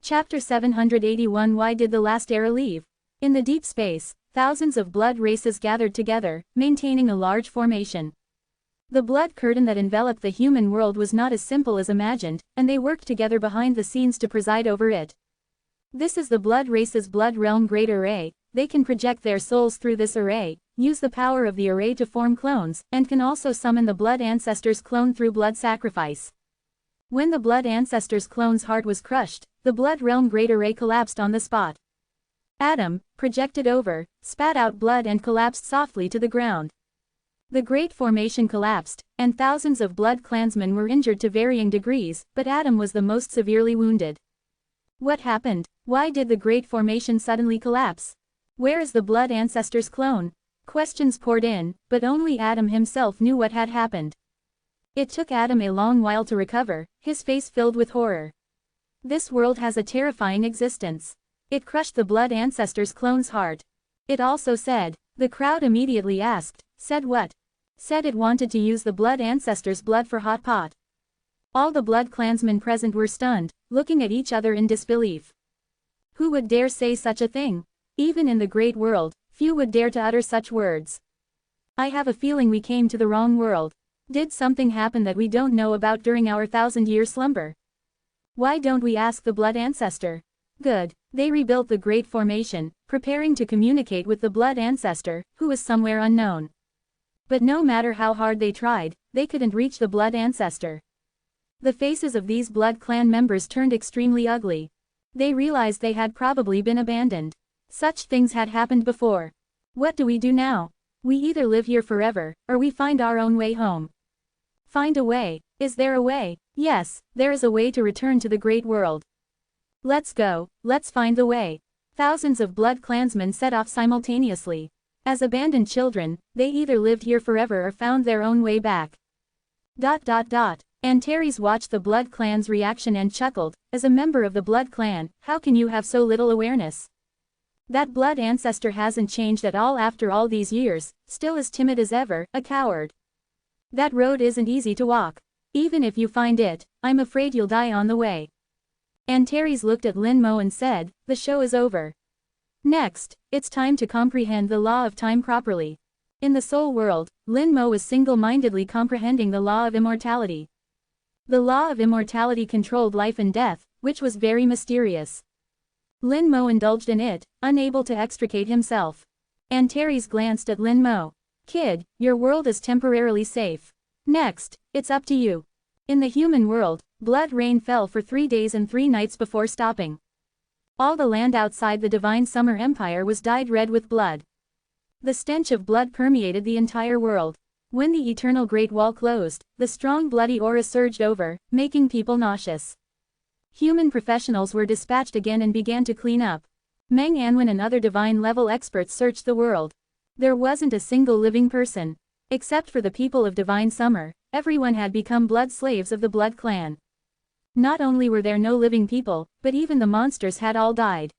Chapter 781 Why did the last era leave? In the deep space, thousands of blood races gathered together, maintaining a large formation. The blood curtain that enveloped the human world was not as simple as imagined, and they worked together behind the scenes to preside over it. This is the blood race's blood realm great array. They can project their souls through this array, use the power of the array to form clones, and can also summon the blood ancestor's clone through blood sacrifice. When the blood ancestor's clone's heart was crushed, the blood realm great array collapsed on the spot. Adam, projected over, spat out blood and collapsed softly to the ground. The great formation collapsed, and thousands of blood clansmen were injured to varying degrees, but Adam was the most severely wounded. What happened? Why did the great formation suddenly collapse? Where is the blood ancestor's clone? Questions poured in, but only Adam himself knew what had happened. It took Adam a long while to recover, his face filled with horror. This world has a terrifying existence. It crushed the blood ancestor's clone's heart. It also said. The crowd immediately asked, said what? Said it wanted to use the blood ancestor's blood for hot pot. All the blood clansmen present were stunned, looking at each other in disbelief. Who would dare say such a thing? Even in the great world, few would dare to utter such words. I have a feeling we came to the wrong world. Did something happen that we don't know about during our 1,000-year slumber? Why don't we ask the blood ancestor? Good. They rebuilt the great formation, preparing to communicate with the blood ancestor, who was somewhere unknown. But no matter how hard they tried, they couldn't reach the blood ancestor. The faces of these blood clan members turned extremely ugly. They realized they had probably been abandoned. Such things had happened before. What do we do now? We either live here forever, or we find our own way home. Find a way. Is there a way? Yes, there is a way to return to the great world. Let's go, let's find the way. Thousands of blood clansmen set off simultaneously. As abandoned children, they either lived here forever or found their own way back. Antares watched the blood clan's reaction and chuckled. As a member of the blood clan, how can you have so little awareness? That blood ancestor hasn't changed at all after all these years, still as timid as ever, a coward. That road isn't easy to walk. Even if you find it, I'm afraid you'll die on the way. Antares looked at Lin Mo and said, the show is over. Next, it's time to comprehend the law of time properly. In the soul world, Lin Mo was single-mindedly comprehending the law of immortality. The law of immortality controlled life and death, which was very mysterious. Lin Mo indulged in it, unable to extricate himself. Antares glanced at Lin Mo. Kid, your world is temporarily safe. Next, it's up to you. In the human world, blood rain fell for 3 days and 3 nights before stopping. All the land outside the divine summer empire was dyed red with blood. The stench of blood permeated the entire world. When the eternal Great Wall closed, the strong bloody aura surged over, making people nauseous. Human professionals were dispatched again and began to clean up. Meng Anwen and other divine-level experts searched the world. There wasn't a single living person. Except for the people of Divine Summer, everyone had become blood slaves of the Blood Clan. Not only were there no living people, but even the monsters had all died.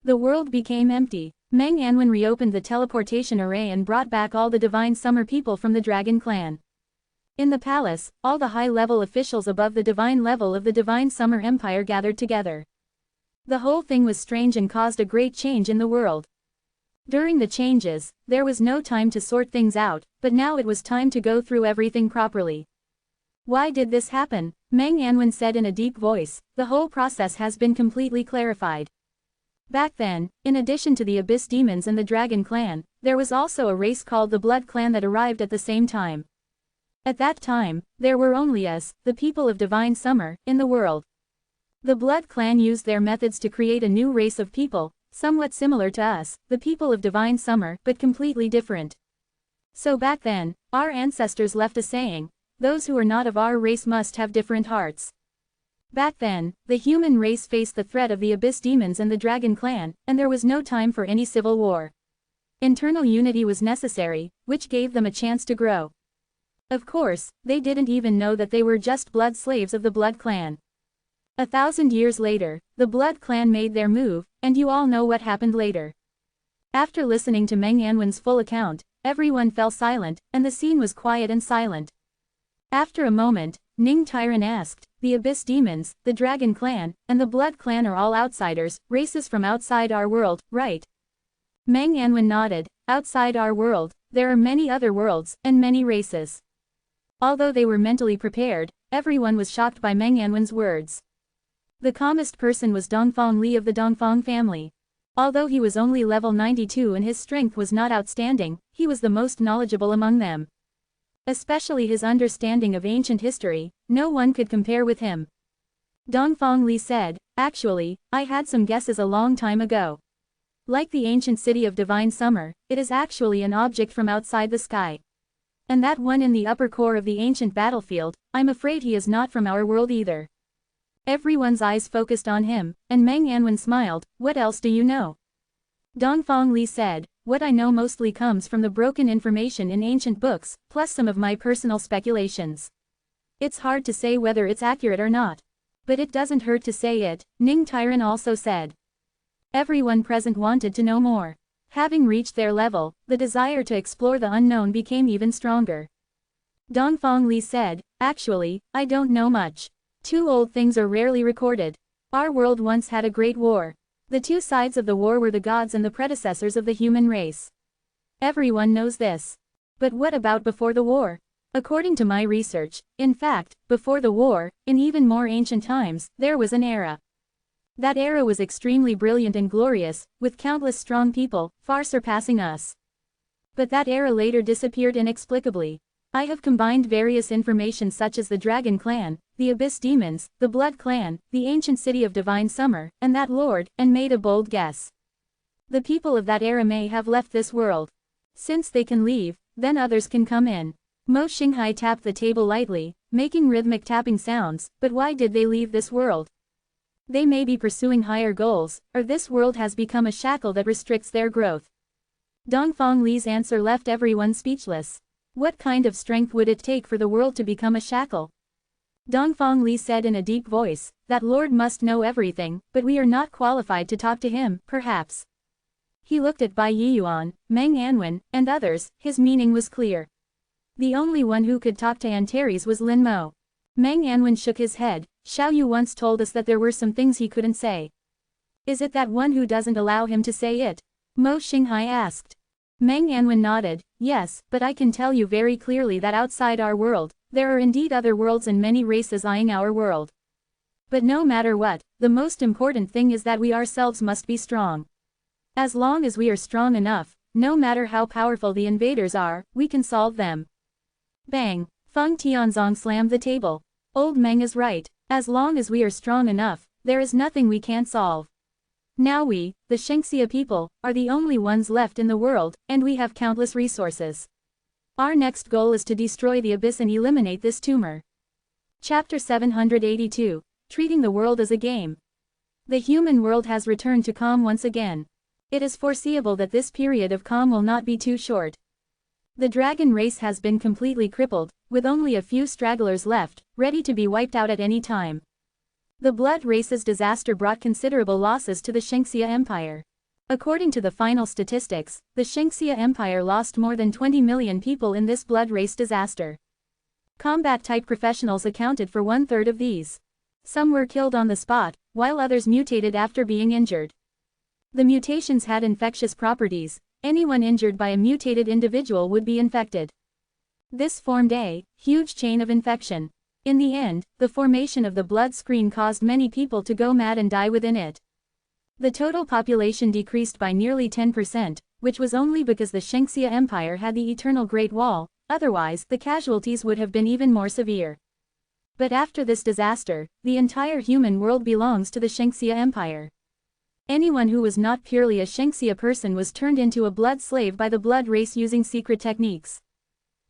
The world became empty. Meng Anwen reopened the teleportation array and brought back all the Divine Summer people from the Dragon Clan. In the palace, all the high-level officials above the divine level of the Divine Summer Empire gathered together. The whole thing was strange and caused a great change in the world. During the changes, there was no time to sort things out, but now it was time to go through everything properly. Why did this happen? Meng Anwen said in a deep voice, the whole process has been completely clarified. Back then, in addition to the Abyss Demons and the Dragon Clan, there was also a race called the Blood Clan that arrived at the same time. At that time, there were only us, the people of Divine Summer, in the world. The Blood Clan used their methods to create a new race of people, somewhat similar to us, the people of Divine Summer, but completely different. So back then, our ancestors left a saying, those who are not of our race must have different hearts. Back then, the human race faced the threat of the Abyss Demons and the Dragon Clan, and there was no time for any civil war. Internal unity was necessary, which gave them a chance to grow. Of course, they didn't even know that they were just blood slaves of the Blood Clan. 1,000 years later, the Blood Clan made their move, and you all know what happened later. After listening to Meng Anwen's full account, everyone fell silent, and the scene was quiet and silent. After a moment, Ning Tyran asked, the Abyss Demons, the Dragon Clan, and the Blood Clan are all outsiders, races from outside our world, right? Mang Anwen nodded. Outside our world, there are many other worlds, and many races. Although they were mentally prepared, everyone was shocked by Mang Anwen's words. The calmest person was Dongfang Li of the Dongfang family. Although he was only level 92 and his strength was not outstanding, he was the most knowledgeable among them. Especially his understanding of ancient history, no one could compare with him. Dongfang Li said, "Actually, I had some guesses a long time ago. Like the ancient city of Divine Summer, it is actually an object from outside the sky. And that one in the upper core of the ancient battlefield, I'm afraid he is not from our world either." Everyone's eyes focused on him, and Mang Anwen smiled. "What else do you know?" Dongfang Li said, "What I know mostly comes from the broken information in ancient books, plus some of my personal speculations. It's hard to say whether it's accurate or not. But it doesn't hurt to say it," Ning Tyran also said. Everyone present wanted to know more. Having reached their level, the desire to explore the unknown became even stronger. Dongfang Li said, "Actually, I don't know much. Two old things are rarely recorded. Our world once had a great war. The two sides of the war were the gods and the predecessors of the human race. Everyone knows this. But what about before the war? According to my research, in fact, before the war, in even more ancient times, there was an era. That era was extremely brilliant and glorious, with countless strong people, far surpassing us. But that era later disappeared inexplicably. I have combined various information such as the Dragon Clan, the Abyss Demons, the Blood Clan, the ancient city of Divine Summer, and that lord, and made a bold guess. The people of that era may have left this world. Since they can leave, then others can come in." Mo Xinghai tapped the table lightly, making rhythmic tapping sounds, "But why did they leave this world? They may be pursuing higher goals, or this world has become a shackle that restricts their growth." Dongfang Li's answer left everyone speechless. What kind of strength would it take for the world to become a shackle? Dongfang Li said in a deep voice, "That lord must know everything, but we are not qualified to talk to him, perhaps." He looked at Bai Yiyuan, Mang Anwen, and others. His meaning was clear. The only one who could talk to Antares was Lin Mo. Mang Anwen shook his head. "Xiao Yu once told us that there were some things he couldn't say. Is it that one who doesn't allow him to say it?" Mo Xinghai asked. Mang Anwen nodded. "Yes, but I can tell you very clearly that outside our world, there are indeed other worlds and many races eyeing our world. But no matter what, the most important thing is that we ourselves must be strong. As long as we are strong enough, no matter how powerful the invaders are, we can solve them." Bang! Feng Tianzong slammed the table. "Old Meng is right. As long as we are strong enough, there is nothing we can't solve. Now we, the Shengxia people, are the only ones left in the world, and we have countless resources. Our next goal is to destroy the abyss and eliminate this tumor." Chapter 782, Treating the World as a Game. The human world has returned to calm once again. It is foreseeable that this period of calm will not be too short. The dragon race has been completely crippled, with only a few stragglers left, ready to be wiped out at any time. The blood race's disaster brought considerable losses to the Shengxia Empire. According to the final statistics, the Shengxia Empire lost more than 20 million people in this blood race disaster. Combat-type professionals accounted for 1/3 of these. Some were killed on the spot, while others mutated after being injured. The mutations had infectious properties. Anyone injured by a mutated individual would be infected. This formed a huge chain of infection. In the end, the formation of the blood screen caused many people to go mad and die within it. The total population decreased by nearly 10%, which was only because the Shengxia Empire had the Eternal Great Wall, otherwise the casualties would have been even more severe. But after this disaster, the entire human world belongs to the Shengxia Empire. Anyone who was not purely a Shengxia person was turned into a blood slave by the blood race using secret techniques.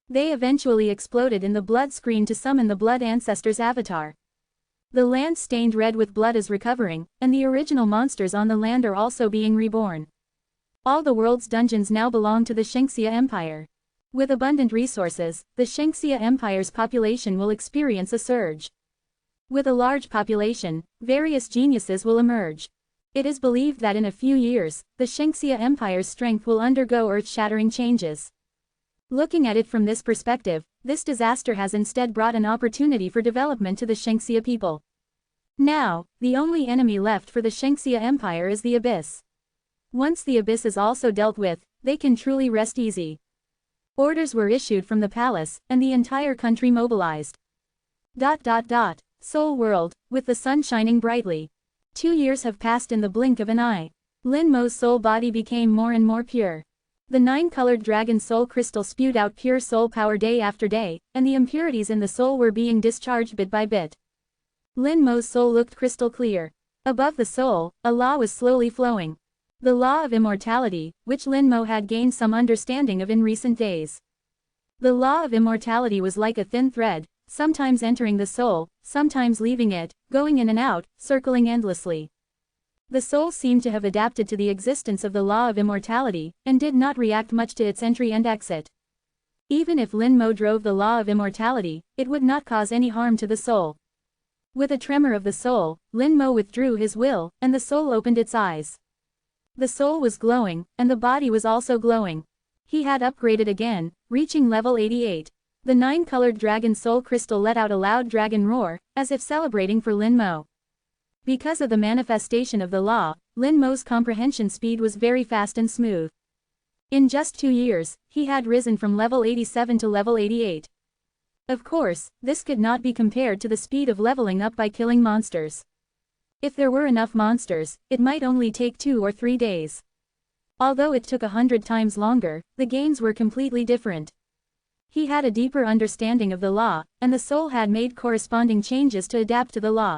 They eventually exploded in the blood screen to summon the blood ancestor's avatar. The land stained red with blood is recovering, and the original monsters on the land are also being reborn. All the world's dungeons now belong to the Shengxia Empire. With abundant resources, the Shengxia Empire's population will experience a surge. With a large population, various geniuses will emerge. It is believed that in a few years, the Shengxia Empire's strength will undergo earth-shattering changes. Looking at it from this perspective, this disaster has instead brought an opportunity for development to the Shangxia people. Now, the only enemy left for the Shangxia Empire is the Abyss. Once the Abyss is also dealt with, they can truly rest easy. Orders were issued from the palace, and the entire country mobilized. Soul World, with the sun shining brightly. 2 years have passed in the blink of an eye. Lin Mo's soul body became more and more pure. The 9-colored dragon soul crystal spewed out pure soul power day after day, and the impurities in the soul were being discharged bit by bit. Lin Mo's soul looked crystal clear. Above the soul, a law was slowly flowing. The law of immortality, which Lin Mo had gained some understanding of in recent days. The law of immortality was like a thin thread, sometimes entering the soul, sometimes leaving it, going in and out, circling endlessly. The soul seemed to have adapted to the existence of the law of immortality, and did not react much to its entry and exit. Even if Lin Mo drove the law of immortality, it would not cause any harm to the soul. With a tremor of the soul, Lin Mo withdrew his will, and the soul opened its eyes. The soul was glowing, and the body was also glowing. He had upgraded again, reaching level 88. The 9-colored dragon soul crystal let out a loud dragon roar, as if celebrating for Lin Mo. Because of the manifestation of the law, Lin Mo's comprehension speed was very fast and smooth. In just 2 years, he had risen from level 87 to level 88. Of course, this could not be compared to the speed of leveling up by killing monsters. If there were enough monsters, it might only take 2 or 3 days. Although it took 100 times longer, the gains were completely different. He had a deeper understanding of the law, and the soul had made corresponding changes to adapt to the law.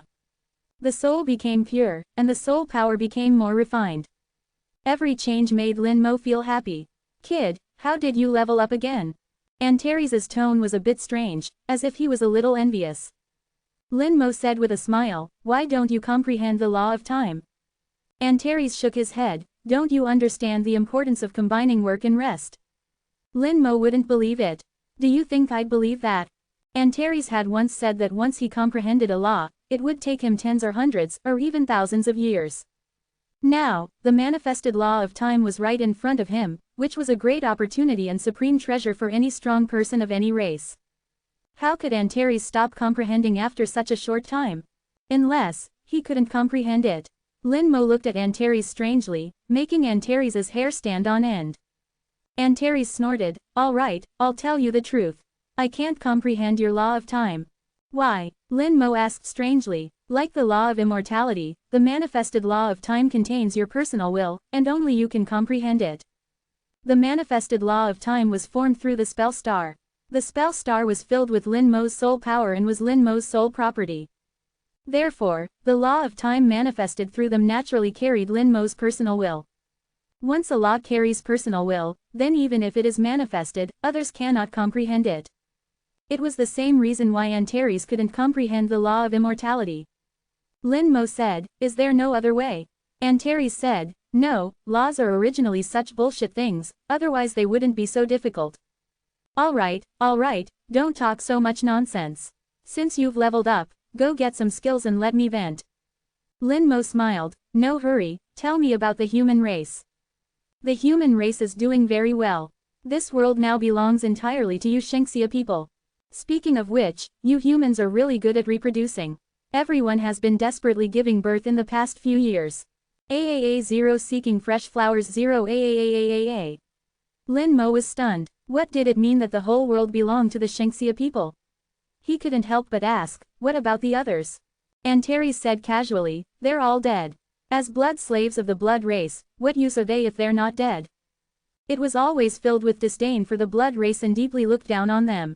The soul became pure, and the soul power became more refined. Every change made Lin Mo feel happy. "Kid, how did you level up again?" Antares's tone was a bit strange, as if he was a little envious. Lin Mo said with a smile, "Why don't you comprehend the law of time?" Antares shook his head, "Don't you understand the importance of combining work and rest?" Lin Mo wouldn't believe it. "Do you think I'd believe that?" Antares had once said that once he comprehended a law, it would take him tens or hundreds, or even thousands of years. Now, the manifested law of time was right in front of him, which was a great opportunity and supreme treasure for any strong person of any race. How could Antares stop comprehending after such a short time? Unless, he couldn't comprehend it. Lin Mo looked at Antares strangely, making Antares's hair stand on end. Antares snorted, "All right, I'll tell you the truth. I can't comprehend your law of time." "Why?" Lin Mo asked strangely. "Like the law of immortality, the manifested law of time contains your personal will, and only you can comprehend it. The manifested law of time was formed through the spell star. The spell star was filled with Lin Mo's soul power and was Lin Mo's soul property. Therefore, the law of time manifested through them naturally carried Lin Mo's personal will. Once a law carries personal will, then even if it is manifested, others cannot comprehend it. It was the same reason why Antares couldn't comprehend the law of immortality." Lin Mo said, "Is there no other way?" Antares said, "No, laws are originally such bullshit things, otherwise they wouldn't be so difficult." All right, don't talk so much nonsense. Since you've leveled up, go get some skills and let me vent." Lin Mo smiled, "No hurry, tell me about the human race." "The human race is doing very well. This world now belongs entirely to you Shangxia people. Speaking of which, you humans are really good at reproducing. Everyone has been desperately giving birth in the past few years. AAA0 seeking fresh flowers 0 AAAAAA. Lin Mo was stunned. What did it mean that the whole world belonged to the Shangxia people? He couldn't help but ask, "What about the others?" Antares said casually, "They're all dead. As blood slaves of the blood race, what use are they if they're not dead?" It was always filled with disdain for the blood race and deeply looked down on them.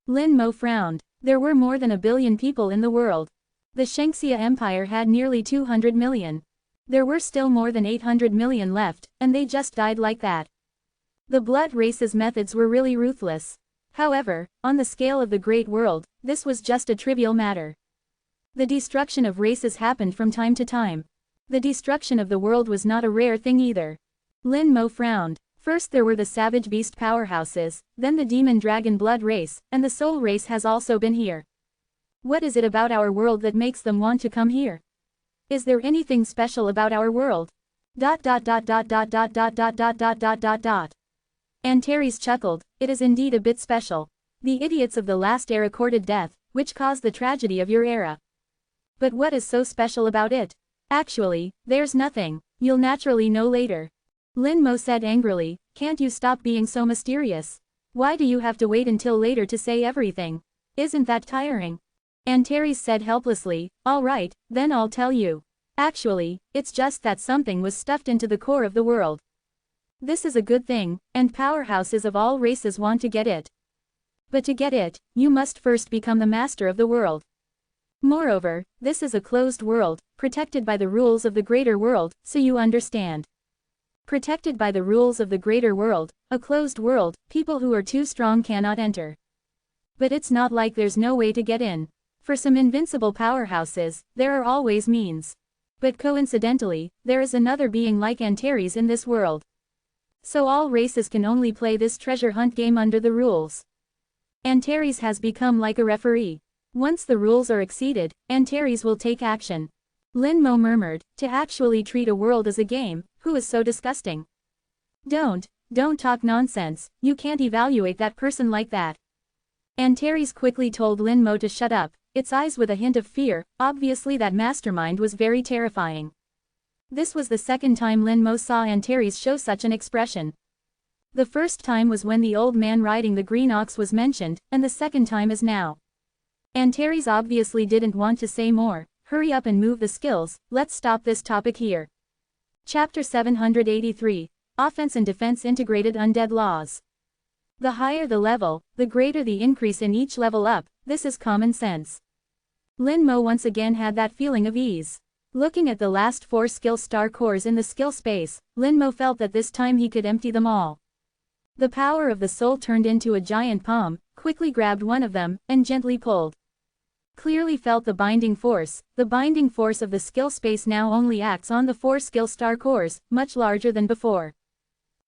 Lin Mo frowned. There were more than 1 billion people in the world. The Shangxia Empire had nearly 200 million. There were still more than 800 million left, and they just died like that. The blood race's methods were really ruthless. However, on the scale of the great world, this was just a trivial matter. The destruction of races happened from time to time. The destruction of the world was not a rare thing either. Lin Mo frowned. First there were the savage beast powerhouses, then the demon dragon blood race, and the soul race has also been here. What is it about our world that makes them want to come here? Is there anything special about our world? Antares chuckled, it is indeed a bit special. The idiots of the last era courted death, which caused the tragedy of your era. But what is so special about it? Actually, there's nothing. You'll naturally know later. Lin Mo said angrily, can't you stop being so mysterious? Why do you have to wait until later to say everything? Isn't that tiring? Antares said helplessly, all right, then I'll tell you. Actually, it's just that something was stuffed into the core of the world. This is a good thing, and powerhouses of all races want to get it. But to get it, you must first become the master of the world. Moreover, this is a closed world, protected by the rules of the greater world, so you understand. Protected by the rules of the greater world, a closed world, people who are too strong cannot enter. But it's not like there's no way to get in. For some invincible powerhouses, there are always means. But coincidentally, there is another being like Antares in this world. So all races can only play this treasure hunt game under the rules. Antares has become like a referee. Once the rules are exceeded, Antares will take action. Lin Mo murmured, to actually treat a world as a game, who is so disgusting? Don't talk nonsense, you can't evaluate that person like that. Antares quickly told Lin Mo to shut up, its eyes with a hint of fear, obviously that mastermind was very terrifying. This was the second time Lin Mo saw Antares show such an expression. The first time was when the old man riding the green ox was mentioned, and the second time is now. Antares obviously didn't want to say more. Hurry up and move the skills, let's stop this topic here. Chapter 783, Offense and Defense Integrated Undead Laws. The higher the level, the greater the increase in each level up, this is common sense. Lin Mo once again had that feeling of ease. Looking at the last 4 skill star cores in the skill space, Lin Mo felt that this time he could empty them all. The power of the soul turned into a giant palm, quickly grabbed one of them, and gently pulled. Clearly felt the binding force of the skill space now only acts on the 4 skill star cores, much larger than before.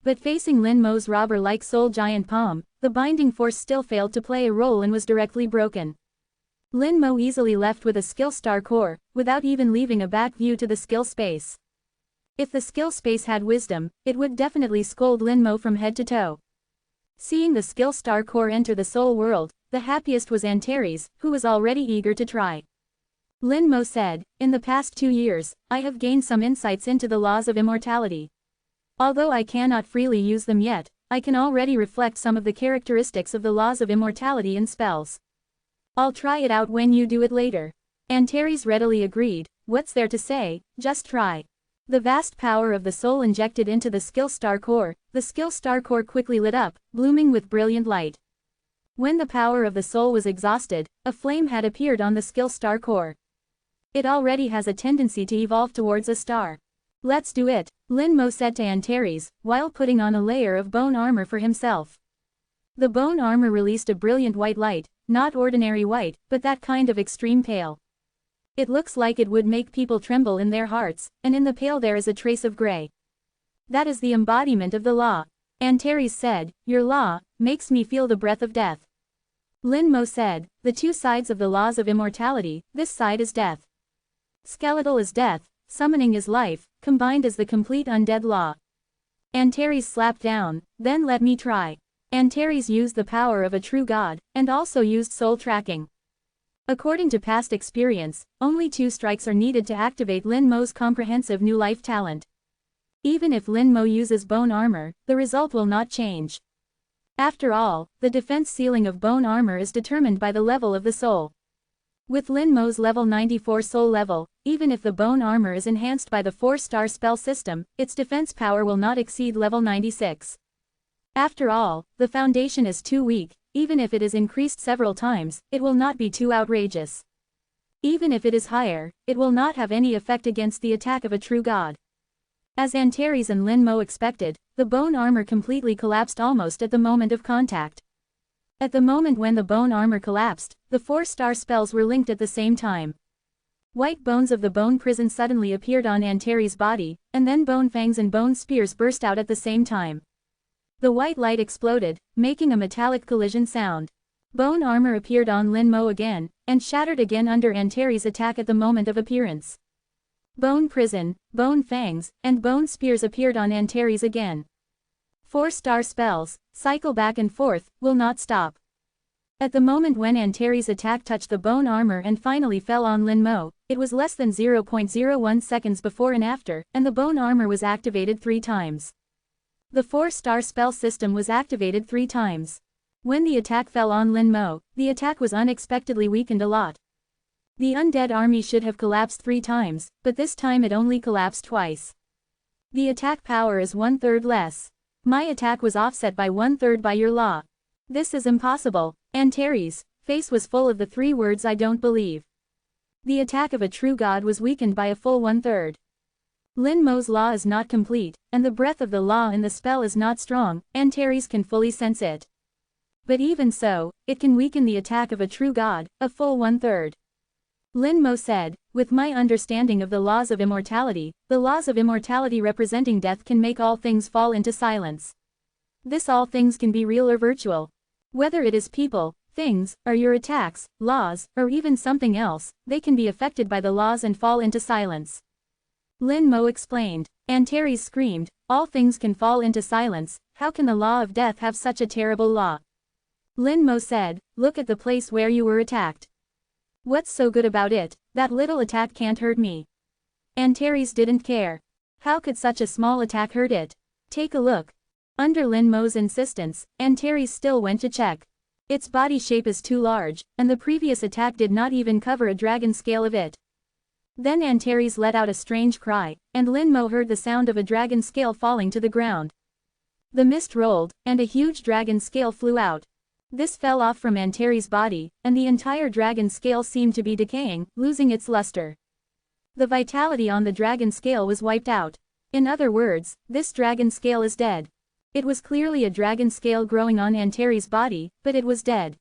But facing Lin Mo's robber-like soul giant palm, the binding force still failed to play a role and was directly broken. Lin Mo easily left with a skill star core, without even leaving a back view to the skill space. If the skill space had wisdom, it would definitely scold Lin Mo from head to toe. Seeing the skill star core enter the soul world, the happiest was Antares, who was already eager to try. Lin Mo said, in the past 2 years, I have gained some insights into the laws of immortality. Although I cannot freely use them yet, I can already reflect some of the characteristics of the laws of immortality in spells. I'll try it out when you do it later. Antares readily agreed, what's there to say, just try. The vast power of the soul injected into the skill star core, the skill star core quickly lit up, blooming with brilliant light. When the power of the soul was exhausted, a flame had appeared on the skill star core. It already has a tendency to evolve towards a star. Let's do it, Lin Mo said to Antares, while putting on a layer of bone armor for himself. The bone armor released a brilliant white light, not ordinary white, but that kind of extreme pale. It looks like it would make people tremble in their hearts, and in the pale there is a trace of gray. That is the embodiment of the law. Antares said, your law makes me feel the breath of death. Lin Mo said, the 2 sides of the laws of immortality, this side is death. Skeletal is death, summoning is life, combined as the complete undead law. Antares slapped down, then let me try. Antares used the power of a true god, and also used soul tracking. According to past experience, only 2 strikes are needed to activate Lin Mo's comprehensive new life talent. Even if Lin Mo uses bone armor, the result will not change. After all, the defense ceiling of bone armor is determined by the level of the soul. With Lin Mo's level 94 soul level, even if the bone armor is enhanced by the 4-star spell system, its defense power will not exceed level 96. After all, the foundation is too weak. Even if it is increased several times, it will not be too outrageous. Even if it is higher, it will not have any effect against the attack of a true god. As Antares and Lin Mo expected, the bone armor completely collapsed almost at the moment of contact. At the moment when the bone armor collapsed, the 4-star spells were linked at the same time. White bones of the bone prison suddenly appeared on Antares' body, and then bone fangs and bone spears burst out at the same time. The white light exploded, making a metallic collision sound. Bone armor appeared on Lin Mo again, and shattered again under Antares' attack at the moment of appearance. Bone prison, bone fangs, and bone spears appeared on Antares again. 4-star spells, cycle back and forth, will not stop. At the moment when Antares' attack touched the bone armor and finally fell on Lin Mo, it was less than 0.01 seconds before and after, and the bone armor was activated 3 times. The 4-star spell system was activated 3 times. When the attack fell on Lin Mo, the attack was unexpectedly weakened a lot. The undead army should have collapsed 3 times, but this time it only collapsed twice. The attack power is 1/3 less. My attack was offset by 1/3 by your law. This is impossible. Antares' face was full of the 3 words I don't believe. The attack of a true god was weakened by a full 1/3. Lin Mo's law is not complete, and the breath of the law in the spell is not strong. Antares can fully sense it. But even so, it can weaken the attack of a true god, a full 1/3. Lin Mo said, with my understanding of the laws of immortality, the laws of immortality representing death can make all things fall into silence. This all things can be real or virtual. Whether it is people, things, or your attacks, laws, or even something else, they can be affected by the laws and fall into silence. Lin Mo explained. Antares screamed, all things can fall into silence, how can the law of death have such a terrible law? Lin Mo said, look at the place where you were attacked. What's so good about it? That little attack can't hurt me. Antares didn't care. How could such a small attack hurt it? Take a look. Under Lin Mo's insistence, Antares still went to check. Its body shape is too large, and the previous attack did not even cover a dragon scale of it. Then Antares let out a strange cry, and Lin Mo heard the sound of a dragon scale falling to the ground. The mist rolled, and a huge dragon scale flew out. This fell off from Antares' body, and the entire dragon scale seemed to be decaying, losing its luster. The vitality on the dragon scale was wiped out. In other words, this dragon scale is dead. It was clearly a dragon scale growing on Antares' body, but it was dead.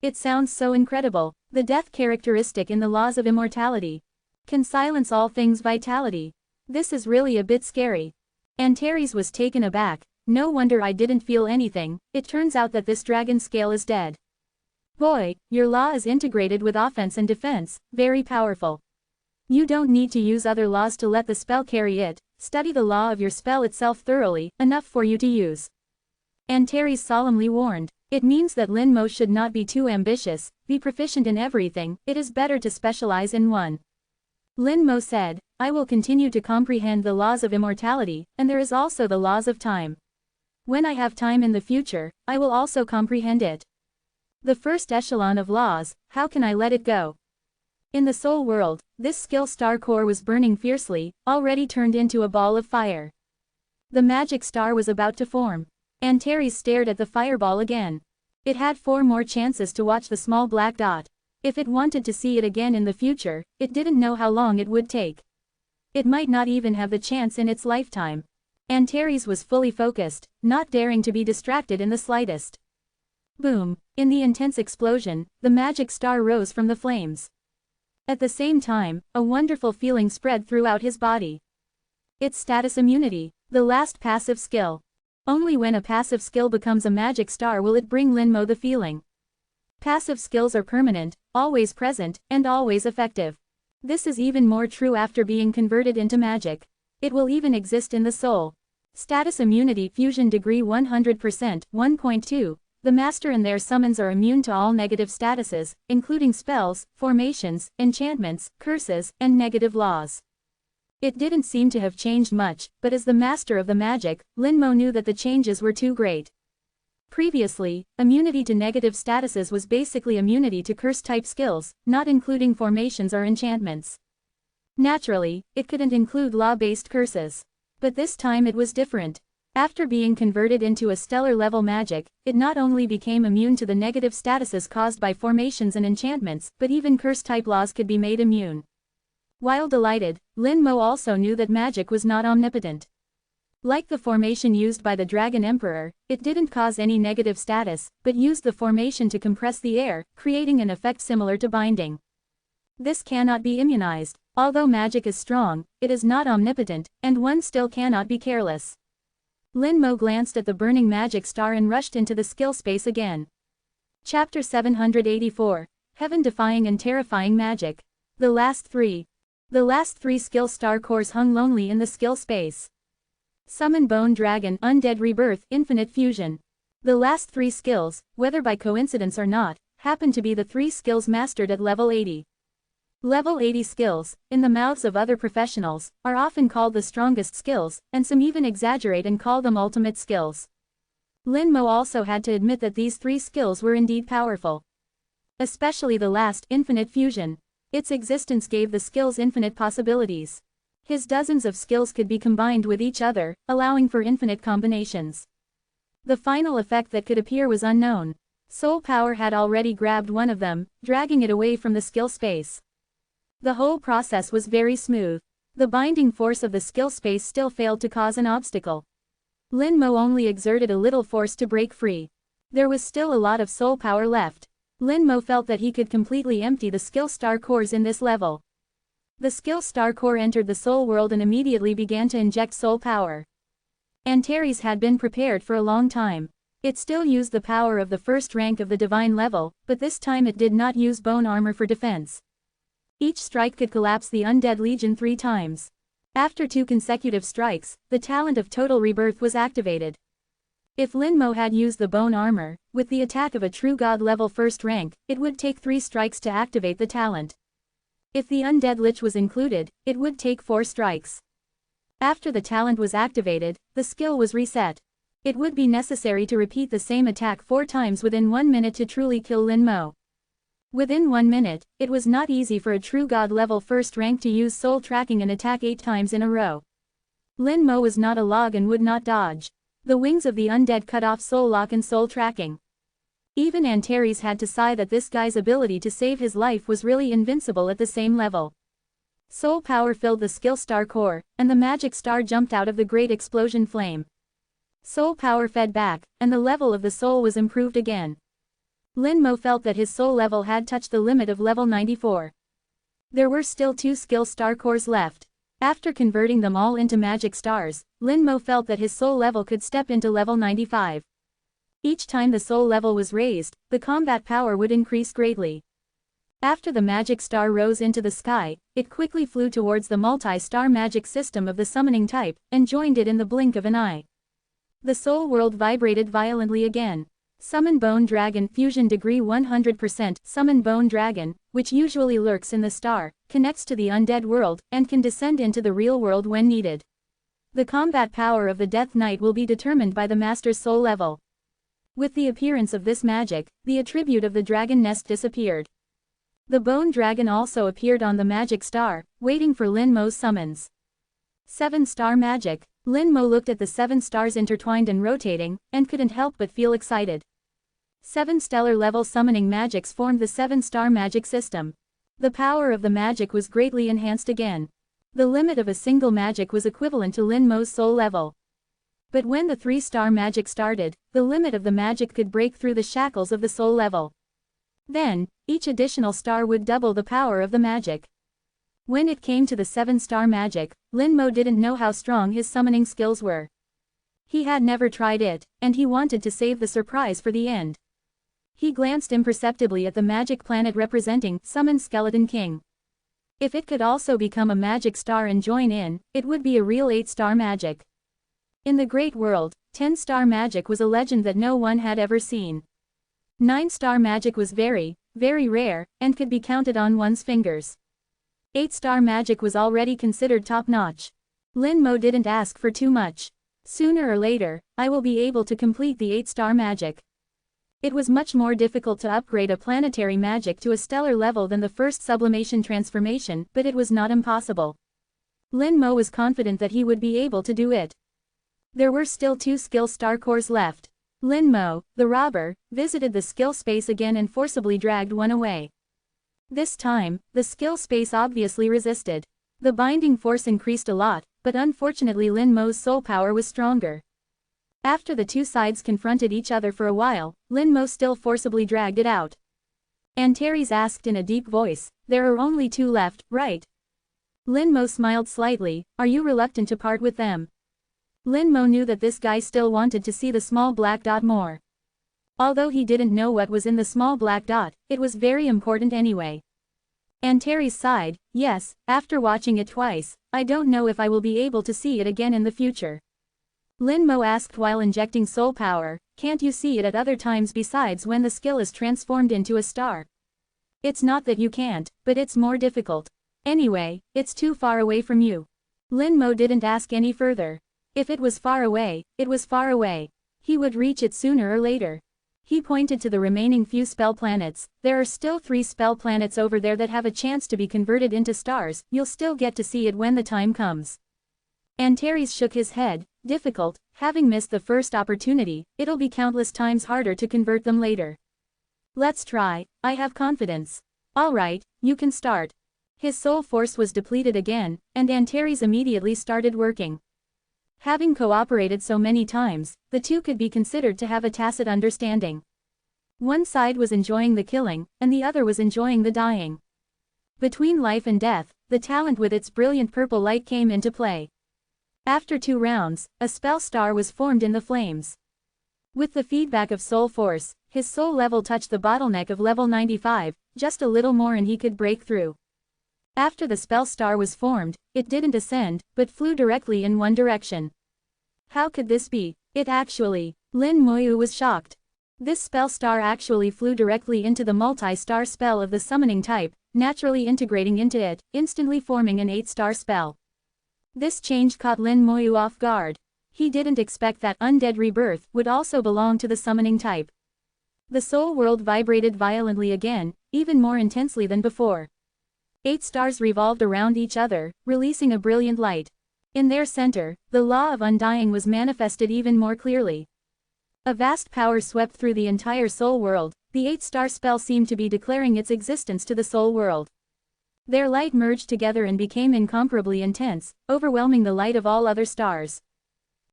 It sounds so incredible. The death characteristic in the laws of immortality can silence all things vitality. This is really a bit scary. Antares was taken aback. No wonder I didn't feel anything, it turns out that this dragon scale is dead. Boy, your law is integrated with offense and defense, very powerful. You don't need to use other laws to let the spell carry it, study the law of your spell itself thoroughly, enough for you to use. Antares solemnly warned. It means that Lin Mo should not be too ambitious, be proficient in everything, it is better to specialize in one. Lin Mo said, I will continue to comprehend the laws of immortality, and there is also the laws of time. When I have time in the future, I will also comprehend it. The first echelon of laws, how can I let it go? In the soul world, this skill star core was burning fiercely, already turned into a ball of fire. The magic star was about to form. Antares stared at the fireball again. It had 4 more chances to watch the small black dot. If it wanted to see it again in the future, it didn't know how long it would take. It might not even have the chance in its lifetime. Antares was fully focused, not daring to be distracted in the slightest. Boom! In the intense explosion, the magic star rose from the flames. At the same time, a wonderful feeling spread throughout his body. It's status immunity, the last passive skill. Only when a passive skill becomes a magic star will it bring Lin Mo the feeling. Passive skills are permanent, always present, and always effective. This is even more true after being converted into magic. It will even exist in the soul. Status immunity fusion degree 100%, 1.2. The master and their summons are immune to all negative statuses, including spells, formations, enchantments, curses, and negative laws. It didn't seem to have changed much, but as the master of the magic, Lin Mo knew that the changes were too great. Previously, immunity to negative statuses was basically immunity to curse-type skills, not including formations or enchantments. Naturally, it couldn't include law-based curses. But this time it was different. After being converted into a stellar-level magic, it not only became immune to the negative statuses caused by formations and enchantments, but even curse-type laws could be made immune. While delighted, Lin Mo also knew that magic was not omnipotent. Like the formation used by the Dragon Emperor, it didn't cause any negative status, but used the formation to compress the air, creating an effect similar to binding. This cannot be immunized. Although magic is strong, it is not omnipotent, and one still cannot be careless. Lin Mo glanced at the burning magic star and rushed into the skill space again. Chapter 784. Heaven-defying and terrifying magic. The last 3 skill star cores hung lonely in the skill space. Summon Bone Dragon, Undead Rebirth, Infinite Fusion. The last 3 skills, whether by coincidence or not, happen to be the 3 skills mastered at level 80. Level 80 skills, in the mouths of other professionals, are often called the strongest skills, and some even exaggerate and call them ultimate skills. Lin Mo also had to admit that these 3 skills were indeed powerful. Especially the last, Infinite Fusion. Its existence gave the skills infinite possibilities. His dozens of skills could be combined with each other, allowing for infinite combinations. The final effect that could appear was unknown. Soul Power had already grabbed one of them, dragging it away from the skill space. The whole process was very smooth. The binding force of the skill space still failed to cause an obstacle. Lin Mo only exerted a little force to break free. There was still a lot of soul power left. Lin Mo felt that he could completely empty the skill star cores in this level. The skill star core entered the soul world and immediately began to inject soul power. Antares had been prepared for a long time. It still used the power of the first rank of the divine level, but this time it did not use bone armor for defense. Each strike could collapse the undead legion 3 times. After 2 consecutive strikes, the talent of total rebirth was activated. If Lin Mo had used the bone armor, with the attack of a true god level first rank, it would take 3 strikes to activate the talent. If the undead lich was included, it would take 4 strikes. After the talent was activated, the skill was reset. It would be necessary to repeat the same attack 4 times within 1 minute to truly kill Lin Mo. Within 1 minute, it was not easy for a true god level first rank to use soul tracking and attack 8 times in a row. Lin Mo was not a log and would not dodge. The wings of the undead cut off soul lock and soul tracking. Even Antares had to sigh that this guy's ability to save his life was really invincible at the same level. Soul power filled the skill star core, and the magic star jumped out of the great explosion flame. Soul power fed back, and the level of the soul was improved again. Lin Mo felt that his soul level had touched the limit of level 94. There were still 2 skill star cores left. After converting them all into magic stars, Lin Mo felt that his soul level could step into level 95. Each time the soul level was raised, the combat power would increase greatly. After the magic star rose into the sky, it quickly flew towards the multi-star magic system of the summoning type, and joined it in the blink of an eye. The soul world vibrated violently again. Summon Bone Dragon, Fusion Degree 100%. Summon Bone Dragon, which usually lurks in the star, connects to the undead world, and can descend into the real world when needed. The combat power of the Death Knight will be determined by the master's soul level. With the appearance of this magic, the attribute of the dragon nest disappeared. The Bone Dragon also appeared on the magic star, waiting for Lin Mo's summons. 7-star magic. Lin Mo looked at the 7 stars intertwined and rotating, and couldn't help but feel excited. 7 stellar level summoning magics formed the 7-star magic system. The power of the magic was greatly enhanced again. The limit of a single magic was equivalent to Lin Mo's soul level. But when the 3-star magic started, the limit of the magic could break through the shackles of the soul level. Then, each additional star would double the power of the magic. When it came to the 7-star magic, Lin Mo didn't know how strong his summoning skills were. He had never tried it, and he wanted to save the surprise for the end. He glanced imperceptibly at the magic planet representing Summon Skeleton King. If it could also become a magic star and join in, it would be a real 8-star magic. In the great world, 10-star magic was a legend that no one had ever seen. 9-star magic was very, very rare, and could be counted on one's fingers. 8-star magic was already considered top-notch. Lin Mo didn't ask for too much. Sooner or later, I will be able to complete the 8-star magic. It was much more difficult to upgrade a planetary magic to a stellar level than the first sublimation transformation, but it was not impossible. Lin Mo was confident that he would be able to do it. There were still 2 skill star cores left. Lin Mo, the robber, visited the skill space again and forcibly dragged one away. This time, the skill space obviously resisted. The binding force increased a lot, but unfortunately Lin Mo's soul power was stronger. After the 2 sides confronted each other for a while, Lin Mo still forcibly dragged it out. Antares asked in a deep voice, "There are only 2 left, right?" Lin Mo smiled slightly, "Are you reluctant to part with them?" Lin Mo knew that this guy still wanted to see the small black dot more. Although he didn't know what was in the small black dot, it was very important anyway. Antares sighed, "Yes, after watching it twice, I don't know if I will be able to see it again in the future." Lin Mo asked while injecting soul power, can't you see it at other times besides when the skill is transformed into a star? It's not that you can't, but it's more difficult. Anyway, it's too far away from you. Lin Mo didn't ask any further. If it was far away, it was far away. He would reach it sooner or later. He pointed to the remaining few spell planets. There are still 3 spell planets over there that have a chance to be converted into stars. You'll still get to see it when the time comes. Antares shook his head. Difficult, having missed the first opportunity, it'll be countless times harder to convert them later. Let's try, I have confidence. Alright, you can start. His soul force was depleted again, and Antares immediately started working. Having cooperated so many times, the two could be considered to have a tacit understanding. One side was enjoying the killing, and the other was enjoying the dying. Between life and death, the talent with its brilliant purple light came into play. After 2 rounds, a spell star was formed in the flames. With the feedback of soul force, his soul level touched the bottleneck of level 95, just a little more and he could break through. After the spell star was formed, it didn't ascend, but flew directly in one direction. How could this be? Lin Moyu was shocked. This spell star actually flew directly into the multi-star spell of the summoning type, naturally integrating into it, instantly forming an 8-star spell. This change caught Lin Moyu off guard. He didn't expect that undead rebirth would also belong to the summoning type. The soul world vibrated violently again, even more intensely than before. 8 stars revolved around each other, releasing a brilliant light. In their center, the law of undying was manifested even more clearly. A vast power swept through the entire soul world. The 8-star spell seemed to be declaring its existence to the soul world. Their light merged together and became incomparably intense, overwhelming the light of all other stars.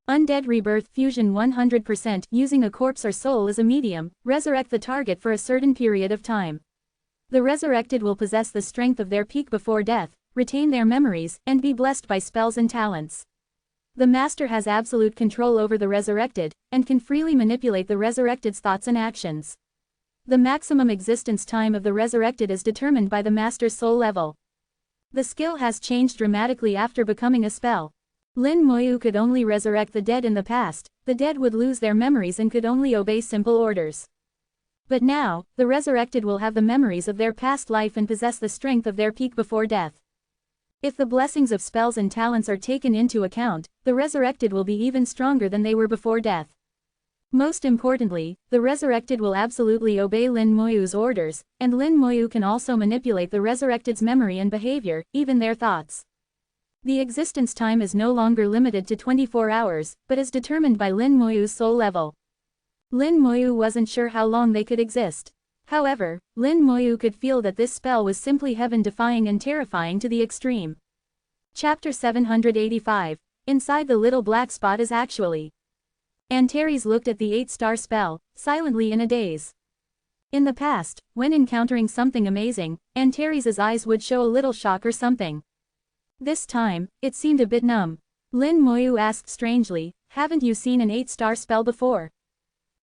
Undead rebirth fusion 100% using a corpse or soul as a medium, resurrect the target for a certain period of time. The resurrected will possess the strength of their peak before death, retain their memories, and be blessed by spells and talents. The master has absolute control over the resurrected, and can freely manipulate the resurrected's thoughts and actions. The maximum existence time of the resurrected is determined by the master's soul level. The skill has changed dramatically after becoming a spell. Lin Moyu could only resurrect the dead in the past, the dead would lose their memories and could only obey simple orders. But now, the resurrected will have the memories of their past life and possess the strength of their peak before death. If the blessings of spells and talents are taken into account, the resurrected will be even stronger than they were before death. Most importantly, the resurrected will absolutely obey Lin Moyu's orders, and Lin Moyu can also manipulate the resurrected's memory and behavior, even their thoughts. The existence time is no longer limited to 24 hours, but is determined by Lin Moyu's soul level. Lin Moyu wasn't sure how long they could exist. However, Lin Moyu could feel that this spell was simply heaven-defying and terrifying to the extreme. Chapter 785. Inside the little black spot is actually. Antares looked at the 8-star spell, silently in a daze. In the past, when encountering something amazing, Antares' eyes would show a little shock or something. This time, it seemed a bit numb. Lin Moyu asked strangely, haven't you seen an 8-star spell before?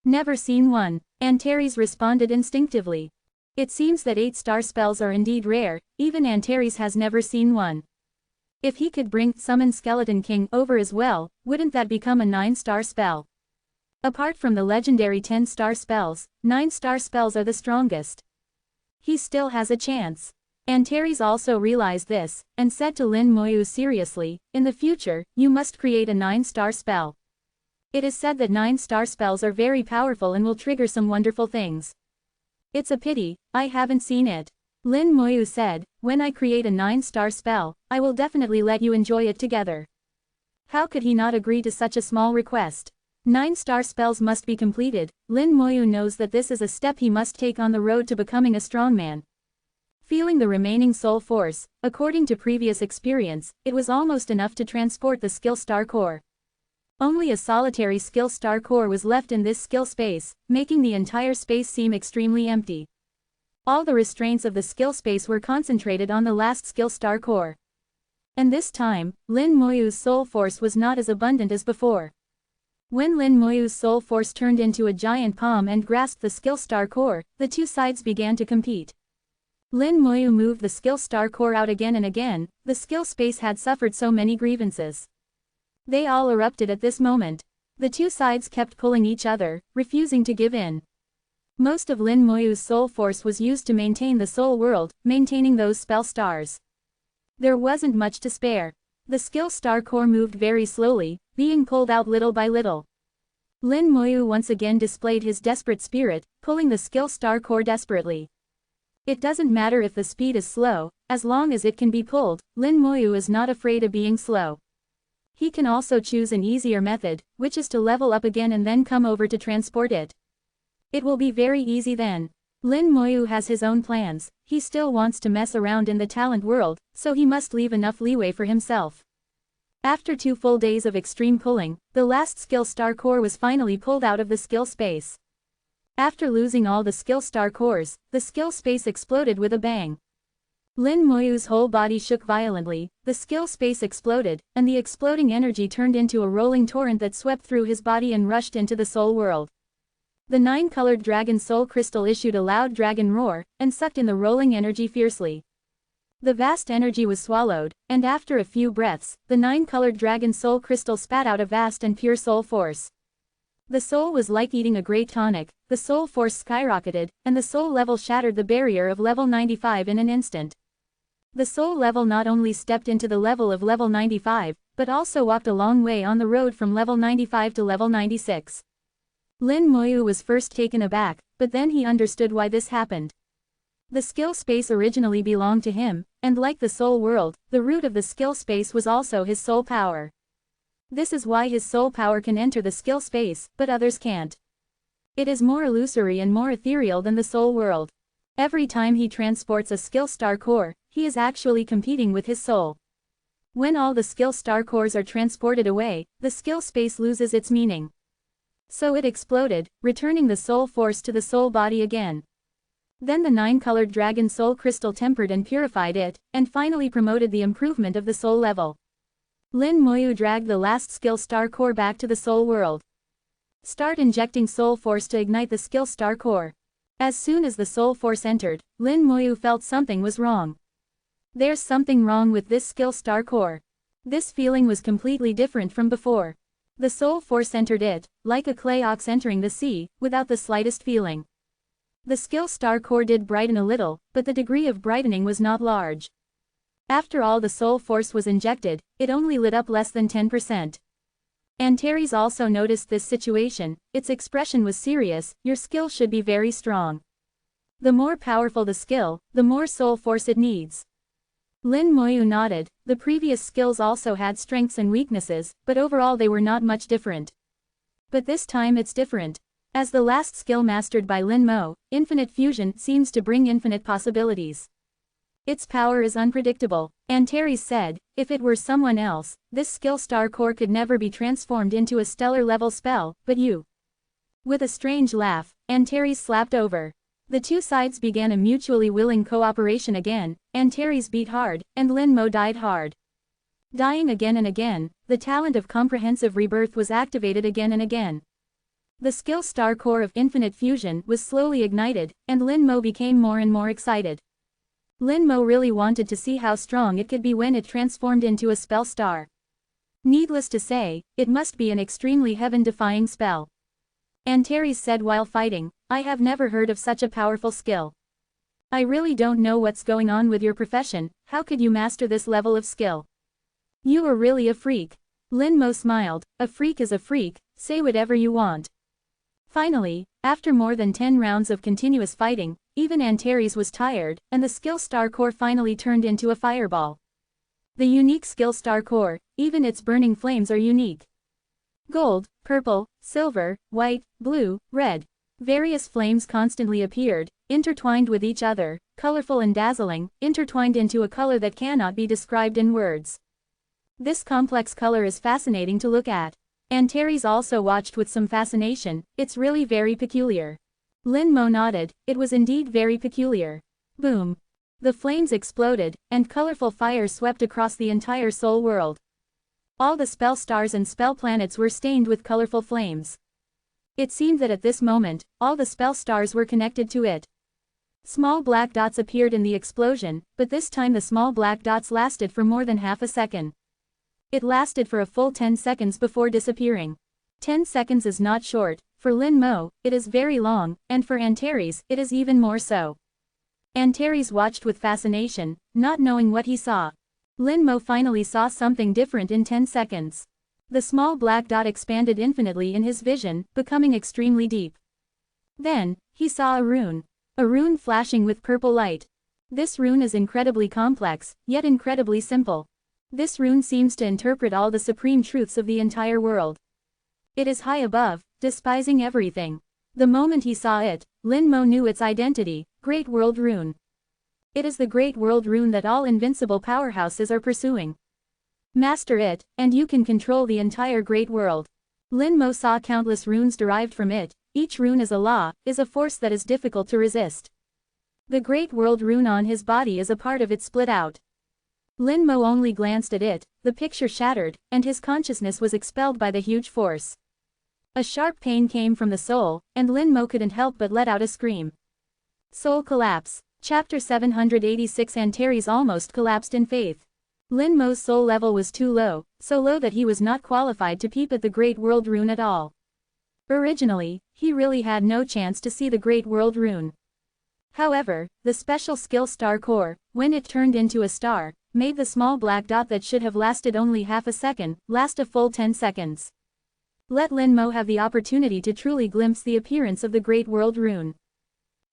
Never seen one, Antares responded instinctively. It seems that 8-star spells are indeed rare, even Antares has never seen one. If he could summon Skeleton King over as well, wouldn't that become a 9-star spell? Apart from the legendary 10-star spells, 9-star spells are the strongest. He still has a chance. Antares also realized this, and said to Lin Moyu seriously, in the future, you must create a 9-star spell. It is said that 9-star spells are very powerful and will trigger some wonderful things. It's a pity, I haven't seen it. Lin Moyu said, when I create a 9-star spell, I will definitely let you enjoy it together. How could he not agree to such a small request? 9-star spells must be completed. Lin Moyu knows that this is a step he must take on the road to becoming a strongman. Feeling the remaining soul force, according to previous experience, it was almost enough to transport the skill star core. Only a solitary skill star core was left in this skill space, making the entire space seem extremely empty. All the restraints of the skill space were concentrated on the last skill star core. And this time, Lin Moyu's soul force was not as abundant as before. When Lin Moyu's soul force turned into a giant palm and grasped the skill star core, the two sides began to compete. Lin Moyu moved the skill star core out again and again, the skill space had suffered so many grievances. They all erupted at this moment. The two sides kept pulling each other, refusing to give in. Most of Lin Moyu's soul force was used to maintain the soul world, maintaining those spell stars. There wasn't much to spare. The skill star core moved very slowly, being pulled out little by little. Lin Moyu once again displayed his desperate spirit, pulling the skill star core desperately. It doesn't matter if the speed is slow, as long as it can be pulled. Lin Moyu is not afraid of being slow. He can also choose an easier method, which is to level up again and then come over to transport it. It will be very easy then. Lin Moyu has his own plans. He still wants to mess around in the talent world, so he must leave enough leeway for himself. After 2 full days of extreme pulling, the last skill star core was finally pulled out of the skill space. After losing all the skill star cores, the skill space exploded with a bang. Lin Moyu's whole body shook violently, the skill space exploded, and the exploding energy turned into a rolling torrent that swept through his body and rushed into the soul world. The 9-colored dragon soul crystal issued a loud dragon roar, and sucked in the rolling energy fiercely. The vast energy was swallowed, and after a few breaths, the 9-colored dragon soul crystal spat out a vast and pure soul force. The soul was like eating a great tonic, the soul force skyrocketed, and the soul level shattered the barrier of level 95 in an instant. The soul level not only stepped into the level of level 95, but also walked a long way on the road from level 95 to level 96. Lin Moyu was first taken aback, but then he understood why this happened. The skill space originally belonged to him, and like the soul world, the root of the skill space was also his soul power. This is why his soul power can enter the skill space, but others can't. It is more illusory and more ethereal than the soul world. Every time he transports a skill star core, he is actually competing with his soul. When all the skill star cores are transported away, the skill space loses its meaning. So it exploded, returning the soul force to the soul body again. Then the 9-colored dragon soul crystal tempered and purified it, and finally promoted the improvement of the soul level. Lin Moyu dragged the last skill star core back to the soul world. Start injecting soul force to ignite the skill star core. As soon as the soul force entered, Lin Moyu felt something was wrong. There's something wrong with this skill star core. This feeling was completely different from before. The soul force entered it, like a clay ox entering the sea, without the slightest feeling. The skill star core did brighten a little, but the degree of brightening was not large. After all the soul force was injected, it only lit up less than 10%. Antares also noticed this situation. Its expression was serious. Your skill should be very strong. The more powerful the skill, the more soul force it needs. Lin Moyu nodded. The previous skills also had strengths and weaknesses, but overall they were not much different. But this time it's different. As the last skill mastered by Lin Mo, infinite fusion seems to bring infinite possibilities. Its power is unpredictable. Antares said, if it were someone else, this skill star core could never be transformed into a stellar level spell, but you. With a strange laugh, Antares slapped over. The two sides began a mutually willing cooperation again. Antares beat hard, and Lin Mo died hard. Dying again and again, the talent of comprehensive rebirth was activated again and again. The skill star core of infinite fusion was slowly ignited, and Lin Mo became more and more excited. Lin Mo really wanted to see how strong it could be when it transformed into a spell star. Needless to say, it must be an extremely heaven-defying spell. Antares said while fighting, I have never heard of such a powerful skill. I really don't know what's going on with your profession. How could you master this level of skill? You are really a freak. Lin Mo smiled. A freak is a freak, say whatever you want. Finally, after more than 10 rounds of continuous fighting, even Antares was tired, and the skill star core finally turned into a fireball. The unique skill star core, even its burning flames are unique. Gold, purple, silver, white, blue, red. Various flames constantly appeared, intertwined with each other, colorful and dazzling, intertwined into a color that cannot be described in words. This complex color is fascinating to look at. Antares also watched with some fascination. It's really very peculiar. Lin Mo nodded. It was indeed very peculiar. Boom. The flames exploded, and colorful fire swept across the entire soul world. All the spell stars and spell planets were stained with colorful flames. It seemed that at this moment, all the spell stars were connected to it. Small black dots appeared in the explosion, but this time the small black dots lasted for more than half a second. It lasted for a full 10 seconds before disappearing. 10 seconds is not short, for Lin Mo, it is very long, and for Antares, it is even more so. Antares watched with fascination, not knowing what he saw. Lin Mo finally saw something different in 10 seconds. The small black dot expanded infinitely in his vision, becoming extremely deep. Then, he saw a rune. A rune flashing with purple light. This rune is incredibly complex, yet incredibly simple. This rune seems to interpret all the supreme truths of the entire world. It is high above, despising everything. The moment he saw it, Lin Mo knew its identity, Great World Rune. It is the Great World Rune that all invincible powerhouses are pursuing. Master it, and you can control the entire Great World. Lin Mo saw countless runes derived from it. Each rune is a law, is a force that is difficult to resist. The Great World Rune on his body is a part of it split out. Lin Mo only glanced at it, the picture shattered, and his consciousness was expelled by the huge force. A sharp pain came from the soul, and Lin Mo couldn't help but let out a scream. Soul collapse. Chapter 786. Antares almost collapsed in faith. Lin Mo's soul level was too low, so low that he was not qualified to peep at the Great World Rune at all. Originally, he really had no chance to see the Great World Rune. However, the special skill Star Core, when it turned into a star, made the small black dot that should have lasted only half a second, last a full 10 seconds. Let Lin Mo have the opportunity to truly glimpse the appearance of the Great World Rune.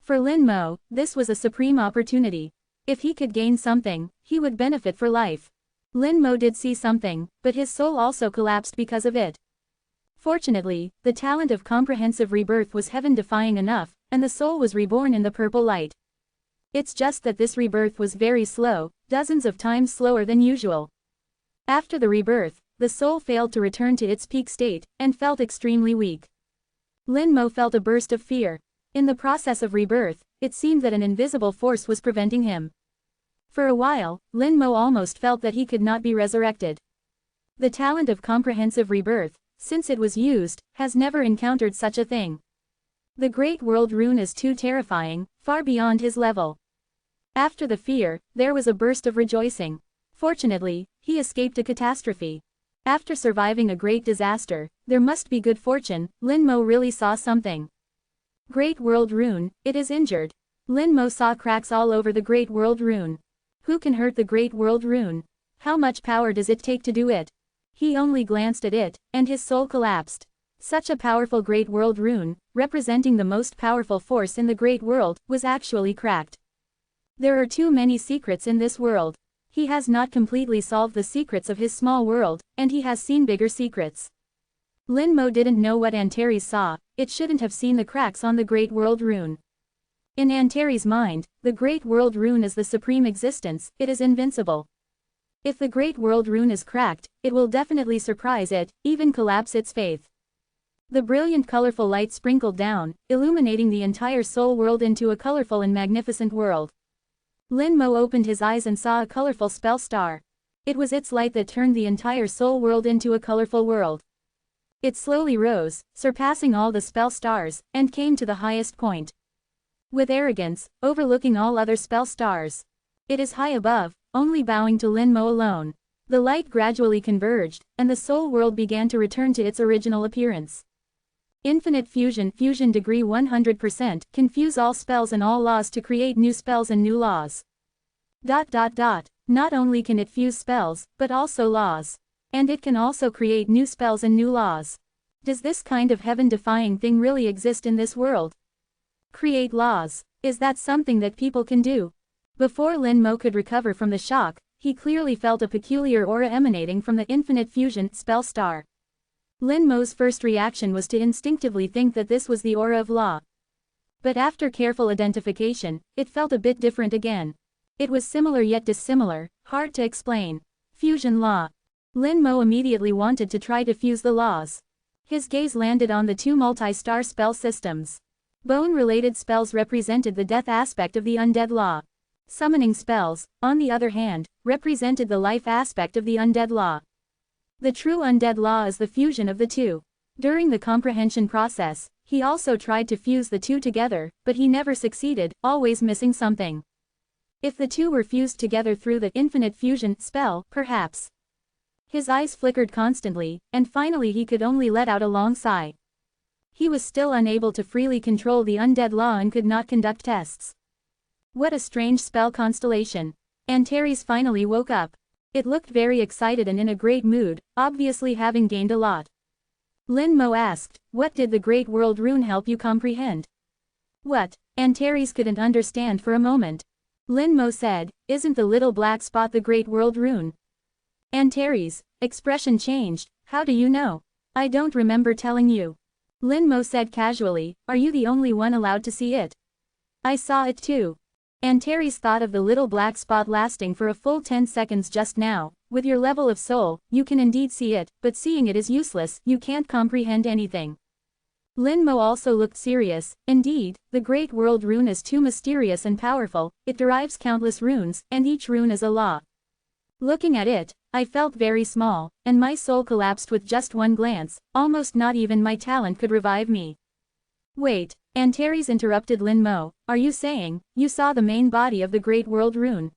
For Lin Mo, this was a supreme opportunity. If he could gain something, he would benefit for life. Lin Mo did see something, but his soul also collapsed because of it. Fortunately, the talent of comprehensive rebirth was heaven-defying enough, and the soul was reborn in the purple light. It's just that this rebirth was very slow, dozens of times slower than usual. After the rebirth, the soul failed to return to its peak state, and felt extremely weak. Lin Mo felt a burst of fear. In the process of rebirth, it seemed that an invisible force was preventing him. For a while, Lin Mo almost felt that he could not be resurrected. The talent of comprehensive rebirth, since it was used, has never encountered such a thing. The Great World Rune is too terrifying, far beyond his level. After the fear, there was a burst of rejoicing. Fortunately, he escaped a catastrophe. After surviving a great disaster, there must be good fortune. Lin Mo really saw something. Great World Rune, it is injured. Lin Mo saw cracks all over the Great World Rune. Who can hurt the Great World Rune? How much power does it take to do it? He only glanced at it, and his soul collapsed. Such a powerful Great World Rune, representing the most powerful force in the Great World, was actually cracked. There are too many secrets in this world. He has not completely solved the secrets of his small world, and he has seen bigger secrets. Lin Mo didn't know what Antares saw. It shouldn't have seen the cracks on the Great World Rune. In Antares' mind, the Great World Rune is the supreme existence, it is invincible. If the Great World Rune is cracked, it will definitely surprise it, even collapse its faith. The brilliant colorful light sprinkled down, illuminating the entire soul world into a colorful and magnificent world. Lin Mo opened his eyes and saw a colorful spell star. It was its light that turned the entire soul world into a colorful world. It slowly rose, surpassing all the spell stars, and came to the highest point. With arrogance, overlooking all other spell stars. It is high above, only bowing to Lin Mo alone. The light gradually converged, and the soul world began to return to its original appearance. Infinite fusion degree 100%, confuse all spells and all laws to create new spells and new laws. Not only can it fuse spells, but also laws. And it can also create new spells and new laws. Does this kind of heaven-defying thing really exist in this world? Create laws. Is that something that people can do? Before Lin Mo could recover from the shock, he clearly felt a peculiar aura emanating from the infinite fusion spell star. Lin Mo's first reaction was to instinctively think that this was the aura of law. But after careful identification, it felt a bit different again. It was similar yet dissimilar, hard to explain. Fusion law. Lin Mo immediately wanted to try to fuse the laws. His gaze landed on the two multi-star spell systems. Bone-related spells represented the death aspect of the undead law. Summoning spells, on the other hand, represented the life aspect of the undead law. The true undead law is the fusion of the two. During the comprehension process, he also tried to fuse the two together, but he never succeeded, always missing something. If the two were fused together through the infinite fusion spell, perhaps His eyes flickered constantly, and finally he could only let out a long sigh. He was still unable to freely control the undead law and could not conduct tests. What a strange spell constellation. Antares finally woke up. It looked very excited and in a great mood, obviously having gained a lot. Lin Mo asked, "What did the Great World Rune help you comprehend?" "What?" Antares couldn't understand for a moment. Lin Mo said, "Isn't the little black spot the Great World Rune?" Antares' expression changed. "How do you know? I don't remember telling you." Lin Mo said casually, "Are you the only one allowed to see it?" "I saw it too." Antares thought of the little black spot lasting for a full 10 seconds just now. "With your level of soul, you can indeed see it, but seeing it is useless, you can't comprehend anything." Lin Mo also looked serious. "Indeed, the Great World Rune is too mysterious and powerful, it derives countless runes, and each rune is a law. Looking at it, I felt very small, and my soul collapsed with just one glance, almost not even my talent could revive me." "Wait," Antares interrupted Lin Mo, "are you saying, you saw the main body of the Great World Rune?"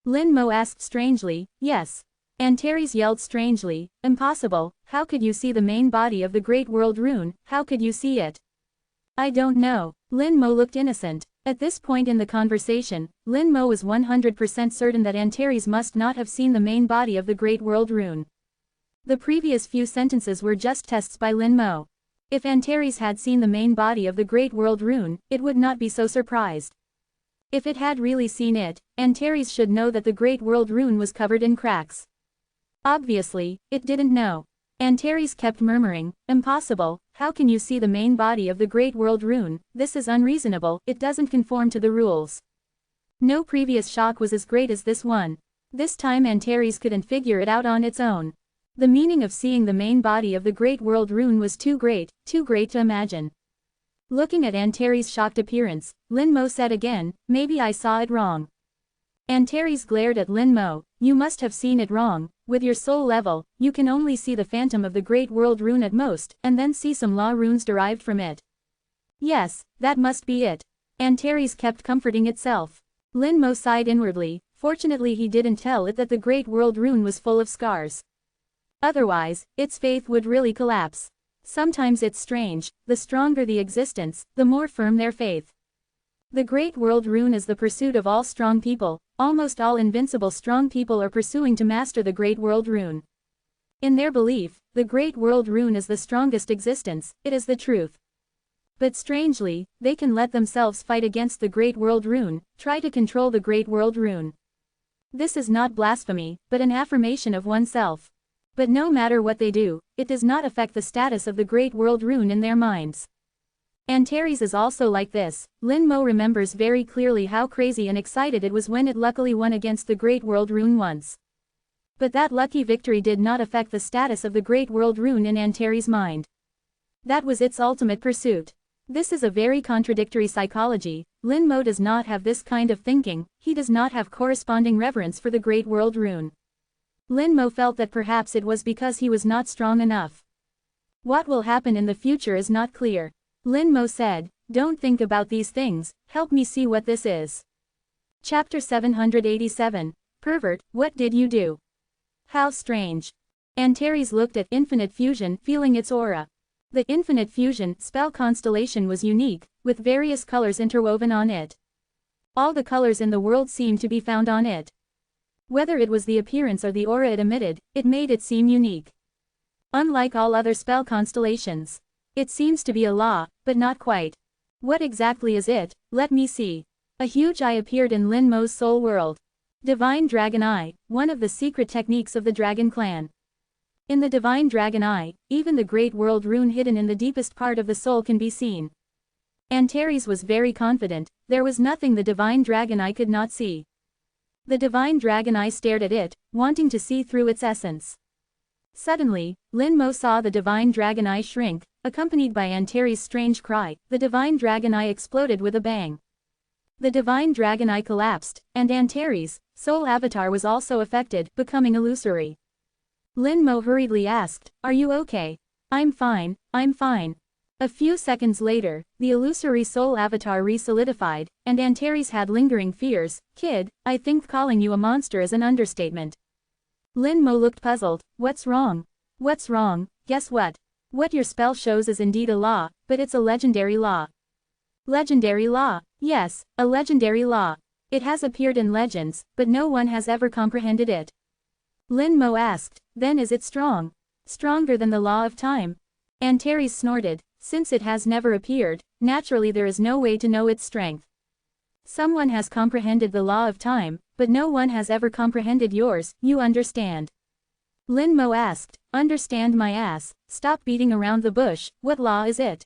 Lin Mo asked strangely. "Yes." Antares yelled strangely, "Impossible, how could you see the main body of the Great World Rune, how could you see it?" "I don't know." Lin Mo looked innocent. At this point in the conversation, Lin Mo was 100% certain that Antares must not have seen the main body of the Great World Rune. The previous few sentences were just tests by Lin Mo. If Antares had seen the main body of the Great World Rune, it would not be so surprised. If it had really seen it, Antares should know that the Great World Rune was covered in cracks. Obviously, it didn't know. Antares kept murmuring, "Impossible, how can you see the main body of the Great World Rune, this is unreasonable, it doesn't conform to the rules." No previous shock was as great as this one. This time Antares couldn't figure it out on its own. The meaning of seeing the main body of the Great World Rune was too great to imagine. Looking at Antares' shocked appearance, Lin Mo said again, "Maybe I saw it wrong." Antares glared at Lin Mo, "You must have seen it wrong. With your soul level, you can only see the phantom of the Great World Rune at most, and then see some law runes derived from it." "Yes, that must be it." Antares kept comforting itself. Lin Mo sighed inwardly. Fortunately he didn't tell it that the Great World Rune was full of scars. Otherwise, its faith would really collapse. Sometimes it's strange, the stronger the existence, the more firm their faith. The Great World Rune is the pursuit of all strong people. Almost all invincible strong people are pursuing to master the Great World Rune. In their belief, the Great World Rune is the strongest existence, it is the truth. But strangely, they can let themselves fight against the Great World Rune, try to control the Great World Rune. This is not blasphemy, but an affirmation of oneself. But no matter what they do, it does not affect the status of the Great World Rune in their minds. Antares is also like this. Lin Mo remembers very clearly how crazy and excited it was when it luckily won against the Great World Rune once. But that lucky victory did not affect the status of the Great World Rune in Antares' mind. That was its ultimate pursuit. This is a very contradictory psychology. Lin Mo does not have this kind of thinking, he does not have corresponding reverence for the Great World Rune. Lin Mo felt that perhaps it was because he was not strong enough. What will happen in the future is not clear. Lin Mo said, "Don't think about these things, help me see what this is." Chapter 787. Pervert, what did you do? How strange. Antares looked at Infinite Fusion, feeling its aura. The Infinite Fusion spell constellation was unique, with various colors interwoven on it. All the colors in the world seemed to be found on it. Whether it was the appearance or the aura it emitted, it made it seem unique. Unlike all other spell constellations. It seems to be a law, but not quite. What exactly is it? Let me see. A huge eye appeared in Lin Mo's soul world. Divine Dragon Eye, one of the secret techniques of the Dragon Clan. In the Divine Dragon Eye, even the Great World Rune hidden in the deepest part of the soul can be seen. Antares was very confident, there was nothing the Divine Dragon Eye could not see. The Divine Dragon Eye stared at it, wanting to see through its essence. Suddenly, Lin Mo saw the Divine Dragon Eye shrink, accompanied by Antares' strange cry. The Divine Dragon Eye exploded with a bang. The Divine Dragon Eye collapsed, and Antares' soul avatar was also affected, becoming illusory. Lin Mo hurriedly asked, "Are you okay?" I'm fine, I'm fine." A few seconds later, the illusory soul avatar re-solidified, and Antares had lingering fears. "Kid, I think calling you a monster is an understatement." Lin Mo looked puzzled. What's wrong? What's wrong? Guess what? What your spell shows is indeed a law, but it's a legendary law. Legendary law? Yes, a legendary law. It has appeared in legends, but no one has ever comprehended it. Lin Mo asked, then is it strong? Stronger than the law of time? Antares snorted, since it has never appeared, naturally there is no way to know its strength. Someone has comprehended the law of time, but no one has ever comprehended yours, you understand? Lin Mo asked, understand my ass, stop beating around the bush, what law is it?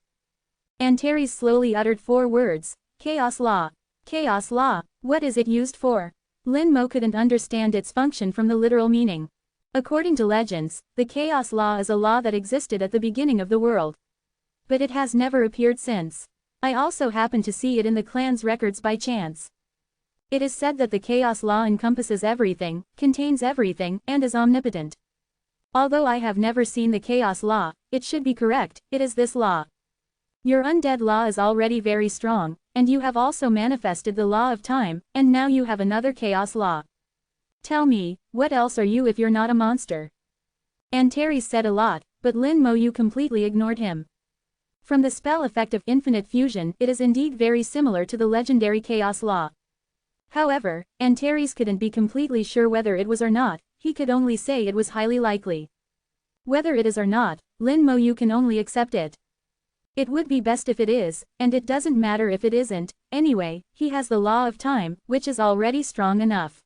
Antares slowly uttered 4 words, chaos law. Chaos law, what is it used for? Lin Mo couldn't understand its function from the literal meaning. According to legends, the chaos law is a law that existed at the beginning of the world. But it has never appeared since. I also happened to see it in the clan's records by chance. It is said that the chaos law encompasses everything, contains everything, and is omnipotent. Although I have never seen the chaos law, it should be correct, it is this law. Your undead law is already very strong, and you have also manifested the law of time, and now you have another chaos law. Tell me, what else are you if you're not a monster? Antares said a lot, but Lin Mo Yu completely ignored him. From the spell effect of infinite fusion, it is indeed very similar to the legendary chaos law. However, Antares couldn't be completely sure whether it was or not, he could only say it was highly likely. Whether it is or not, Lin Mo Yu can only accept it. It would be best if it is, and it doesn't matter if it isn't, anyway, he has the law of time, which is already strong enough.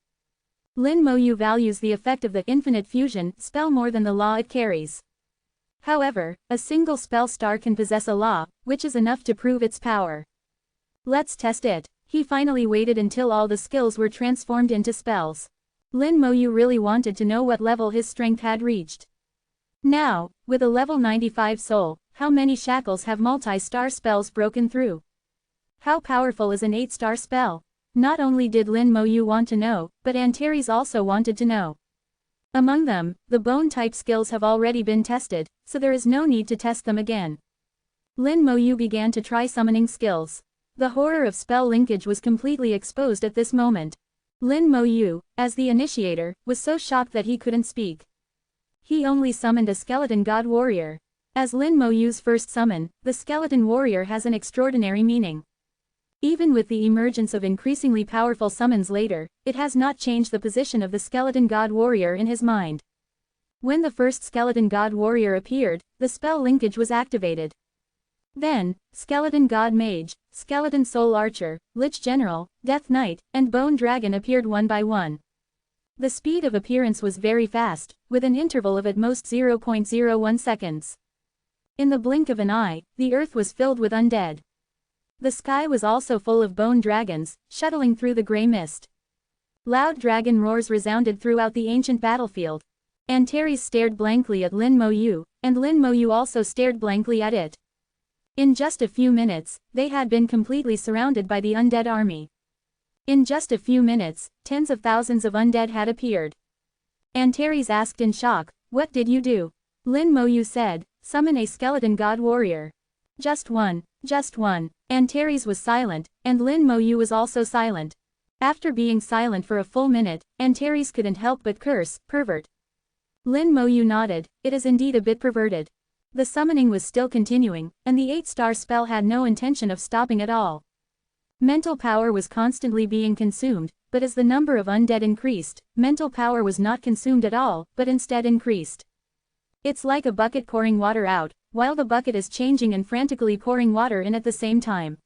Lin Mo Yu values the effect of the infinite fusion spell more than the law it carries. However, a single spell star can possess a law, which is enough to prove its power. Let's test it. He finally waited until all the skills were transformed into spells. Lin Mo Yu really wanted to know what level his strength had reached. Now, with a level 95 soul, how many shackles have multi-star spells broken through? How powerful is an 8-star spell? Not only did Lin Mo Yu want to know, but Antares also wanted to know. Among them, the bone-type skills have already been tested, so there is no need to test them again. Lin Mo Yu began to try summoning skills. The horror of spell linkage was completely exposed at this moment. Lin Mo Yu, as the initiator, was so shocked that he couldn't speak. He only summoned a skeleton god warrior. As Lin Mo Yu's first summon, the skeleton warrior has an extraordinary meaning. Even with the emergence of increasingly powerful summons later, it has not changed the position of the skeleton god warrior in his mind. When the first skeleton god warrior appeared, the spell linkage was activated. Then, skeleton god mage, skeleton soul archer, lich general, death knight, and bone dragon appeared one by one. The speed of appearance was very fast, with an interval of at most 0.01 seconds. In the blink of an eye, the earth was filled with undead. The sky was also full of bone dragons, shuttling through the grey mist. Loud dragon roars resounded throughout the ancient battlefield. Antares stared blankly at Lin Mo Yu, and Lin Mo Yu also stared blankly at it. In just a few minutes, they had been completely surrounded by the undead army. In just a few minutes, tens of thousands of undead had appeared. Antares asked in shock, "What did you do?" Lin Mo Yu said, "Summon a skeleton god warrior." Just one. Just one. Antares was silent, and Lin Mo Yu was also silent. After being silent for a full minute, Antares couldn't help but curse, "Pervert." Lin Mo Yu nodded, it is indeed a bit perverted. The summoning was still continuing, and the 8-star spell had no intention of stopping at all. Mental power was constantly being consumed, but as the number of undead increased, mental power was not consumed at all, but instead increased. It's like a bucket pouring water out, while the bucket is changing and frantically pouring water in at the same time.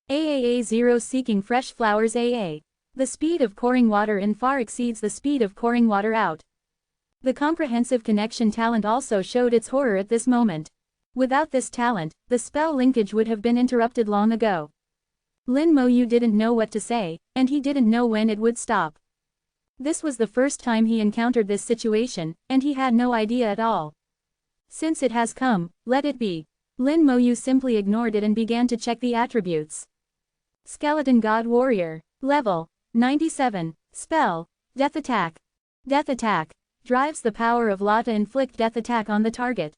AAA0 seeking fresh flowers AA. The speed of pouring water in far exceeds the speed of pouring water out. The comprehensive connection talent also showed its horror at this moment. Without this talent, the spell linkage would have been interrupted long ago. Lin Mo Yu didn't know what to say, and he didn't know when it would stop. This was the first time he encountered this situation, and he had no idea at all. Since it has come, let it be. Lin Mo Yu simply ignored it and began to check the attributes. Skeleton God Warrior. Level 97. Spell. Death Attack. Death Attack. Drives the power of law to inflict death attack on the target.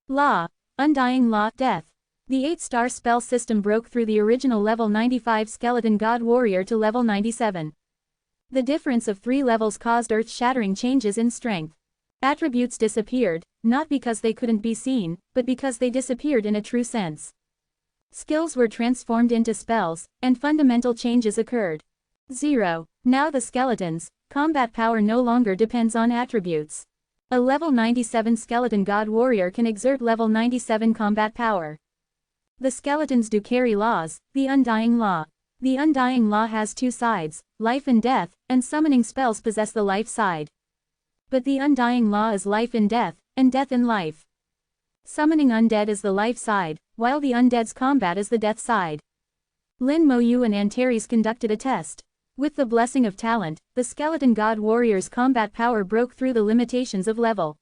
Law. Undying Law. Death. The 8-star spell system broke through the original level 95 Skeleton God Warrior to level 97. The difference of 3 levels caused earth-shattering changes in strength. Attributes disappeared, not because they couldn't be seen, but because they disappeared in a true sense. Skills were transformed into spells, and fundamental changes occurred. 0. Now the skeletons' combat power no longer depends on attributes. A level 97 skeleton god warrior can exert level 97 combat power. The skeletons do carry laws, the undying law. The undying law has 2 sides, life and death, and summoning spells possess the life side. But the undying law is life in death, and death in life. Summoning undead is the life side, while the undead's combat is the death side. Lin Moyu and Antares conducted a test. With the blessing of talent, the skeleton god warrior's combat power broke through the limitations of level.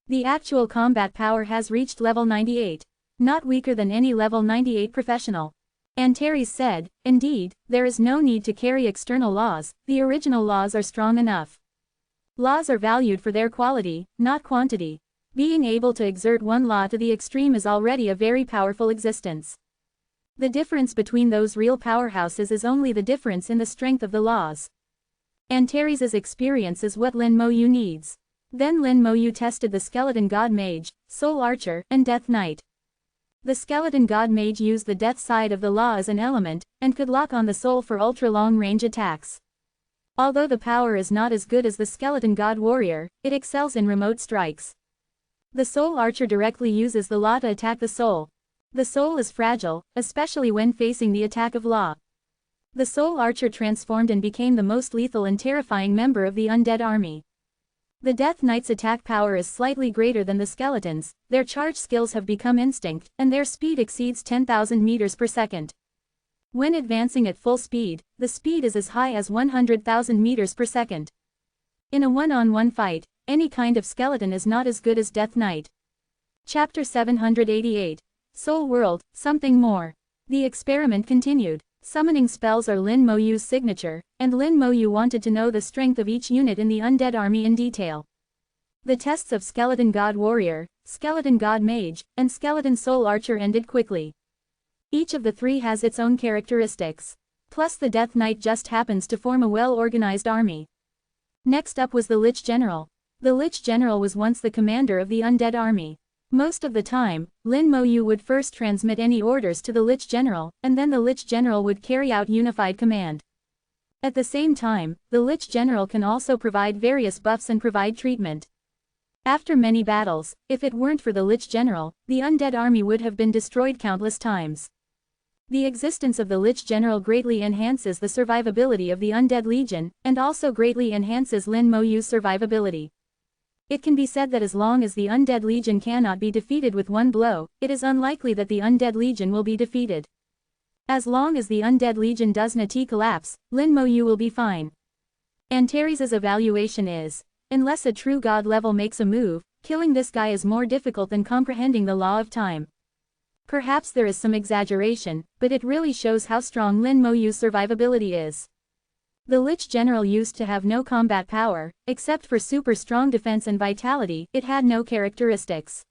The actual combat power has reached level 98. Not weaker than any level 98 professional. Antares said, "Indeed, there is no need to carry external laws, the original laws are strong enough. Laws are valued for their quality, not quantity. Being able to exert one law to the extreme is already a very powerful existence. The difference between those real powerhouses is only the difference in the strength of the laws." Antares' experience is what Lin Moyu needs. Then Lin Moyu tested the skeleton god mage, soul archer, and death knight. The skeleton god mage used the death side of the law as an element, and could lock on the soul for ultra-long range attacks. Although the power is not as good as the skeleton god warrior, it excels in remote strikes. The soul archer directly uses the law to attack the soul. The soul is fragile, especially when facing the attack of law. The soul archer transformed and became the most lethal and terrifying member of the undead army. The Death Knight's attack power is slightly greater than the skeletons, their charge skills have become instinct, and their speed exceeds 10,000 meters per second. When advancing at full speed, the speed is as high as 100,000 meters per second. In a one-on-one fight, any kind of skeleton is not as good as Death Knight. Chapter 788. Soul World, Something More. The experiment continued. Summoning spells are Lin Moyu's signature, and Lin Moyu wanted to know the strength of each unit in the undead army in detail. The tests of Skeleton God Warrior, Skeleton God Mage, and Skeleton Soul Archer ended quickly. Each of the 3 has its own characteristics. Plus the Death Knight just happens to form a well-organized army. Next up was the Lich General. The Lich General was once the commander of the undead army. Most of the time, Lin Moyu would first transmit any orders to the Lich General, and then the Lich General would carry out unified command. At the same time, the Lich General can also provide various buffs and provide treatment. After many battles, if it weren't for the Lich General, the undead army would have been destroyed countless times. The existence of the Lich General greatly enhances the survivability of the Undead Legion, and also greatly enhances Lin Moyu's survivability. It can be said that as long as the Undead Legion cannot be defeated with one blow, it is unlikely that the Undead Legion will be defeated. As long as the Undead Legion does not collapse, Lin Moyu will be fine. Antares' evaluation is, unless a true god level makes a move, killing this guy is more difficult than comprehending the law of time. Perhaps there is some exaggeration, but it really shows how strong Lin Moyu's survivability is. The Lich General used to have no combat power, except for super strong defense and vitality, it had no characteristics.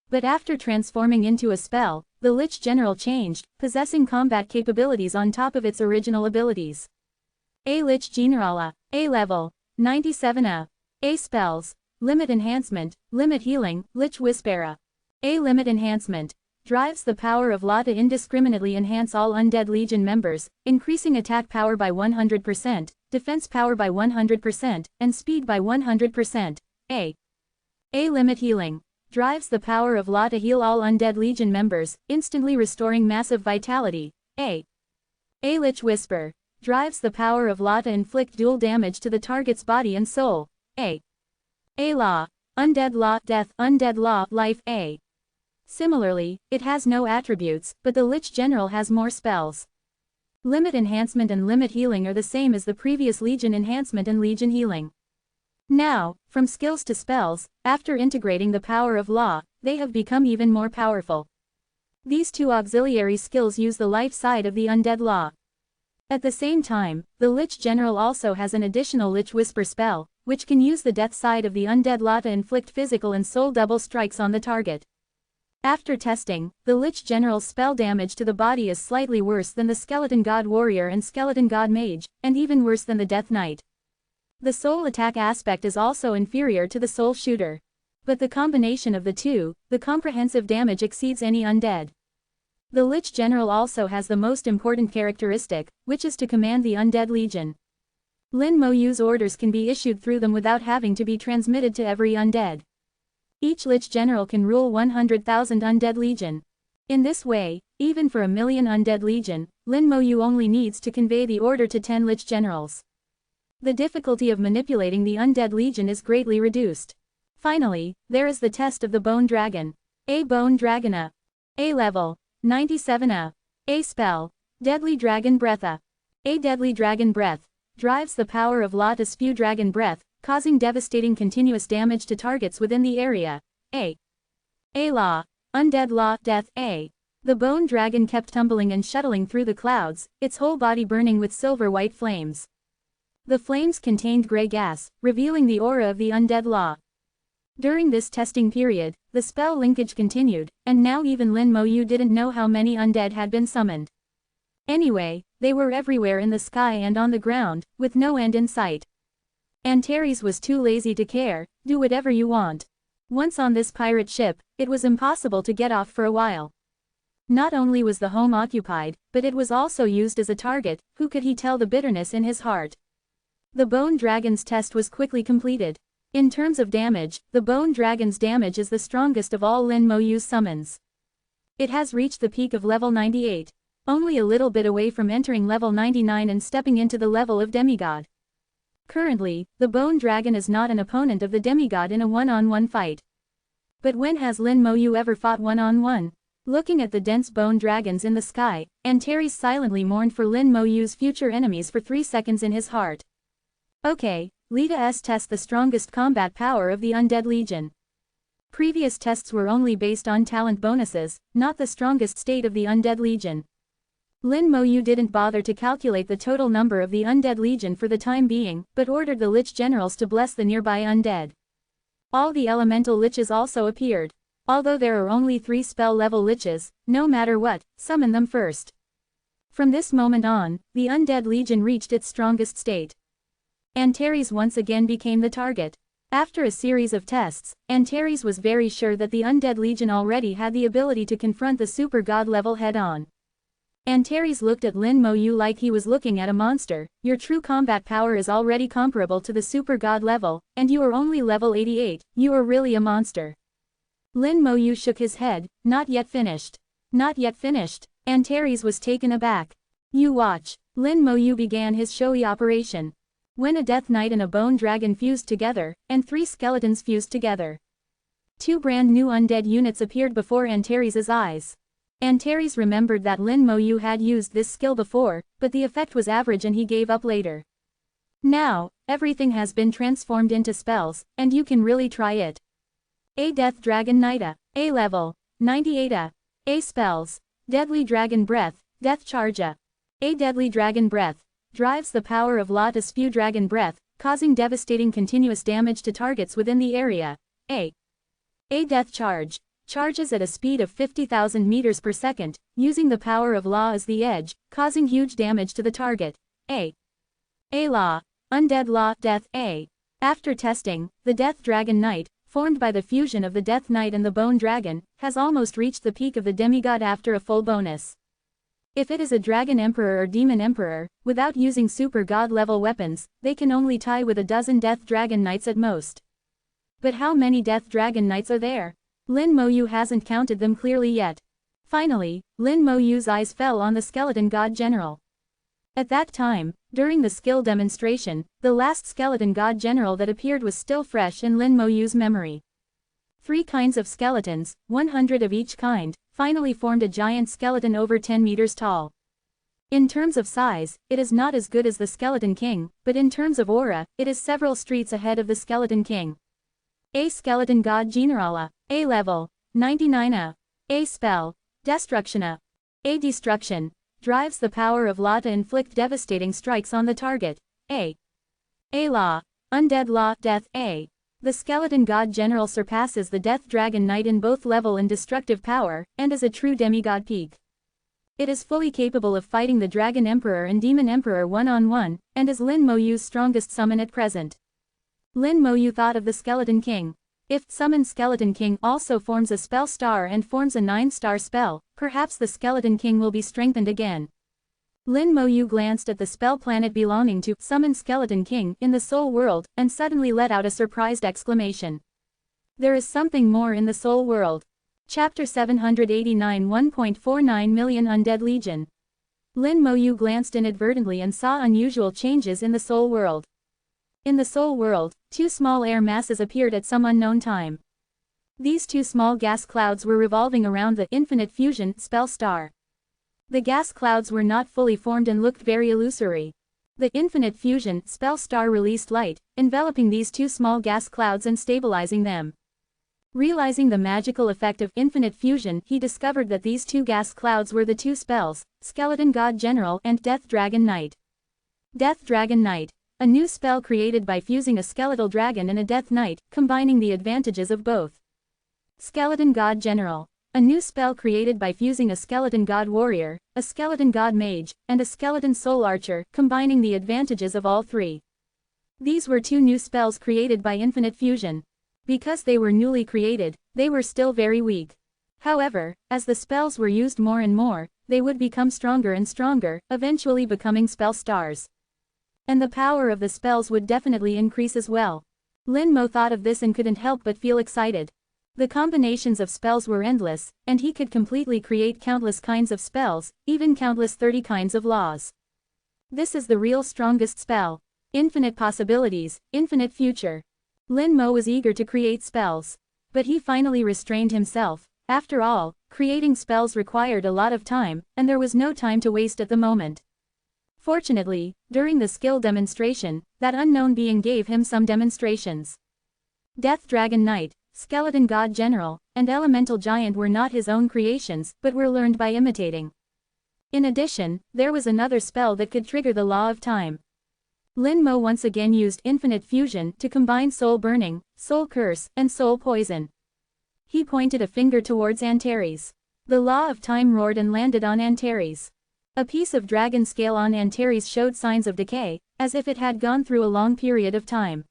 But after transforming into a spell, the Lich General changed, possessing combat capabilities on top of its original abilities. A Lich Generala, A level, 97 A spells, Limit Enhancement, Limit Healing, Lich Whisperer. A Limit Enhancement. Drives the power of law to indiscriminately enhance all Undead Legion members, increasing attack power by 100%, defense power by 100%, and speed by 100%. A Limit Healing. Drives the power of law to heal all Undead Legion members, instantly restoring massive vitality. A Lich Whisper. Drives the power of law to inflict dual damage to the target's body and soul. A Law. Undead Law, Death, Undead Law, Life. A Similarly, it has no attributes, but the Lich General has more spells. Limit Enhancement and Limit Healing are the same as the previous Legion Enhancement and Legion Healing. Now, from skills to spells, after integrating the power of law, they have become even more powerful. These 2 auxiliary skills use the life side of the undead law. At the same time, the Lich General also has an additional Lich Whisper spell, which can use the death side of the undead law to inflict physical and soul double strikes on the target. After testing, the Lich General's spell damage to the body is slightly worse than the Skeleton God Warrior and Skeleton God Mage, and even worse than the Death Knight. The soul attack aspect is also inferior to the soul shooter. But the combination of the two, the comprehensive damage exceeds any undead. The Lich General also has the most important characteristic, which is to command the Undead Legion. Lin Moyu's orders can be issued through them without having to be transmitted to every undead. Each Lich General can rule 100,000 Undead Legion. In this way, even for 1,000,000 Undead Legion, Lin Moyu only needs to convey the order to 10 Lich Generals. The difficulty of manipulating the Undead Legion is greatly reduced. Finally, there is the test of the Bone Dragon. A Bone Dragona. A level. 97 A spell. Deadly Dragon Breath A Deadly Dragon Breath. Drives the power of law to spew dragon breath, causing devastating continuous damage to targets within the area. A Law. Undead Law, Death. A. The bone dragon kept tumbling and shuttling through the clouds, its whole body burning with silver-white flames. The flames contained gray gas, revealing the aura of the undead law. During this testing period, the spell linkage continued, and now even Lin Moyu didn't know how many undead had been summoned. Anyway, they were everywhere in the sky and on the ground, with no end in sight. Antares was too lazy to care. Do whatever you want. Once on this pirate ship, it was impossible to get off for a while. Not only was the home occupied, but it was also used as a target. Who could he tell the bitterness in his heart? The Bone Dragon's test was quickly completed. In terms of damage, the Bone Dragon's damage is the strongest of all Lin Moyu's summons. It has reached the peak of level 98. Only a little bit away from entering level 99 and stepping into the level of demigod. Currently, the Bone Dragon is not an opponent of the demigod in a one-on-one fight. But when has Lin Moyu ever fought one-on-one? Looking at the dense bone dragons in the sky, Antares silently mourned for Lin Moyu's future enemies for 3 seconds in his heart. Okay, let us test the strongest combat power of the Undead Legion. Previous tests were only based on talent bonuses, not the strongest state of the Undead Legion. Lin Moyu didn't bother to calculate the total number of the Undead Legion for the time being, but ordered the Lich Generals to bless the nearby undead. All the elemental liches also appeared. Although there are only 3 spell-level liches, no matter what, summon them first. From this moment on, the Undead Legion reached its strongest state. Antares once again became the target. After a series of tests, Antares was very sure that the Undead Legion already had the ability to confront the super god level head-on. Antares looked at Lin Moyu like he was looking at a monster. Your true combat power is already comparable to the super god level, and you are only level 88, you are really a monster. Lin Moyu shook his head. Not yet finished. Not yet finished. Antares was taken aback. You watch. Lin Moyu began his showy operation. When a Death Knight and a Bone Dragon fused together, and 3 skeletons fused together. 2 brand new undead units appeared before Antares' eyes. Antares remembered that Lin Moyu had used this skill before, but the effect was average and he gave up later. Now, everything has been transformed into spells, and you can really try it. A Death Dragon Knight A level. 98 A spells. Deadly Dragon Breath, Death Charge A Deadly Dragon Breath. Drives the power of law to spew dragon breath, causing devastating continuous damage to targets within the area. A Death Charge. Charges at a speed of 50,000 meters per second, using the power of law as the edge, causing huge damage to the target. A Law. Undead Law, Death. A. After testing, the Death Dragon Knight, formed by the fusion of the Death Knight and the Bone Dragon, has almost reached the peak of the demigod after a full bonus. If it is a Dragon Emperor or Demon Emperor, without using super god level weapons, they can only tie with a dozen Death Dragon Knights at most. But how many Death Dragon Knights are there? Lin Moyu hasn't counted them clearly yet. Finally, Lin Moyu's eyes fell on the Skeleton God General. At that time, during the skill demonstration, the last Skeleton God General that appeared was still fresh in Lin Moyu's memory. 3 kinds of skeletons, 100 of each kind, finally formed a giant skeleton over 10 meters tall. In terms of size, it is not as good as the Skeleton King, but in terms of aura, it is several streets ahead of the Skeleton King. A Skeleton God General A level. 99 A spell. Destruction A destruction. Drives the power of law to inflict devastating strikes on the target. A Law. Undead Law, Death. A. The skeleton god general surpasses the death dragon knight in both level and destructive power, and is a true demigod peak. It is fully capable of fighting the Dragon Emperor and Demon Emperor one-on-one, and is Lin Moyu's strongest summon at present. Lin Moyu thought of the Skeleton King. If summoned Skeleton King also forms a spell star and forms a 9-star spell, perhaps the Skeleton King will be strengthened again. Lin Moyu glanced at the spell planet belonging to summoned Skeleton King in the Soul World, and suddenly let out a surprised exclamation. There is something more in the Soul World. Chapter 789 1.49 million Undead Legion. Lin Moyu glanced inadvertently and saw unusual changes in the Soul World. In the Soul World, 2 small air masses appeared at some unknown time. These 2 small gas clouds were revolving around the Infinite Fusion spell star. The gas clouds were not fully formed and looked very illusory. The Infinite Fusion spell star released light, enveloping these 2 small gas clouds and stabilizing them. Realizing the magical effect of Infinite Fusion, he discovered that these 2 gas clouds were the 2 spells, Skeleton God General and Death Dragon Knight. Death Dragon Knight. A new spell created by fusing a skeletal dragon and a death knight, combining the advantages of both. Skeleton God General. A new spell created by fusing a skeleton god warrior, a skeleton god mage, and a skeleton soul archer, combining the advantages of all 3. These were 2 new spells created by Infinite Fusion. Because they were newly created, they were still very weak. However, as the spells were used more and more, they would become stronger and stronger, eventually becoming spell stars. And the power of the spells would definitely increase as well. Lin Mo thought of this and couldn't help but feel excited. The combinations of spells were endless, and he could completely create countless kinds of spells, even countless 30 kinds of laws. This is the real strongest spell. Infinite possibilities, infinite future. Lin Mo was eager to create spells. But he finally restrained himself. After all, creating spells required a lot of time, and there was no time to waste at the moment. Fortunately, during the skill demonstration, that unknown being gave him some demonstrations. Death Dragon Knight, Skeleton God General, and Elemental Giant were not his own creations, but were learned by imitating. In addition, there was another spell that could trigger the law of time. Lin Mo once again used Infinite Fusion to combine Soul Burning, Soul Curse, and Soul Poison. He pointed a finger towards Antares. The law of time roared and landed on Antares. A piece of dragon scale on Antares showed signs of decay, as if it had gone through a long period of time.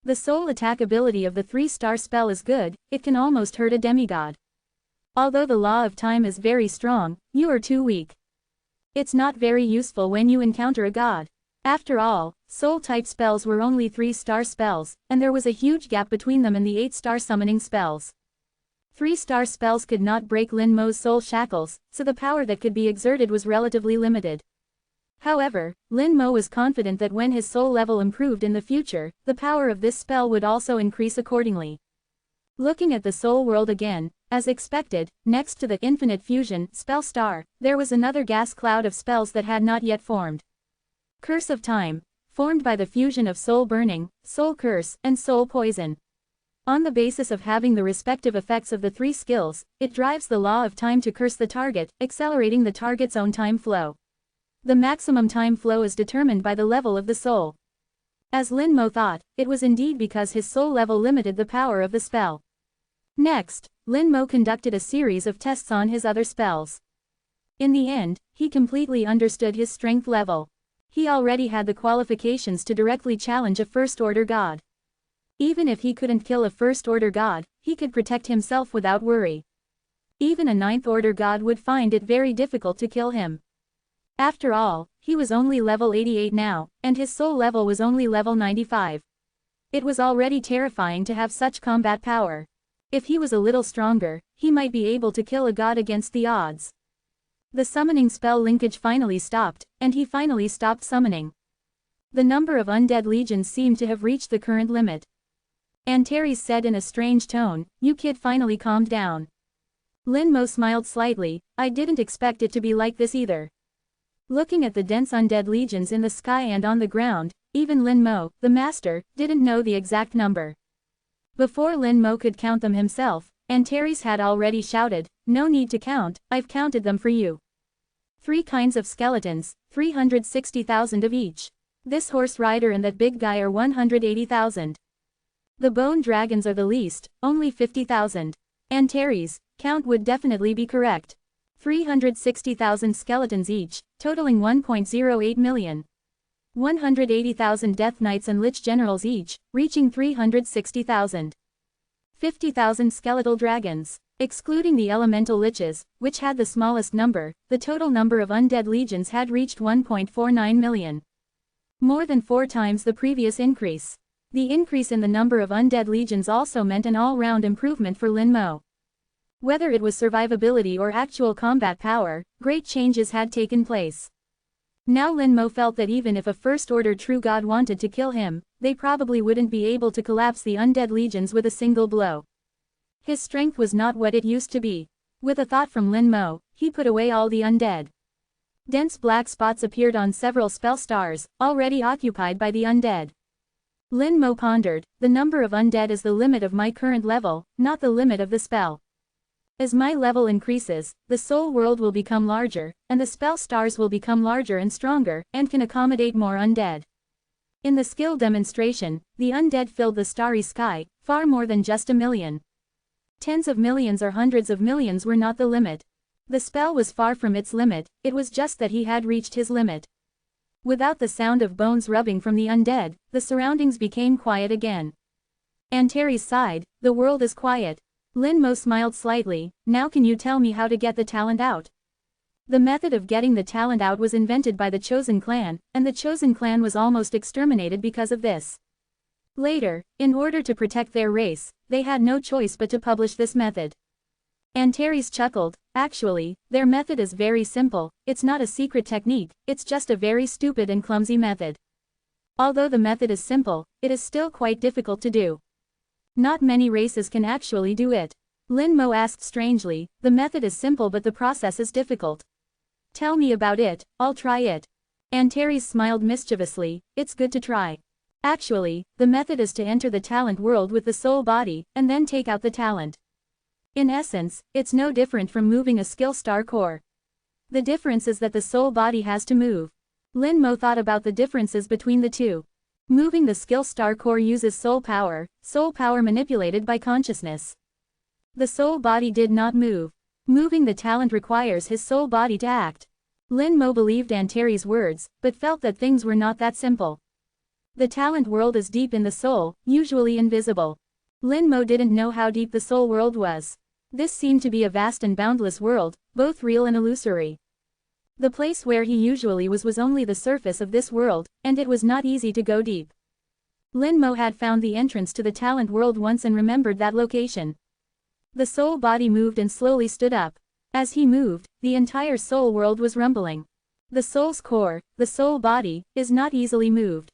The soul attack ability of the 3-star spell is good, it can almost hurt a demigod. Although the law of time is very strong, you are too weak. It's not very useful when you encounter a god. After all, soul-type spells were only 3-star spells, and there was a huge gap between them and the 8-star summoning spells. 3-star spells could not break Lin Mo's soul shackles, so the power that could be exerted was relatively limited. However, Lin Mo was confident that when his soul level improved in the future, the power of this spell would also increase accordingly. Looking at the soul world again, as expected, next to the Infinite Fusion spell star, there was another gas cloud of spells that had not yet formed. Curse of Time, formed by the fusion of Soul Burning, Soul Curse, and Soul Poison. On the basis of having the respective effects of the 3 skills, it drives the law of time to curse the target, accelerating the target's own time flow. The maximum time flow is determined by the level of the soul. As Lin Mo thought, it was indeed because his soul level limited the power of the spell. Next, Lin Mo conducted a series of tests on his other spells. In the end, he completely understood his strength level. He already had the qualifications to directly challenge a first-order god. Even if he couldn't kill a first-order god, he could protect himself without worry. Even a 9th-order god would find it very difficult to kill him. After all, he was only level 88 now, and his soul level was only level 95. It was already terrifying to have such combat power. If he was a little stronger, he might be able to kill a god against the odds. The summoning spell linkage finally stopped, and he finally stopped summoning. The number of undead legions seemed to have reached the current limit. Antares said in a strange tone, "You kid finally calmed down." Lin Mo smiled slightly, "I didn't expect it to be like this either." Looking at the dense undead legions in the sky and on the ground, even Lin Mo, the master, didn't know the exact number. Before Lin Mo could count them himself, Antares had already shouted, "No need to count, I've counted them for you. 3 kinds of skeletons, 360,000 of each. This horse rider and that big guy are 180,000. The bone dragons are the least, only 50,000. Antares, count would definitely be correct. 360,000 skeletons each, totaling 1.08 million. 180,000 Death Knights and Lich Generals each, reaching 360,000. 50,000 skeletal dragons. Excluding the elemental liches, which had the smallest number, the total number of undead legions had reached 1.49 million. More than 4 times the previous increase. The increase in the number of undead legions also meant an all-round improvement for Lin Mo. Whether it was survivability or actual combat power, great changes had taken place. Now Lin Mo felt that even if a First-Order True God wanted to kill him, they probably wouldn't be able to collapse the undead legions with a single blow. His strength was not what it used to be. With a thought from Lin Mo, he put away all the undead. Dense black spots appeared on several spell stars, already occupied by the undead. Lin Mo pondered, the number of undead is the limit of my current level, not the limit of the spell. As my level increases, the soul world will become larger, and the spell stars will become larger and stronger, and can accommodate more undead. In the skill demonstration, the undead filled the starry sky, far more than just a million. Tens of millions or hundreds of millions were not the limit. The spell was far from its limit, it was just that he had reached his limit. Without the sound of bones rubbing from the undead, the surroundings became quiet again. Antares sighed, the world is quiet. Lin Mo smiled slightly, now can you tell me how to get the talent out? The method of getting the talent out was invented by the Chosen Clan, and the Chosen Clan was almost exterminated because of this. Later, in order to protect their race, they had no choice but to publish this method. Antares chuckled, actually, their method is very simple, it's not a secret technique, it's just a very stupid and clumsy method. Although the method is simple, it is still quite difficult to do. Not many races can actually do it. Lin Mo asked strangely, the method is simple but the process is difficult. Tell me about it, I'll try it. Antares smiled mischievously, it's good to try. Actually, the method is to enter the talent world with the soul body, and then take out the talent. In essence, it's no different from moving a skill star core. The difference is that the soul body has to move. Lin Mo thought about the differences between the two. Moving the skill star core uses soul power manipulated by consciousness. The soul body did not move. Moving the talent requires his soul body to act. Lin Mo believed Antares' words, but felt that things were not that simple. The talent world is deep in the soul, usually invisible. Lin Mo didn't know how deep the soul world was. This seemed to be a vast and boundless world, both real and illusory. The place where he usually was only the surface of this world, and it was not easy to go deep. Lin Mo had found the entrance to the talent world once and remembered that location. The soul body moved and slowly stood up. As he moved, the entire soul world was rumbling. The soul's core, the soul body, is not easily moved.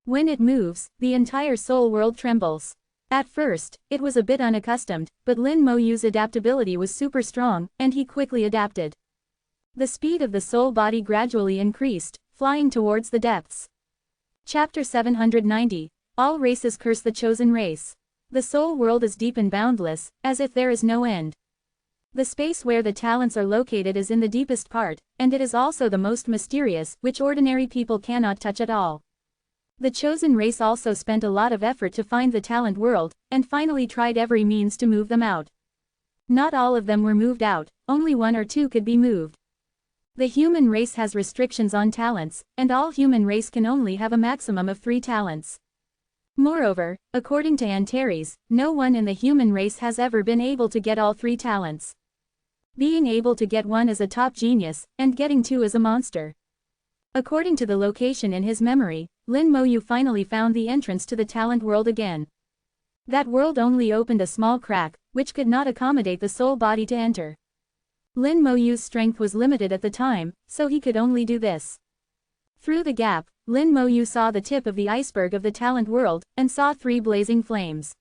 When it moves, the entire soul world trembles. At first, it was a bit unaccustomed, but Lin Mo Yu's adaptability was super strong, and he quickly adapted. The speed of the soul body gradually increased, flying towards the depths. Chapter 790. All races curse the chosen race. The soul world is deep and boundless, as if there is no end. The space where the talents are located is in the deepest part, and it is also the most mysterious, which ordinary people cannot touch at all. The chosen race also spent a lot of effort to find the talent world, and finally tried every means to move them out. Not all of them were moved out, only 1 or 2 could be moved. The human race has restrictions on talents, and all human race can only have a maximum of 3 talents. Moreover, according to Antares, no one in the human race has ever been able to get all 3 talents. Being able to get 1 is a top genius, and getting 2 is a monster. According to the location in his memory, Lin Mo Yu finally found the entrance to the talent world again. That world only opened a small crack, which could not accommodate the soul body to enter. Lin Mo Yu's strength was limited at the time, so he could only do this. Through the gap, Lin Mo Yu saw the tip of the iceberg of the talent world, and saw 3 blazing flames.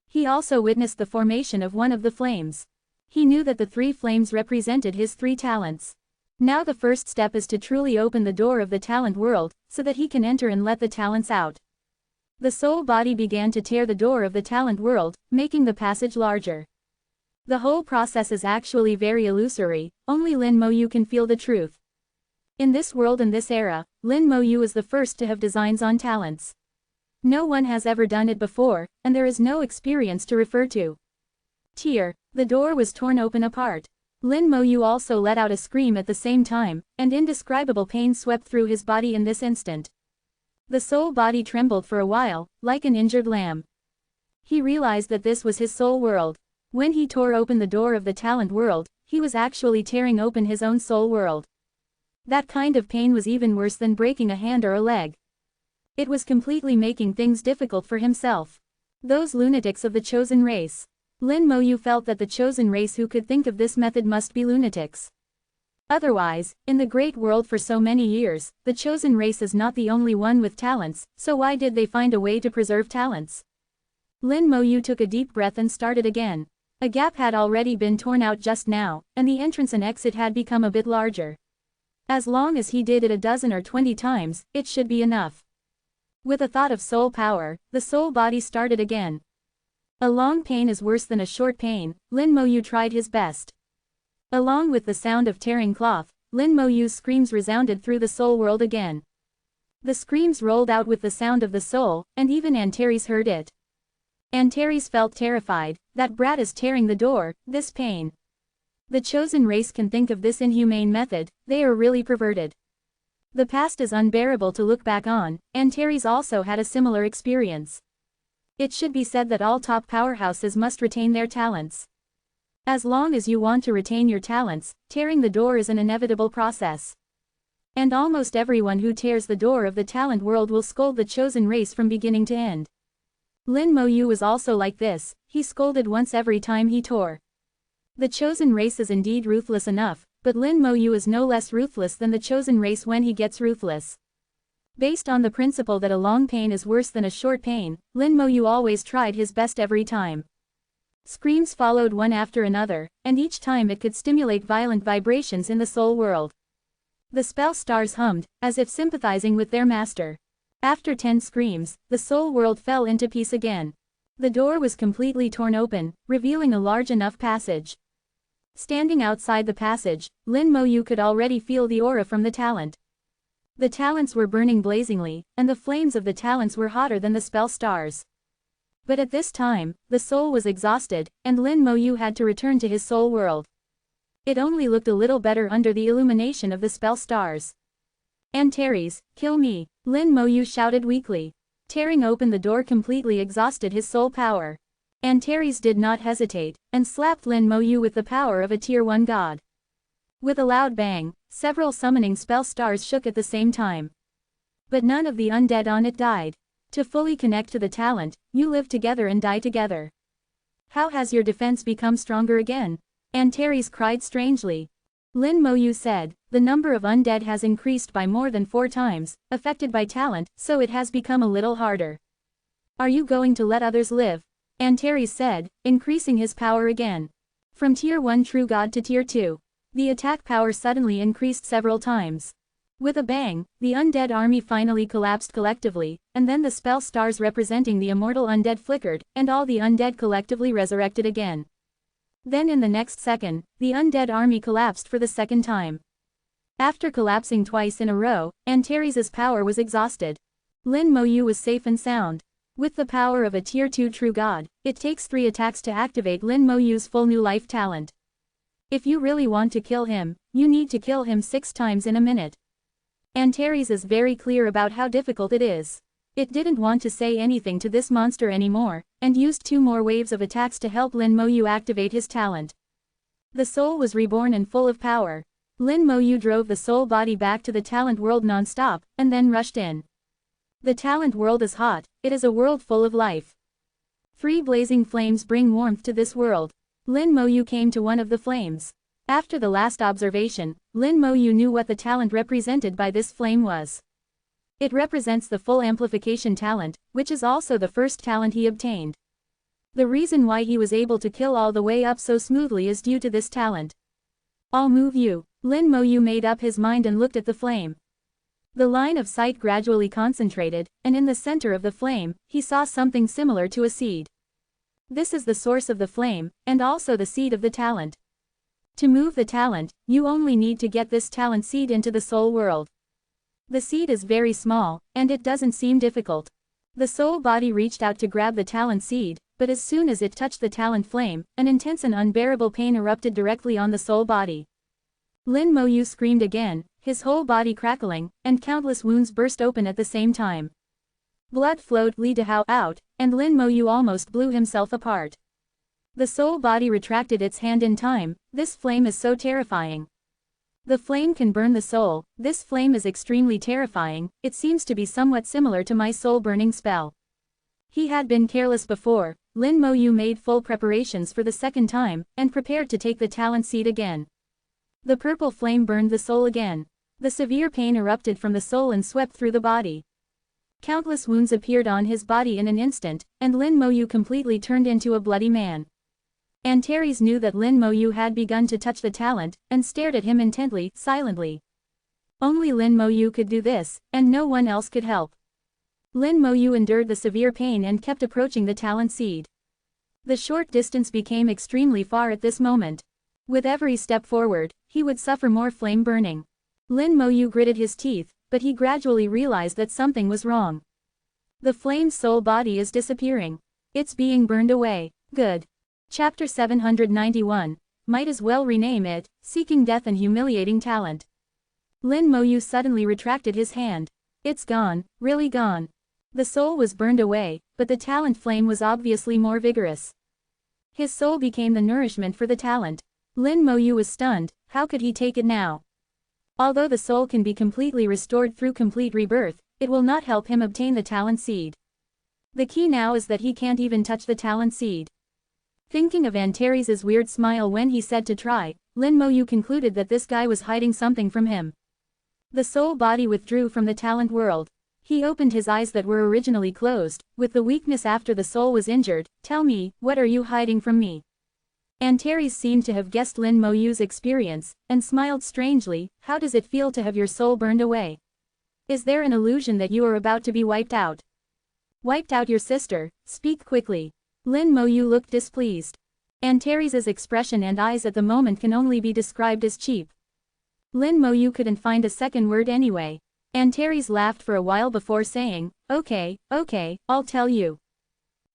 He also witnessed the formation of one of the flames. He knew that the 3 flames represented his 3 talents. Now the first step is to truly open the door of the talent world, so that he can enter and let the talents out. The soul body began to tear the door of the talent world, making the passage larger. The whole process is actually very illusory, only Lin Mo Yu can feel the truth. In this world and this era, Lin Mo Yu is the first to have designs on talents. No one has ever done it before, and there is no experience to refer to. Tear. The door was torn open apart. Lin Moyu also let out a scream at the same time, and indescribable pain swept through his body in this instant. The soul body trembled for a while, like an injured lamb. He realized that this was his soul world. When he tore open the door of the talent world, he was actually tearing open his own soul world. That kind of pain was even worse than breaking a hand or a leg. It was completely making things difficult for himself. Those lunatics of the chosen race. Lin Moyu felt that the chosen race who could think of this method must be lunatics. Otherwise, in the great world for so many years, the chosen race is not the only one with talents, so why did they find a way to preserve talents? Lin Moyu took a deep breath and started again. A gap had already been torn out just now, and the entrance and exit had become a bit larger. As long as he did it a dozen or 20 times, it should be enough. With a thought of soul power, the soul body started again. A long pain is worse than a short pain, Lin Moyu tried his best. Along with the sound of tearing cloth, Lin Moyu's screams resounded through the soul world again. The screams rolled out with the sound of the soul, and even Antares heard it. Antares felt terrified. That brat is tearing the door, this pain. The chosen race can think of this inhumane method, they are really perverted. The past is unbearable to look back on, Antares also had a similar experience. It should be said that all top powerhouses must retain their talents. As long as you want to retain your talents, tearing the door is an inevitable process. And almost everyone who tears the door of the talent world will scold the chosen race from beginning to end. Lin Moyu was also like this, he scolded once every time he tore. The chosen race is indeed ruthless enough, but Lin Moyu is no less ruthless than the chosen race when he gets ruthless. Based on the principle that a long pain is worse than a short pain, Lin Moyu always tried his best every time. Screams followed one after another, and each time it could stimulate violent vibrations in the soul world. The spell stars hummed, as if sympathizing with their master. After 10 screams, the soul world fell into peace again. The door was completely torn open, revealing a large enough passage. Standing outside the passage, Lin Moyu could already feel the aura from the talent. The talents were burning blazingly, and the flames of the talents were hotter than the spell stars. But at this time, the soul was exhausted, and Lin Moyu had to return to his soul world. It only looked a little better under the illumination of the spell stars. Antares, kill me, Lin Moyu shouted weakly. Tearing open the door completely exhausted his soul power. Antares did not hesitate, and slapped Lin Moyu with the power of a Tier 1 god. With a loud bang, several summoning spell stars shook at the same time. But none of the undead on it died. To fully connect to the talent, you live together and die together. How has your defense become stronger again? Antares cried strangely. Lin Moyu said, the number of undead has increased by more than 4 times, affected by talent, so it has become a little harder. Are you going to let others live? Antares said, increasing his power again. From Tier 1 True God to Tier 2. The attack power suddenly increased several times. With a bang, the undead army finally collapsed collectively, and then the spell stars representing the immortal undead flickered, and all the undead collectively resurrected again. Then in the next second, the undead army collapsed for the second time. After collapsing twice in a row, Antares' power was exhausted. Lin Moyu was safe and sound. With the power of a Tier 2 True God, it takes 3 attacks to activate Lin Moyu's full new life talent. If you really want to kill him, you need to kill him 6 times in a minute. Antares is very clear about how difficult it is. It didn't want to say anything to this monster anymore, and used 2 more waves of attacks to help Lin Moyu activate his talent. The soul was reborn and full of power. Lin Moyu drove the soul body back to the talent world non-stop, and then rushed in. The talent world is hot, it is a world full of life. 3 blazing flames bring warmth to this world. Lin Moyu came to one of the flames. After the last observation, Lin Moyu knew what the talent represented by this flame was. It represents the full amplification talent, which is also the first talent he obtained. The reason why he was able to kill all the way up so smoothly is due to this talent. I'll move you. Lin Moyu made up his mind and looked at the flame. The line of sight gradually concentrated, and in the center of the flame, he saw something similar to a seed. This is the source of the flame, and also the seed of the talent. To move the talent, you only need to get this talent seed into the soul world. The seed is very small, and it doesn't seem difficult. The soul body reached out to grab the talent seed, but as soon as it touched the talent flame, an intense and unbearable pain erupted directly on the soul body. Lin Moyu screamed again, his whole body crackling, and countless wounds burst open at the same time. Blood flowed Li Dahao out, and Lin Moyu almost blew himself apart. The soul body retracted its hand in time. This flame is so terrifying. The flame can burn the soul. This flame is extremely terrifying. It seems to be somewhat similar to my soul burning spell. He had been careless before. Lin Moyu made full preparations for the second time, and prepared to take the talent seed again. The purple flame burned the soul again. The severe pain erupted from the soul and swept through the body. Countless wounds appeared on his body in an instant, and Lin Moyu completely turned into a bloody man. Antares knew that Lin Moyu had begun to touch the talent, and stared at him intently, silently. Only Lin Moyu could do this, and no one else could help. Lin Moyu endured the severe pain and kept approaching the talent seed. The short distance became extremely far at this moment. With every step forward, he would suffer more flame burning. Lin Moyu gritted his teeth, but he gradually realized that something was wrong. The flame's soul body is disappearing. It's being burned away. Good. Chapter 791, might as well rename it, Seeking Death and Humiliating Talent. Lin Moyu suddenly retracted his hand. It's gone, really gone. The soul was burned away, but the talent flame was obviously more vigorous. His soul became the nourishment for the talent. Lin Moyu was stunned. How could he take it now? Although the soul can be completely restored through complete rebirth, it will not help him obtain the talent seed. The key now is that he can't even touch the talent seed. Thinking of Antares' weird smile when he said to try, Lin Moyu concluded that this guy was hiding something from him. The soul body withdrew from the talent world. He opened his eyes that were originally closed, with the weakness after the soul was injured. Tell me, what are you hiding from me? Antares seemed to have guessed Lin Moyu's experience, and smiled strangely. How does it feel to have your soul burned away? Is there an illusion that you are about to be wiped out? Wiped out your sister? Speak quickly. Lin Moyu looked displeased. Antares' expression and eyes at the moment can only be described as cheap. Lin Moyu couldn't find a second word anyway. Antares laughed for a while before saying, okay, I'll tell you.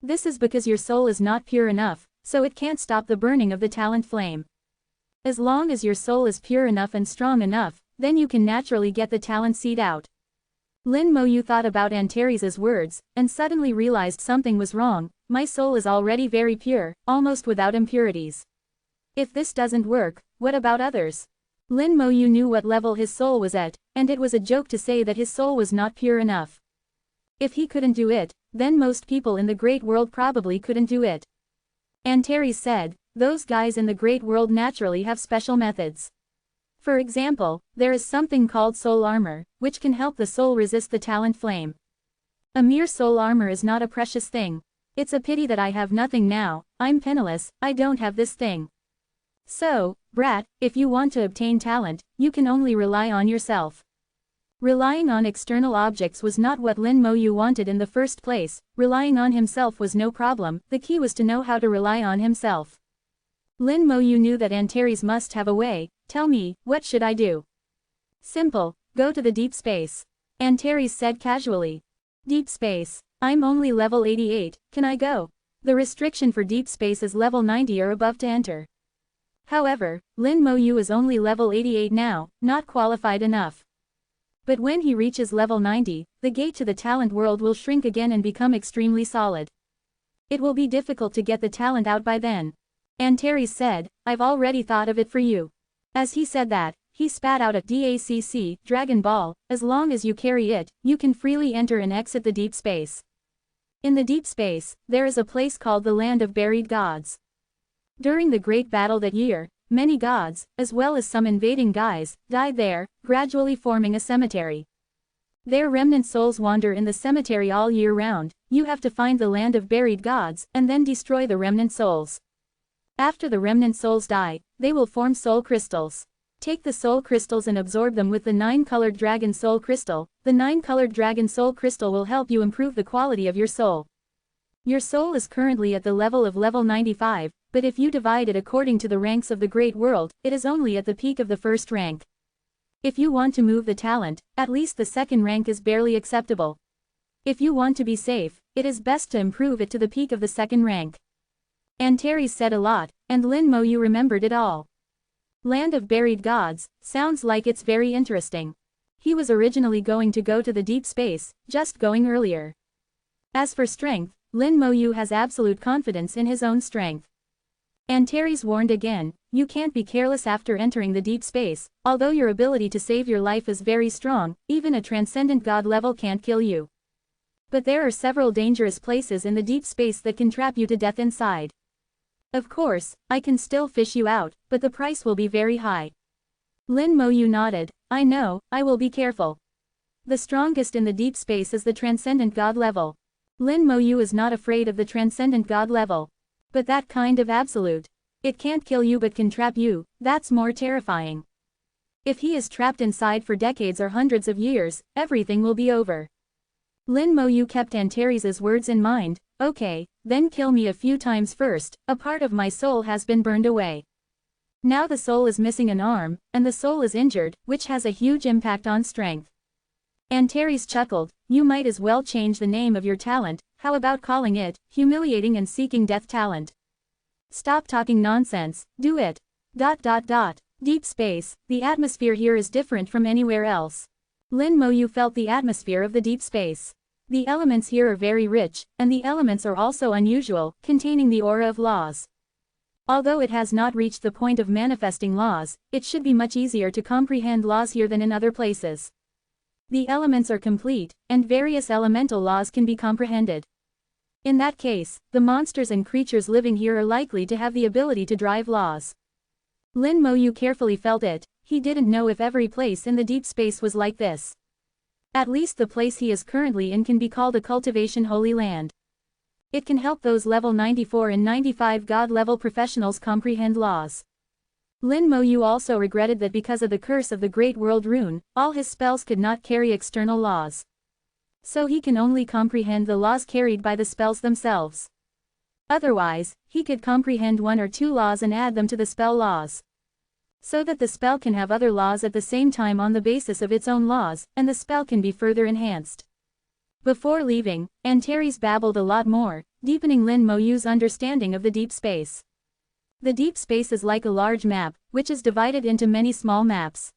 This is because your soul is not pure enough, so it can't stop the burning of the talent flame. As long as your soul is pure enough and strong enough, then you can naturally get the talent seed out. Lin Moyu thought about Antares' words, and suddenly realized something was wrong. My soul is already very pure, almost without impurities. If this doesn't work, what about others? Lin Moyu knew what level his soul was at, and it was a joke to say that his soul was not pure enough. If he couldn't do it, then most people in the great world probably couldn't do it. Antares said, those guys in the great world naturally have special methods. For example, there is something called soul armor, which can help the soul resist the talent flame. A mere soul armor is not a precious thing. It's a pity that I have nothing now. I'm penniless, I don't have this thing. So, brat, if you want to obtain talent, you can only rely on yourself. Relying on external objects was not what Lin Moyu wanted in the first place. Relying on himself was no problem, the key was to know how to rely on himself. Lin Moyu knew that Antares must have a way. Tell me, what should I do? Simple, go to the deep space. Antares said casually. Deep space. I'm only level 88, can I go? The restriction for deep space is level 90 or above to enter. However, Lin Moyu is only level 88 now, not qualified enough. But when he reaches level 90, the gate to the talent world will shrink again and become extremely solid. It will be difficult to get the talent out by then. Antares said, I've already thought of it for you. As he said that, he spat out a DACC, Dragon Ball. As long as you carry it, you can freely enter and exit the deep space. In the deep space, there is a place called the Land of Buried Gods. During the great battle that year, many gods, as well as some invading guys, died there, gradually forming a cemetery. Their remnant souls wander in the cemetery all year round. You have to find the Land of Buried Gods, and then destroy the remnant souls. After the remnant souls die, they will form soul crystals. Take the soul crystals and absorb them with the 9-colored dragon soul crystal. The 9-colored dragon soul crystal will help you improve the quality of your soul. Your soul is currently at the level of level 95, but if you divide it according to the ranks of the great world, it is only at the peak of the first rank. If you want to move the talent, at least the second rank is barely acceptable. If you want to be safe, it is best to improve it to the peak of the second rank. Antares said a lot, and Lin Moyu remembered it all. Land of Buried Gods, sounds like it's very interesting. He was originally going to go to the deep space, just going earlier. As for strength, Lin Moyu has absolute confidence in his own strength. Antares warned again, you can't be careless after entering the deep space, although your ability to save your life is very strong, even a transcendent god level can't kill you. But there are several dangerous places in the deep space that can trap you to death inside. Of course, I can still fish you out, but the price will be very high. Lin Moyu nodded, I know, I will be careful. The strongest in the deep space is the transcendent god level. Lin Moyu is not afraid of the transcendent god level. But that kind of absolute. It can't kill you but can trap you, that's more terrifying. If he is trapped inside for decades or hundreds of years, everything will be over. Lin Moyu kept Antares' words in mind, okay, then kill me a few times first, a part of my soul has been burned away. Now the soul is missing an arm, and the soul is injured, which has a huge impact on strength. Antares chuckled, you might as well change the name of your talent, how about calling it, humiliating and seeking death talent? Stop talking nonsense, do it. Deep space, the atmosphere here is different from anywhere else. Lin Moyu felt the atmosphere of the deep space. The elements here are very rich, and the elements are also unusual, containing the aura of laws. Although it has not reached the point of manifesting laws, it should be much easier to comprehend laws here than in other places. The elements are complete, and various elemental laws can be comprehended. In that case, the monsters and creatures living here are likely to have the ability to drive laws. Lin Moyu carefully felt it, he didn't know if every place in the deep space was like this. At least the place he is currently in can be called a cultivation holy land. It can help those level 94 and 95 god level professionals comprehend laws. Lin Moyu also regretted that because of the curse of the Great World Rune, all his spells could not carry external laws. So he can only comprehend the laws carried by the spells themselves. Otherwise, he could comprehend one or two laws and add them to the spell laws. So that the spell can have other laws at the same time on the basis of its own laws, and the spell can be further enhanced. Before leaving, Antares babbled a lot more, deepening Lin Moyu's understanding of the deep space. The deep space is like a large map, which is divided into many small maps.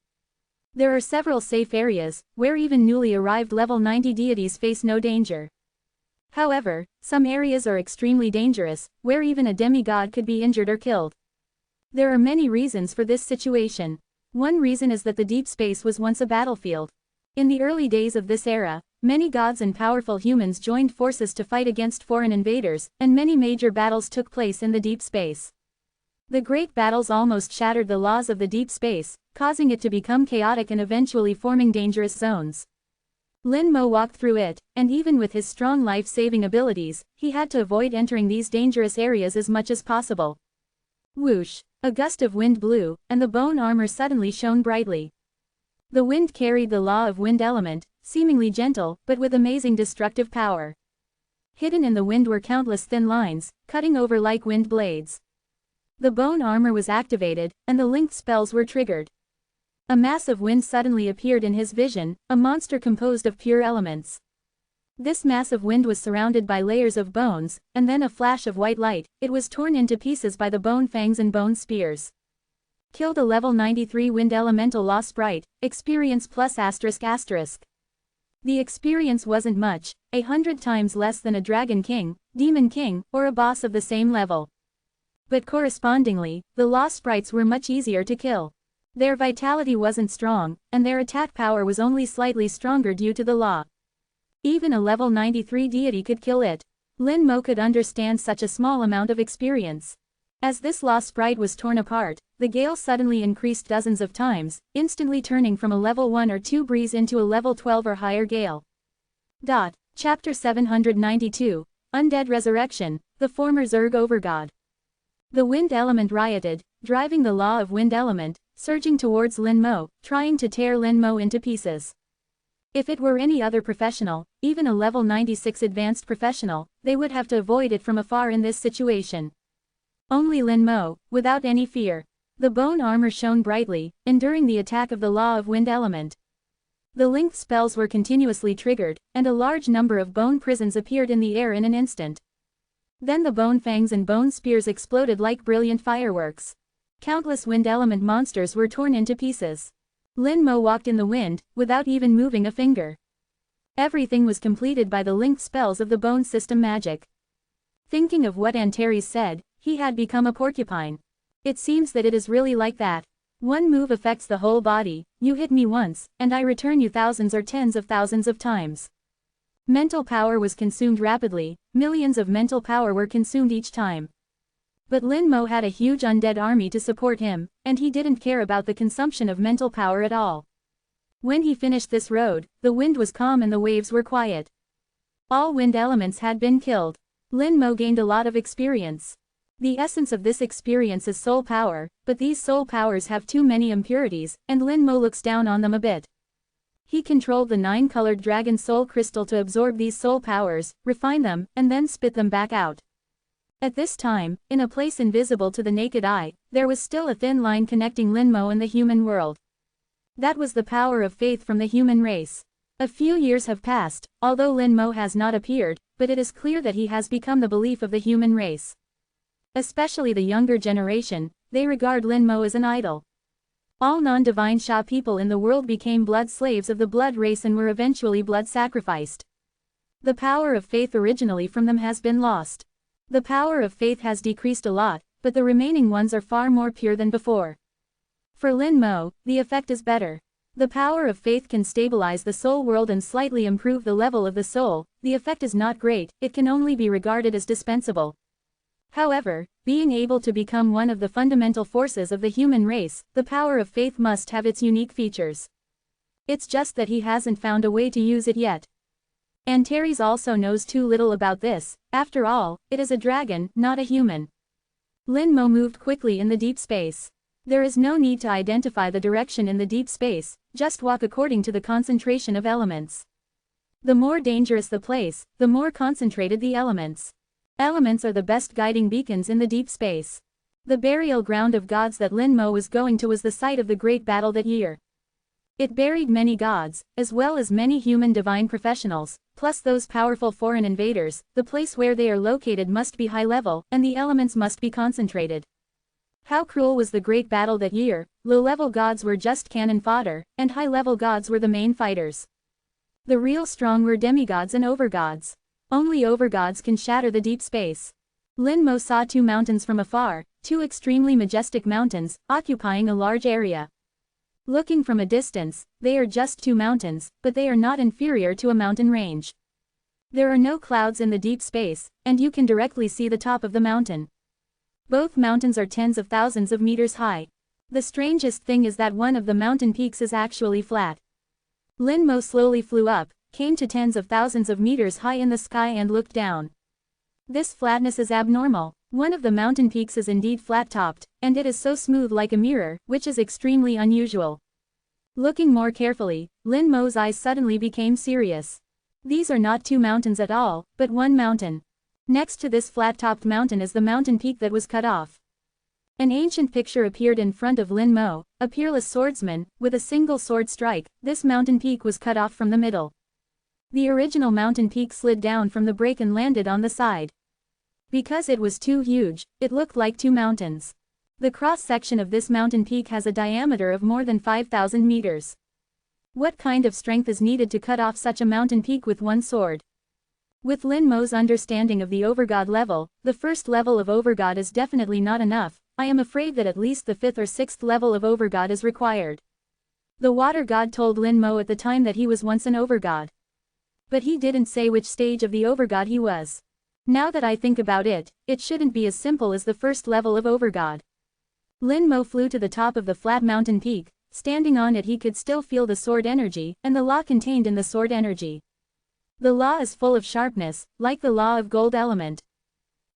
There are several safe areas, where even newly arrived level 90 deities face no danger. However, some areas are extremely dangerous, where even a demigod could be injured or killed. There are many reasons for this situation. One reason is that the deep space was once a battlefield. In the early days of this era, many gods and powerful humans joined forces to fight against foreign invaders, and many major battles took place in the deep space. The great battles almost shattered the laws of the deep space, causing it to become chaotic and eventually forming dangerous zones. Lin Mo walked through it, and even with his strong life-saving abilities, he had to avoid entering these dangerous areas as much as possible. Whoosh! A gust of wind blew, and the bone armor suddenly shone brightly. The wind carried the law of wind element, seemingly gentle, but with amazing destructive power. Hidden in the wind were countless thin lines, cutting over like wind blades. The bone armor was activated, and the linked spells were triggered. A mass of wind suddenly appeared in his vision, a monster composed of pure elements. This mass of wind was surrounded by layers of bones, and then a flash of white light, it was torn into pieces by the bone fangs and bone spears. Killed a level 93 wind elemental law sprite, experience plus ***. The experience wasn't much, 100 times less than a dragon king, demon king, or a boss of the same level. But correspondingly, the law sprites were much easier to kill. Their vitality wasn't strong, and their attack power was only slightly stronger due to the law. Even a level 93 deity could kill it. Lin Mo could understand such a small amount of experience. As this law sprite was torn apart, the gale suddenly increased dozens of times, instantly turning from a level 1 or 2 breeze into a level 12 or higher gale. Chapter 792, Undead Resurrection, the former Zerg Overgod. The wind element rioted, driving the law of wind element, surging towards Lin Mo, trying to tear Lin Mo into pieces. If it were any other professional, even a level 96 advanced professional, they would have to avoid it from afar in this situation. Only Lin Mo, without any fear. The bone armor shone brightly, enduring the attack of the law of wind element. The linked spells were continuously triggered, and a large number of bone prisons appeared in the air in an instant. Then the bone fangs and bone spears exploded like brilliant fireworks. Countless wind element monsters were torn into pieces. Lin Mo walked in the wind, without even moving a finger. Everything was completed by the linked spells of the bone system magic. Thinking of what Antares said, he had become a porcupine. It seems that it is really like that. One move affects the whole body, you hit me once, and I return you thousands or tens of thousands of times. Mental power was consumed rapidly, millions of mental power were consumed each time. But Lin Mo had a huge undead army to support him, and he didn't care about the consumption of mental power at all. When he finished this road, the wind was calm and the waves were quiet. All wind elements had been killed. Lin Mo gained a lot of experience. The essence of this experience is soul power, but these soul powers have too many impurities, and Lin Mo looks down on them a bit. He controlled the 9-colored dragon soul crystal to absorb these soul powers, refine them, and then spit them back out. At this time, in a place invisible to the naked eye, there was still a thin line connecting Lin Mo and the human world. That was the power of faith from the human race. A few years have passed, although Lin Mo has not appeared, but it is clear that he has become the belief of the human race. Especially the younger generation, they regard Lin Mo as an idol. All non-divine Sha people in the world became blood slaves of the blood race and were eventually blood sacrificed. The power of faith originally from them has been lost. The power of faith has decreased a lot, but the remaining ones are far more pure than before. For Lin Mo, the effect is better. The power of faith can stabilize the soul world and slightly improve the level of the soul. The effect is not great, it can only be regarded as dispensable. However, being able to become one of the fundamental forces of the human race, the power of faith must have its unique features. It's just that he hasn't found a way to use it yet. Antares also knows too little about this. After all, it is a dragon, not a human. Lin Mo moved quickly in the deep space. There is no need to identify the direction in the deep space, just walk according to the concentration of elements. The more dangerous the place, the more concentrated the elements. Elements are the best guiding beacons in the deep space. The burial ground of gods that Lin Mo was going to was the site of the great battle that year. It buried many gods, as well as many human divine professionals, plus those powerful foreign invaders. The place where they are located must be high level, and the elements must be concentrated. How cruel was the great battle that year. Low-level gods were just cannon fodder, and high-level gods were the main fighters. The real strong were demigods and overgods. Only overgods can shatter the deep space. Lin Mo saw two mountains from afar, two extremely majestic mountains, occupying a large area. Looking from a distance, they are just two mountains, but they are not inferior to a mountain range. There are no clouds in the deep space, and you can directly see the top of the mountain. Both mountains are tens of thousands of meters high. The strangest thing is that one of the mountain peaks is actually flat. Lin Mo slowly flew up, came to tens of thousands of meters high in the sky and looked down. This flatness is abnormal. One of the mountain peaks is indeed flat-topped, and it is so smooth like a mirror, which is extremely unusual. Looking more carefully, Lin Mo's eyes suddenly became serious. These are not two mountains at all, but one mountain. Next to this flat-topped mountain is the mountain peak that was cut off. An ancient picture appeared in front of Lin Mo, a peerless swordsman, with a single sword strike. This mountain peak was cut off from the middle. The original mountain peak slid down from the break and landed on the side. Because it was too huge, it looked like two mountains. The cross-section of this mountain peak has a diameter of more than 5,000 meters. What kind of strength is needed to cut off such a mountain peak with one sword? With Lin Mo's understanding of the overgod level, the first level of overgod is definitely not enough. I am afraid that at least the 5th or 6th level of overgod is required. The water god told Lin Mo at the time that he was once an overgod. But he didn't say which stage of the overgod he was. Now that I think about it, it shouldn't be as simple as the first level of overgod. Lin Mo flew to the top of the flat mountain peak. Standing on it he could still feel the sword energy, and the law contained in the sword energy. The law is full of sharpness, like the law of gold element.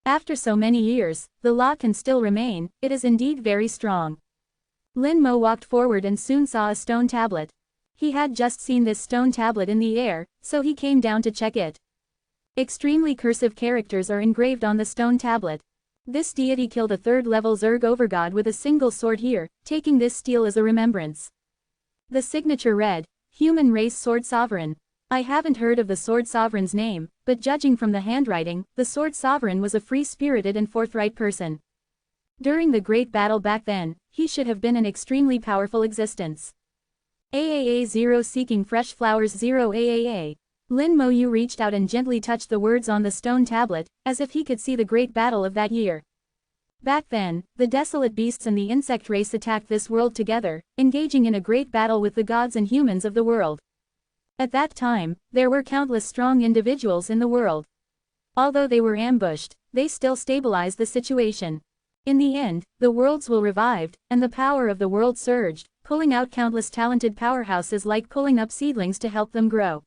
After so many years, the law can still remain. It is indeed very strong. Lin Mo walked forward and soon saw a stone tablet. He had just seen this stone tablet in the air, so he came down to check it. Extremely cursive characters are engraved on the stone tablet. This deity killed a 3rd-level Zerg overgod with a single sword here, taking this steel as a remembrance. The signature read, Human race sword sovereign. I haven't heard of the sword sovereign's name, but judging from the handwriting, the sword sovereign was a free-spirited and forthright person. During the great battle back then, he should have been an extremely powerful existence. AAA0 seeking fresh flowers 0 AAA. Lin Mo Yu reached out and gently touched the words on the stone tablet, as if he could see the great battle of that year. Back then, the desolate beasts and the insect race attacked this world together, engaging in a great battle with the gods and humans of the world. At that time, there were countless strong individuals in the world. Although they were ambushed, they still stabilized the situation. In the end, the worlds will revived, and the power of the world surged, pulling out countless talented powerhouses like pulling up seedlings to help them grow.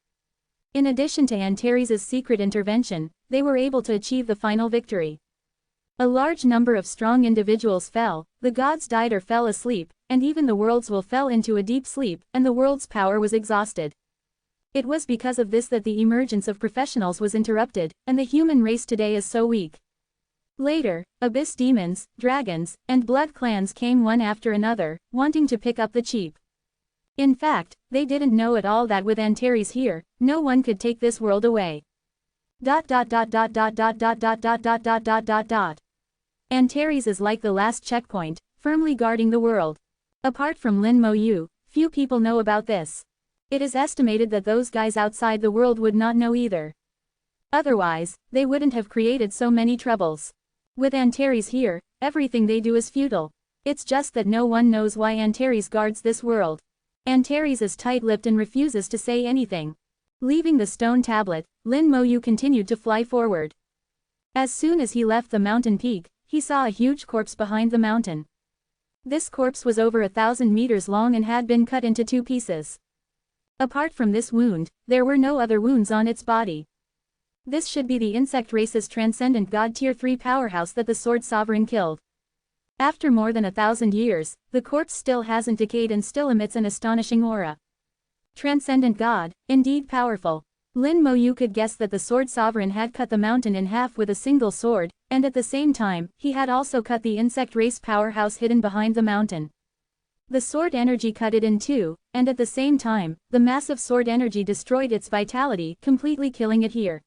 In addition to Antares' secret intervention, they were able to achieve the final victory. A large number of strong individuals fell, the gods died or fell asleep, and even the worlds will fell into a deep sleep, and the world's power was exhausted. It was because of this that the emergence of professionals was interrupted, and the human race today is so weak. Later, abyss demons, dragons, and blood clans came one after another, wanting to pick up the cheap. In fact, they didn't know at all that with Antares here, no one could take this world away. Antares is like the last checkpoint, firmly guarding the world. Apart from Lin Mo Yu, few people know about this. It is estimated that those guys outside the world would not know either. Otherwise, they wouldn't have created so many troubles. With Antares here, everything they do is futile. It's just that no one knows why Antares guards this world. Antares is tight-lipped and refuses to say anything. Leaving the stone tablet, Lin Mo Yu continued to fly forward. As soon as he left the mountain peak, he saw a huge corpse behind the mountain. This corpse was over 1,000 meters long and had been cut into 2 pieces. Apart from this wound, there were no other wounds on its body. This should be the insect race's transcendent god tier 3 powerhouse that the sword sovereign killed. After more than 1,000 years, the corpse still hasn't decayed and still emits an astonishing aura. Transcendent god, indeed powerful. Lin Mo Yu could guess that the sword sovereign had cut the mountain in half with a single sword, and at the same time, he had also cut the insect race powerhouse hidden behind the mountain. The sword energy cut it in 2, and at the same time, the massive sword energy destroyed its vitality, completely killing it here.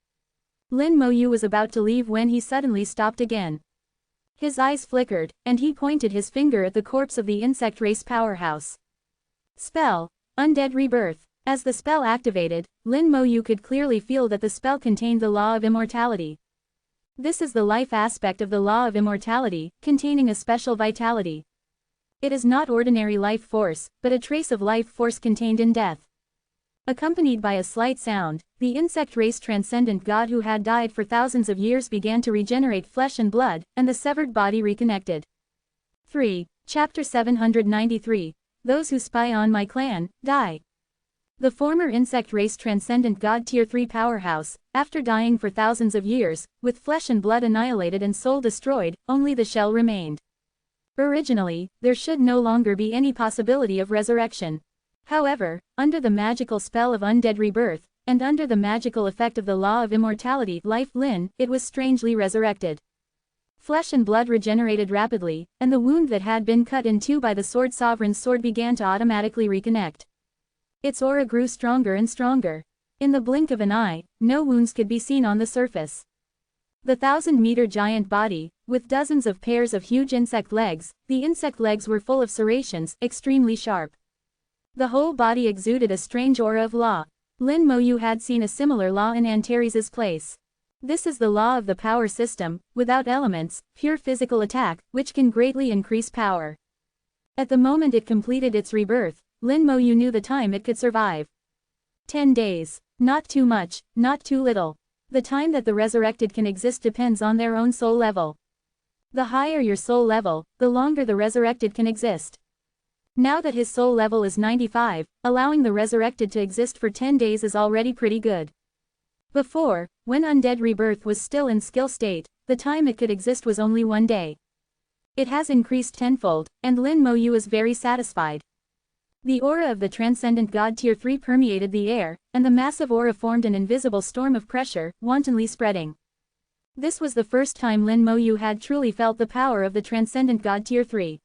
Lin Mo Yu was about to leave when he suddenly stopped again. His eyes flickered, and he pointed his finger at the corpse of the insect race powerhouse. Spell, Undead Rebirth. As the spell activated, Lin Mo Yu could clearly feel that the spell contained the law of immortality. This is the life aspect of the law of immortality, containing a special vitality. It is not ordinary life force, but a trace of life force contained in death. Accompanied by a slight sound, the insect race transcendent god who had died for thousands of years began to regenerate flesh and blood, and the severed body reconnected. 3. Chapter 793. Those who spy on my clan, die. The former insect race transcendent god tier 3 powerhouse, after dying for thousands of years, with flesh and blood annihilated and soul destroyed, only the shell remained. Originally, there should no longer be any possibility of resurrection. However, under the magical spell of undead rebirth, and under the magical effect of the law of immortality life Lin, it was strangely resurrected. Flesh and blood regenerated rapidly, and the wound that had been cut in 2 by the sword sovereign's sword began to automatically reconnect. Its aura grew stronger and stronger. In the blink of an eye, no wounds could be seen on the surface. The 1,000-meter giant body, with dozens of pairs of huge insect legs, the insect legs were full of serrations, extremely sharp. The whole body exuded a strange aura of law. Lin Mo Yu had seen a similar law in Antares' place. This is the law of the power system, without elements, pure physical attack, which can greatly increase power. At the moment it completed its rebirth, Lin Mo Yu knew the time it could survive. 10 days. Not too much, not too little. The time that the resurrected can exist depends on their own soul level. The higher your soul level, the longer the resurrected can exist. Now that his soul level is 95, allowing the resurrected to exist for 10 days is already pretty good. Before, when undead rebirth was still in skill state, the time it could exist was only 1 day. It has increased tenfold, and Lin Mo Yu is very satisfied. The aura of the transcendent god tier 3 permeated the air, and the massive aura formed an invisible storm of pressure, wantonly spreading. This was the first time Lin Mo Yu had truly felt the power of the transcendent god tier 3.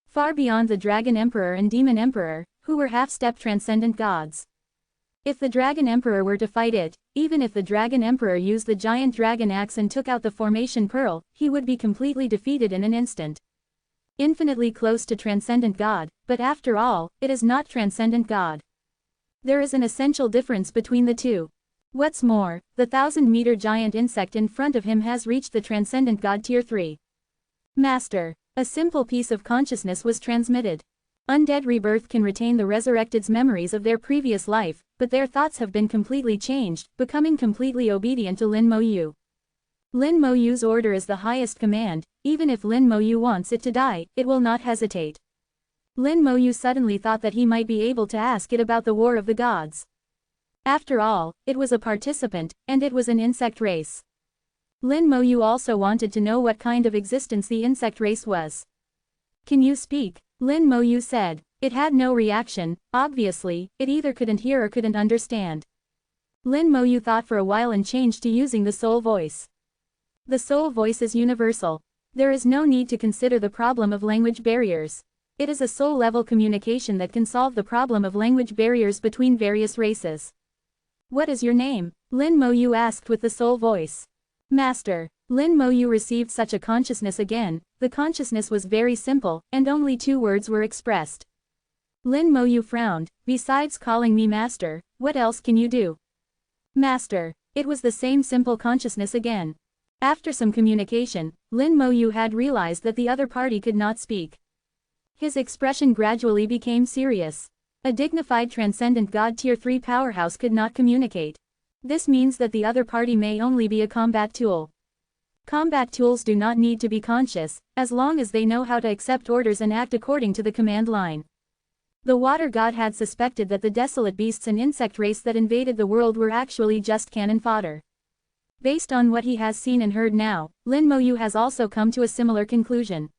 Far beyond the Dragon Emperor and Demon Emperor, who were half-step transcendent gods. If the Dragon Emperor were to fight it, even if the Dragon Emperor used the giant dragon axe and took out the formation pearl, he would be completely defeated in an instant. Infinitely close to transcendent God, but after all, it is not transcendent God. There is an essential difference between the two. What's more, the 1,000-meter giant insect in front of him has reached the transcendent God tier 3. Master. A simple piece of consciousness was transmitted. Undead rebirth can retain the resurrected's memories of their previous life, but their thoughts have been completely changed, becoming completely obedient to Lin Mo Yu. Lin Mo Yu's order is the highest command. Even if Lin Mo Yu wants it to die, it will not hesitate. Lin Mo Yu suddenly thought that he might be able to ask it about the War of the Gods. After all, it was a participant, and it was an insect race. Lin Mo Yu also wanted to know what kind of existence the insect race was. Can you speak? Lin Mo Yu said. It had no reaction. Obviously, it either couldn't hear or couldn't understand. Lin Mo Yu thought for a while and changed to using the soul voice. The soul voice is universal. There is no need to consider the problem of language barriers. It is a soul-level communication that can solve the problem of language barriers between various races. What is your name? Lin Mo Yu asked with the soul voice. Master. Lin Mo Yu received such a consciousness again. The consciousness was very simple, and only 2 words were expressed. Lin Mo Yu frowned. Besides calling me master, what else can you do? Master. It was the same simple consciousness again. After some communication, Lin Mo Yu had realized that the other party could not speak. His expression gradually became serious. A dignified transcendent God tier 3 powerhouse could not communicate. This means that the other party may only be a combat tool. Combat tools do not need to be conscious, as long as they know how to accept orders and act according to the command line. The water god had suspected that the desolate beasts and insect race that invaded the world were actually just cannon fodder. Based on what he has seen and heard now, Lin Mo Yu has also come to a similar conclusion.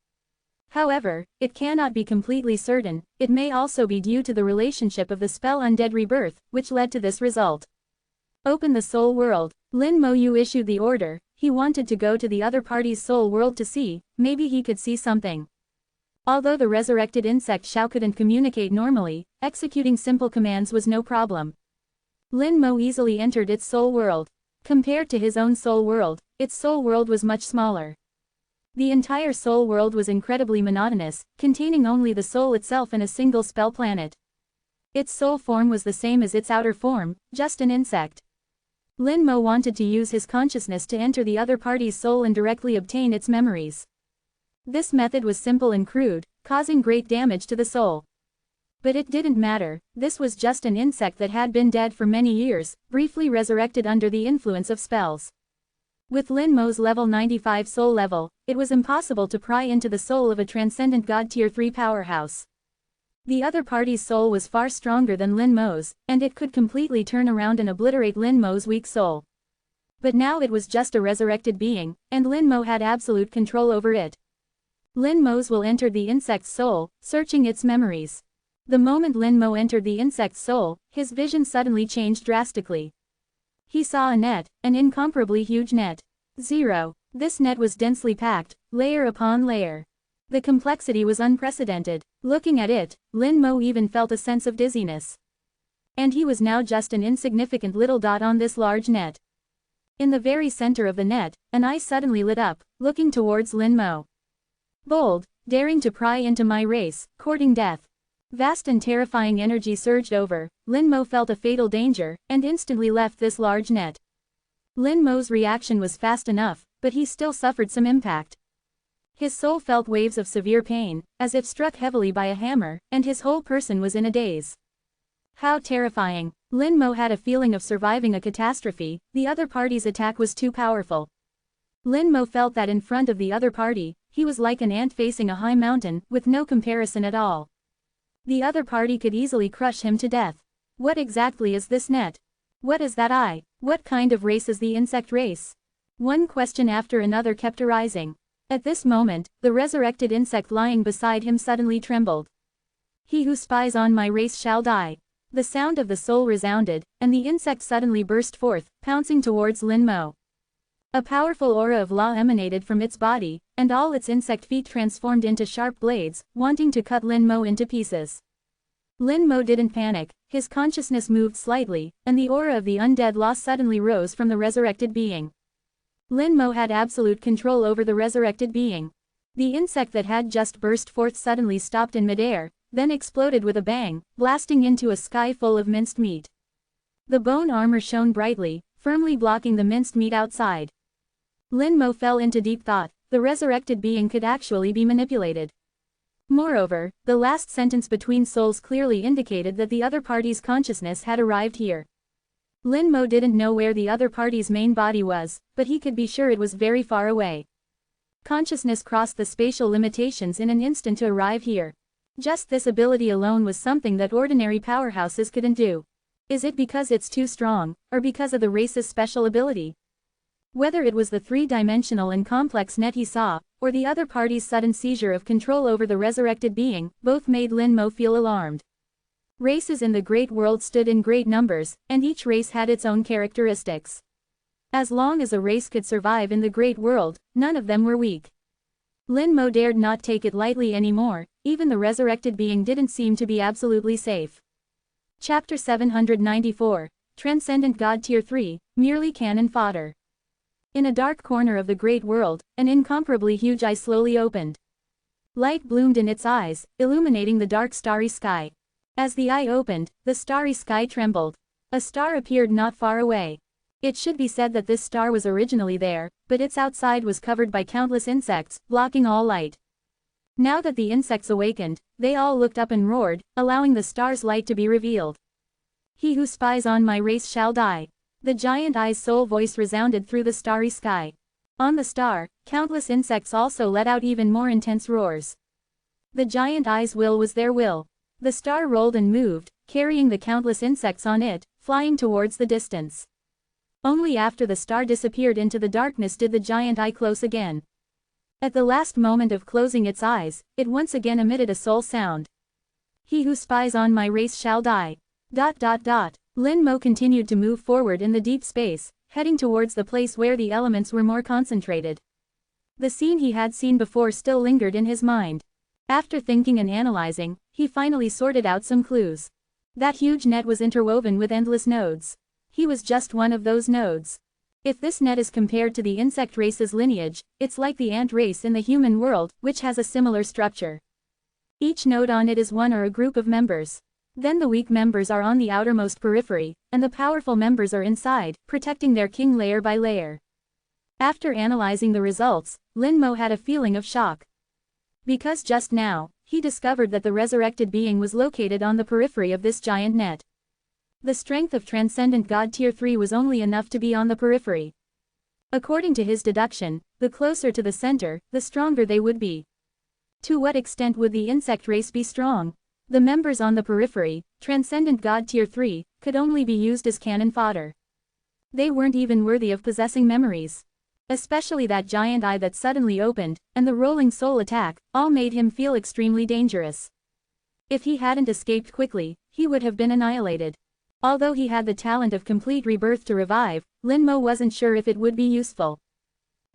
However, it cannot be completely certain. It may also be due to the relationship of the spell Undead Rebirth, which led to this result. Open the soul world. Lin Mo Yu issued the order. He wanted to go to the other party's soul world to see, maybe he could see something. Although the resurrected insect Shao couldn't communicate normally, executing simple commands was no problem. Lin Mo easily entered its soul world. Compared to his own soul world, its soul world was much smaller. The entire soul world was incredibly monotonous, containing only the soul itself and a single spell planet. Its soul form was the same as its outer form, just an insect. Lin Mo wanted to use his consciousness to enter the other party's soul and directly obtain its memories. This method was simple and crude, causing great damage to the soul. But it didn't matter. This was just an insect that had been dead for many years, briefly resurrected under the influence of spells. With Lin Mo's level 95 soul level, it was impossible to pry into the soul of a transcendent god tier 3 powerhouse. The other party's soul was far stronger than Lin Mo's, and it could completely turn around and obliterate Lin Mo's weak soul. But now it was just a resurrected being, and Lin Mo had absolute control over it. Lin Mo's will entered the insect's soul, searching its memories. The moment Lin Mo entered the insect's soul, his vision suddenly changed drastically. He saw a net, an incomparably huge net. This net was densely packed, layer upon layer. The complexity was unprecedented. Looking at it, Lin Mo even felt a sense of dizziness. And he was now just an insignificant little dot on this large net. In the very center of the net, an eye suddenly lit up, looking towards Lin Mo. Bold, daring to pry into my race, courting death. Vast and terrifying energy surged over. Lin Mo felt a fatal danger, and instantly left this large net. Lin Mo's reaction was fast enough, but he still suffered some impact. His soul felt waves of severe pain, as if struck heavily by a hammer, and his whole person was in a daze. How terrifying! Lin Mo had a feeling of surviving a catastrophe. The other party's attack was too powerful. Lin Mo felt that in front of the other party, he was like an ant facing a high mountain, with no comparison at all. The other party could easily crush him to death. What exactly is this net? What is that eye? What kind of race is the insect race? One question after another kept arising. At this moment, the resurrected insect lying beside him suddenly trembled. He who spies on my race shall die. The sound of the soul resounded, and the insect suddenly burst forth, pouncing towards Lin Mo. A powerful aura of law emanated from its body, and all its insect feet transformed into sharp blades, wanting to cut Lin Mo into pieces. Lin Mo didn't panic, his consciousness moved slightly, and the aura of the undead lost suddenly rose from the resurrected being. Lin Mo had absolute control over the resurrected being. The insect that had just burst forth suddenly stopped in midair, then exploded with a bang, blasting into a sky full of minced meat. The bone armor shone brightly, firmly blocking the minced meat outside. Lin Mo fell into deep thought. The resurrected being could actually be manipulated. Moreover, the last sentence between souls clearly indicated that the other party's consciousness had arrived here. Lin Mo didn't know where the other party's main body was, but he could be sure it was very far away. Consciousness crossed the spatial limitations in an instant to arrive here. Just this ability alone was something that ordinary powerhouses couldn't do. Is it because it's too strong, or because of the race's special ability? Whether it was the three-dimensional and complex net he saw, or the other party's sudden seizure of control over the resurrected being, both made Lin Mo feel alarmed. Races in the great world stood in great numbers, and each race had its own characteristics. As long as a race could survive in the great world, none of them were weak. Lin Mo dared not take it lightly anymore, even the resurrected being didn't seem to be absolutely safe. Chapter 794, Transcendent God Tier 3, Merely Cannon Fodder. In a dark corner of the great world, an incomparably huge eye slowly opened. Light bloomed in its eyes, illuminating the dark starry sky. As the eye opened, the starry sky trembled. A star appeared not far away. It should be said that this star was originally there, but its outside was covered by countless insects, blocking all light. Now that the insects awakened, they all looked up and roared, allowing the star's light to be revealed. He who spies on my race shall die. The giant eye's soul voice resounded through the starry sky. On the star, countless insects also let out even more intense roars. The giant eye's will was their will. The star rolled and moved, carrying the countless insects on it, flying towards the distance. Only after the star disappeared into the darkness did the giant eye close again. At the last moment of closing its eyes, it once again emitted a soul sound. He who spies on my race shall die. ... Lin Mo continued to move forward in the deep space, heading towards the place where the elements were more concentrated. The scene he had seen before still lingered in his mind. After thinking and analyzing, he finally sorted out some clues. That huge net was interwoven with endless nodes. He was just one of those nodes. If this net is compared to the insect race's lineage, it's like the ant race in the human world, which has a similar structure. Each node on it is one or a group of members. Then the weak members are on the outermost periphery, and the powerful members are inside, protecting their king layer by layer. After analyzing the results, Lin Mo had a feeling of shock. Because just now, he discovered that the resurrected being was located on the periphery of this giant net. The strength of Transcendent God Tier 3 was only enough to be on the periphery. According to his deduction, the closer to the center, the stronger they would be. To what extent would the insect race be strong? The members on the periphery, Transcendent God Tier 3, could only be used as cannon fodder. They weren't even worthy of possessing memories. Especially that giant eye that suddenly opened, and the rolling soul attack, all made him feel extremely dangerous. If he hadn't escaped quickly, he would have been annihilated. Although he had the talent of complete rebirth to revive, Lin Mo wasn't sure if it would be useful.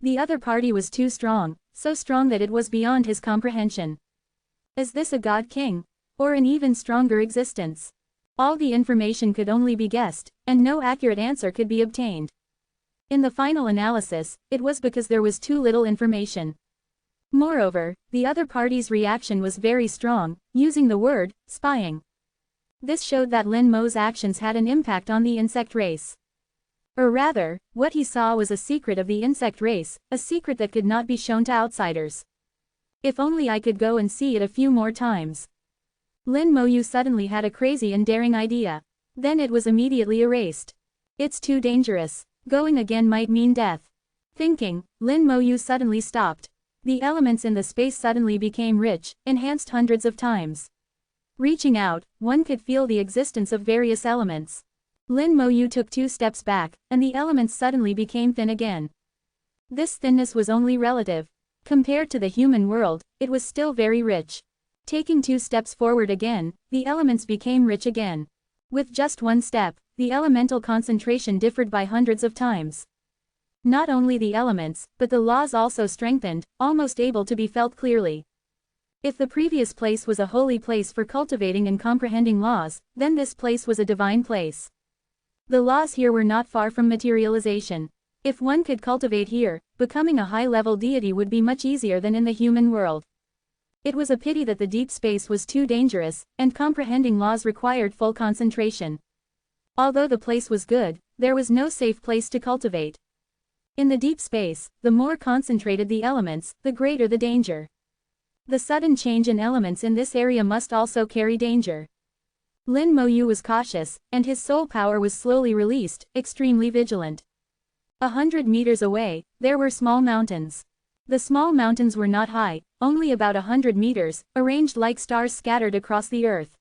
The other party was too strong, so strong that it was beyond his comprehension. Is this a god king? Or an even stronger existence? All the information could only be guessed, and no accurate answer could be obtained. In the final analysis, it was because there was too little information. Moreover, the other party's reaction was very strong, using the word, spying. This showed that Lin Mo's actions had an impact on the insect race. Or rather, what he saw was a secret of the insect race, a secret that could not be shown to outsiders. If only I could go and see it a few more times. Lin Mo suddenly had a crazy and daring idea. Then it was immediately erased. It's too dangerous. Going again might mean death. Thinking, Lin Mo suddenly stopped. The elements in the space suddenly became rich, enhanced hundreds of times. Reaching out, one could feel the existence of various elements. Lin Mo took 2 steps back, and the elements suddenly became thin again. This thinness was only relative. Compared to the human world, it was still very rich. Taking 2 steps forward again, the elements became rich again. With just 1 step, the elemental concentration differed by hundreds of times. Not only the elements, but the laws also strengthened, almost able to be felt clearly. If the previous place was a holy place for cultivating and comprehending laws, then this place was a divine place. The laws here were not far from materialization. If one could cultivate here, becoming a high-level deity would be much easier than in the human world. It was a pity that the deep space was too dangerous, and comprehending laws required full concentration. Although the place was good, there was no safe place to cultivate. In the deep space, the more concentrated the elements, the greater the danger. The sudden change in elements in this area must also carry danger. Lin Moyu was cautious, and his soul power was slowly released, extremely vigilant. 100 meters away, there were small mountains. The small mountains were not high, only about 100 meters, arranged like stars scattered across the earth.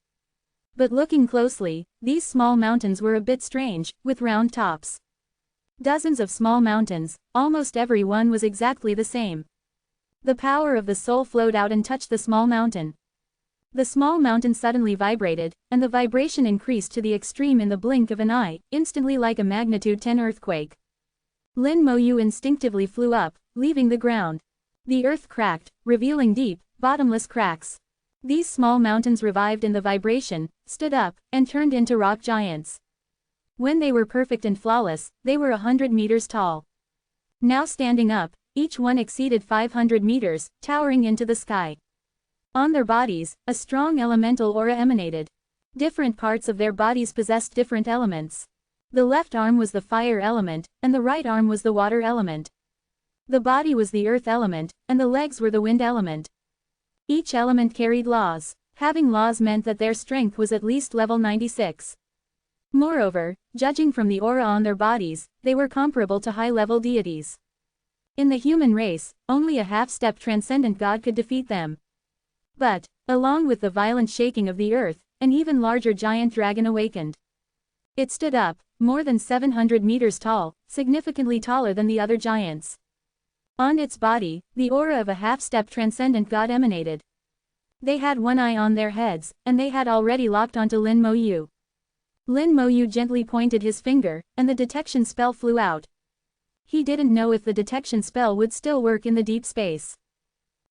But looking closely, these small mountains were a bit strange, with round tops. Dozens of small mountains, almost every one was exactly the same. The power of the soul flowed out and touched the small mountain. The small mountain suddenly vibrated, and the vibration increased to the extreme in the blink of an eye, instantly like a magnitude 10 earthquake. Lin Moyu instinctively flew up, leaving the ground. The earth cracked, revealing deep, bottomless cracks. These small mountains revived in the vibration, stood up, and turned into rock giants. When they were perfect and flawless, they were 100 meters tall. Now standing up, each one exceeded 500 meters, towering into the sky. On their bodies, a strong elemental aura emanated. Different parts of their bodies possessed different elements. The left arm was the fire element, and the right arm was the water element. The body was the earth element, and the legs were the wind element. Each element carried laws. Having laws meant that their strength was at least level 96. Moreover, judging from the aura on their bodies, they were comparable to high-level deities. In the human race, only a half-step transcendent god could defeat them. But, along with the violent shaking of the earth, an even larger giant dragon awakened. It stood up, more than 700 meters tall, significantly taller than the other giants. On its body, the aura of a half-step transcendent god emanated. They had one eye on their heads, and they had already locked onto Lin Moyu. Lin Moyu gently pointed his finger, and the detection spell flew out. He didn't know if the detection spell would still work in the deep space.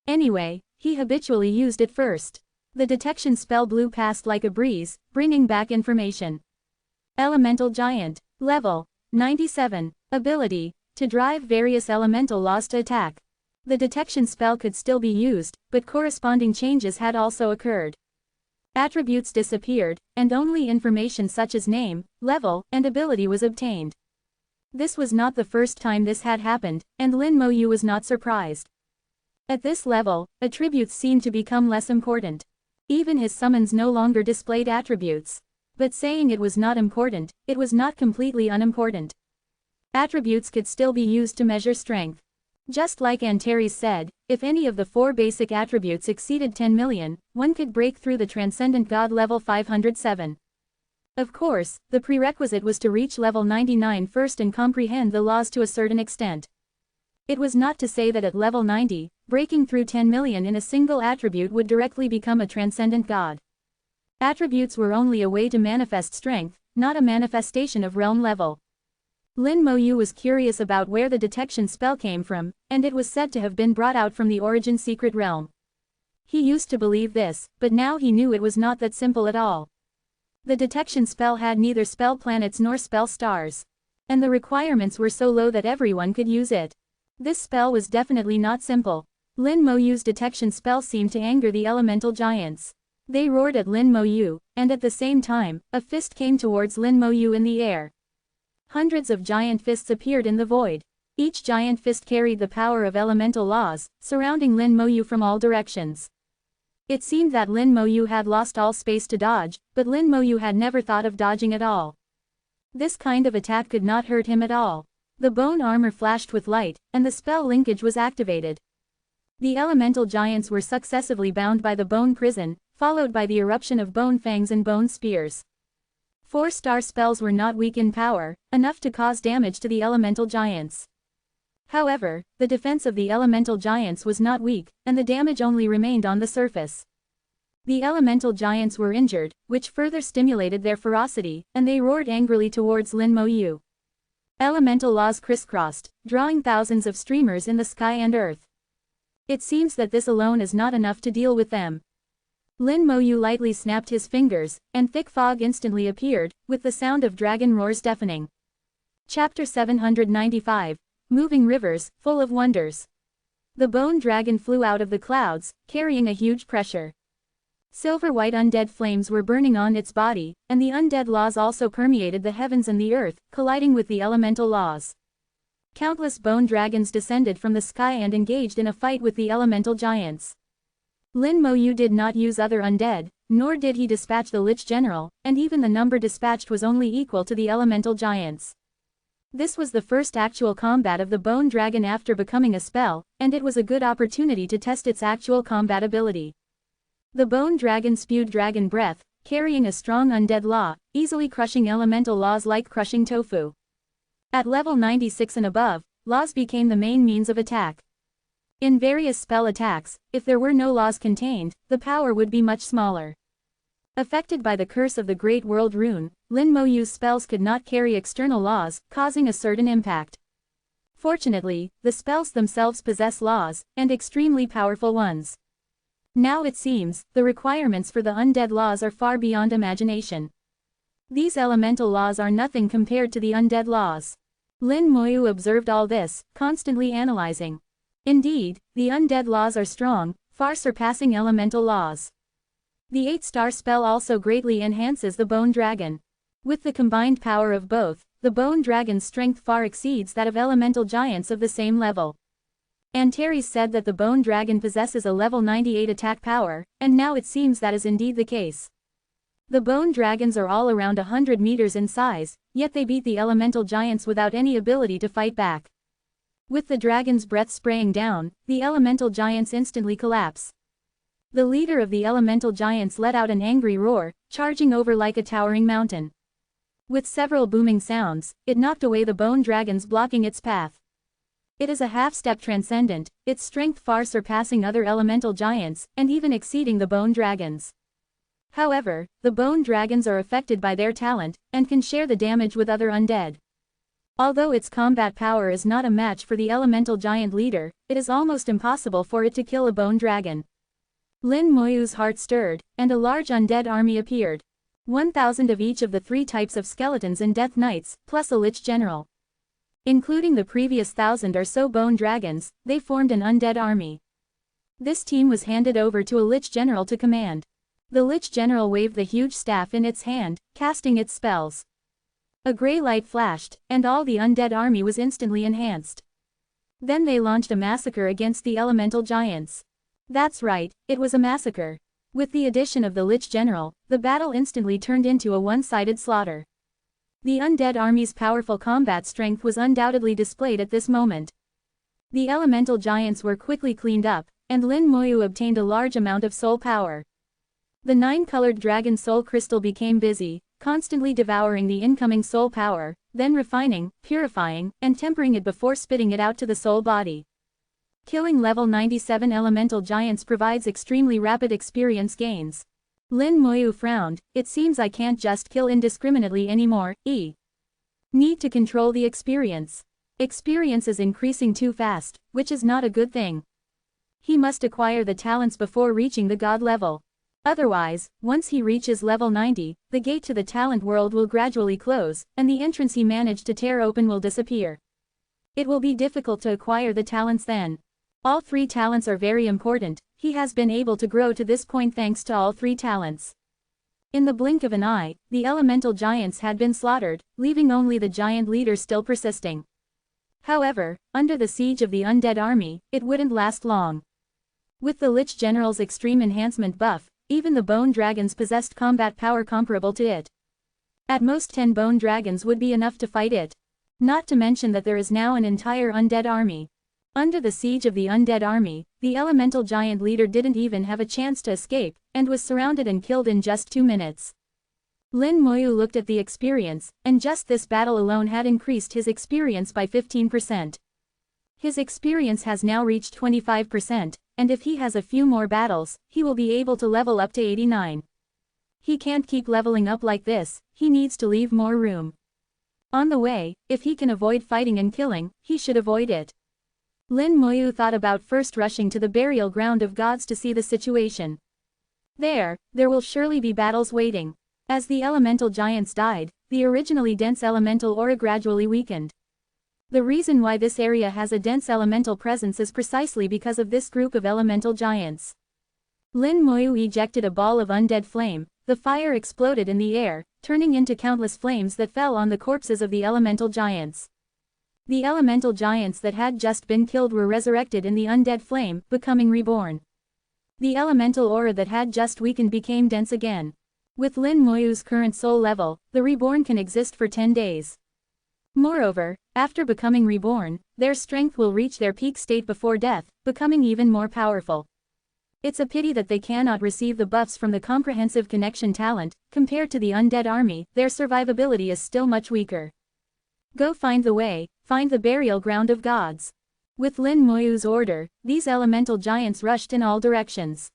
Anyway, he habitually used it first. The detection spell blew past like a breeze, bringing back information. Elemental Giant. Level 97. Ability to drive various elemental laws to attack. The detection spell could still be used, but corresponding changes had also occurred. Attributes disappeared, and only information such as name, level, and ability was obtained. This was not the first time this had happened, and Lin Moyu was not surprised. At this level, attributes seemed to become less important. Even his summons no longer displayed attributes. But saying it was not important, it was not completely unimportant. Attributes could still be used to measure strength. Just like Antares said, if any of the 4 basic attributes exceeded 10 million, one could break through the Transcendent God level 507. Of course, the prerequisite was to reach level 99 first and comprehend the laws to a certain extent. It was not to say that at level 90, breaking through 10 million in a single attribute would directly become a Transcendent God. Attributes were only a way to manifest strength, not a manifestation of realm level. Lin Moyu was curious about where the detection spell came from, and it was said to have been brought out from the origin secret realm. He used to believe this, but now he knew it was not that simple at all. The detection spell had neither spell planets nor spell stars. And the requirements were so low that everyone could use it. This spell was definitely not simple. Lin Moyu's detection spell seemed to anger the elemental giants. They roared at Lin Moyu, and at the same time, a fist came towards Lin Moyu in the air. Hundreds of giant fists appeared in the void. Each giant fist carried the power of elemental laws, surrounding Lin Moyu from all directions. It seemed that Lin Moyu had lost all space to dodge, but Lin Moyu had never thought of dodging at all. This kind of attack could not hurt him at all. The bone armor flashed with light, and the spell linkage was activated. The elemental giants were successively bound by the bone prison, followed by the eruption of bone fangs and bone spears. 4-star spells were not weak in power, enough to cause damage to the elemental giants. However, the defense of the elemental giants was not weak, and the damage only remained on the surface. The elemental giants were injured, which further stimulated their ferocity, and they roared angrily towards Lin Moyu. Elemental laws crisscrossed, drawing thousands of streamers in the sky and earth. It seems that this alone is not enough to deal with them. Lin Moyu lightly snapped his fingers, and thick fog instantly appeared, with the sound of dragon roars deafening. Chapter 795. Moving Rivers, Full of Wonders. The bone dragon flew out of the clouds, carrying a huge pressure. Silver-white undead flames were burning on its body, and the undead laws also permeated the heavens and the earth, colliding with the elemental laws. Countless bone dragons descended from the sky and engaged in a fight with the elemental giants. Lin Moyu did not use other undead, nor did he dispatch the Lich General, and even the number dispatched was only equal to the elemental giants. This was the first actual combat of the bone dragon after becoming a spell, and it was a good opportunity to test its actual combat ability. The bone dragon spewed dragon breath, carrying a strong undead law, easily crushing elemental laws like crushing tofu. At level 96 and above, laws became the main means of attack. In various spell attacks, if there were no laws contained, the power would be much smaller. Affected by the curse of the Great World Rune, Lin Moyu's spells could not carry external laws, causing a certain impact. Fortunately, the spells themselves possess laws, and extremely powerful ones. Now it seems, the requirements for the undead laws are far beyond imagination. These elemental laws are nothing compared to the undead laws. Lin Moyu observed all this, constantly analyzing. Indeed, the undead laws are strong, far surpassing elemental laws. The 8-star spell also greatly enhances the bone dragon. With the combined power of both, the bone dragon's strength far exceeds that of elemental giants of the same level. Antares said that the bone dragon possesses a level 98 attack power, and now it seems that is indeed the case. The bone dragons are all around 100 meters in size, yet they beat the elemental giants without any ability to fight back. With the dragon's breath spraying down, the elemental giants instantly collapse. The leader of the elemental giants let out an angry roar, charging over like a towering mountain. With several booming sounds, it knocked away the bone dragons blocking its path. It is a half-step transcendent, its strength far surpassing other elemental giants, and even exceeding the bone dragons. However, the bone dragons are affected by their talent, and can share the damage with other undead. Although its combat power is not a match for the elemental giant leader, it is almost impossible for it to kill a bone dragon. Lin Moyu's heart stirred, and a large undead army appeared. 1,000 of each of the 3 types of skeletons and death knights, plus a Lich General. Including the previous 1,000 or so bone dragons, they formed an undead army. This team was handed over to a Lich General to command. The Lich General waved the huge staff in its hand, casting its spells. A grey light flashed, and all the undead army was instantly enhanced. Then they launched a massacre against the elemental giants. That's right, it was a massacre. With the addition of the Lich General, the battle instantly turned into a one-sided slaughter. The undead army's powerful combat strength was undoubtedly displayed at this moment. The elemental giants were quickly cleaned up, and Lin Moyu obtained a large amount of soul power. The 9-colored dragon soul crystal became busy, constantly devouring the incoming soul power, then refining, purifying, and tempering it before spitting it out to the soul body. Killing level 97 elemental giants provides extremely rapid experience gains. Lin Moyu frowned, it seems I can't just kill indiscriminately anymore, Need to control the experience. Experience is increasing too fast, which is not a good thing. He must acquire the talents before reaching the god level. Otherwise, once he reaches level 90, the gate to the talent world will gradually close, and the entrance he managed to tear open will disappear. It will be difficult to acquire the talents then. All 3 talents are very important, he has been able to grow to this point thanks to all 3 talents. In the blink of an eye, the elemental giants had been slaughtered, leaving only the giant leader still persisting. However, under the siege of the undead army, it wouldn't last long. With the Lich General's extreme enhancement buff, even the bone dragons possessed combat power comparable to it. At most 10 bone dragons would be enough to fight it. Not to mention that there is now an entire undead army. Under the siege of the undead army, the elemental giant leader didn't even have a chance to escape, and was surrounded and killed in just 2 minutes. Lin Moyu looked at the experience, and just this battle alone had increased his experience by 15%. His experience has now reached 25%, and if he has a few more battles, he will be able to level up to 89. He can't keep leveling up like this, he needs to leave more room. On the way, if he can avoid fighting and killing, he should avoid it. Lin Moyu thought about first rushing to the burial ground of gods to see the situation. There will surely be battles waiting. As the elemental giants died, the originally dense elemental aura gradually weakened. The reason why this area has a dense elemental presence is precisely because of this group of elemental giants. Lin Moyu ejected a ball of undead flame, the fire exploded in the air, turning into countless flames that fell on the corpses of the elemental giants. The elemental giants that had just been killed were resurrected in the undead flame, becoming reborn. The elemental aura that had just weakened became dense again. With Lin Moyu's current soul level, the reborn can exist for 10 days. Moreover, after becoming reborn, their strength will reach their peak state before death, becoming even more powerful. It's a pity that they cannot receive the buffs from the comprehensive connection talent. Compared to the undead army, their survivability is still much weaker. Go find the way, find the burial ground of gods. With Lin Moyu's order, these elemental giants rushed in all directions.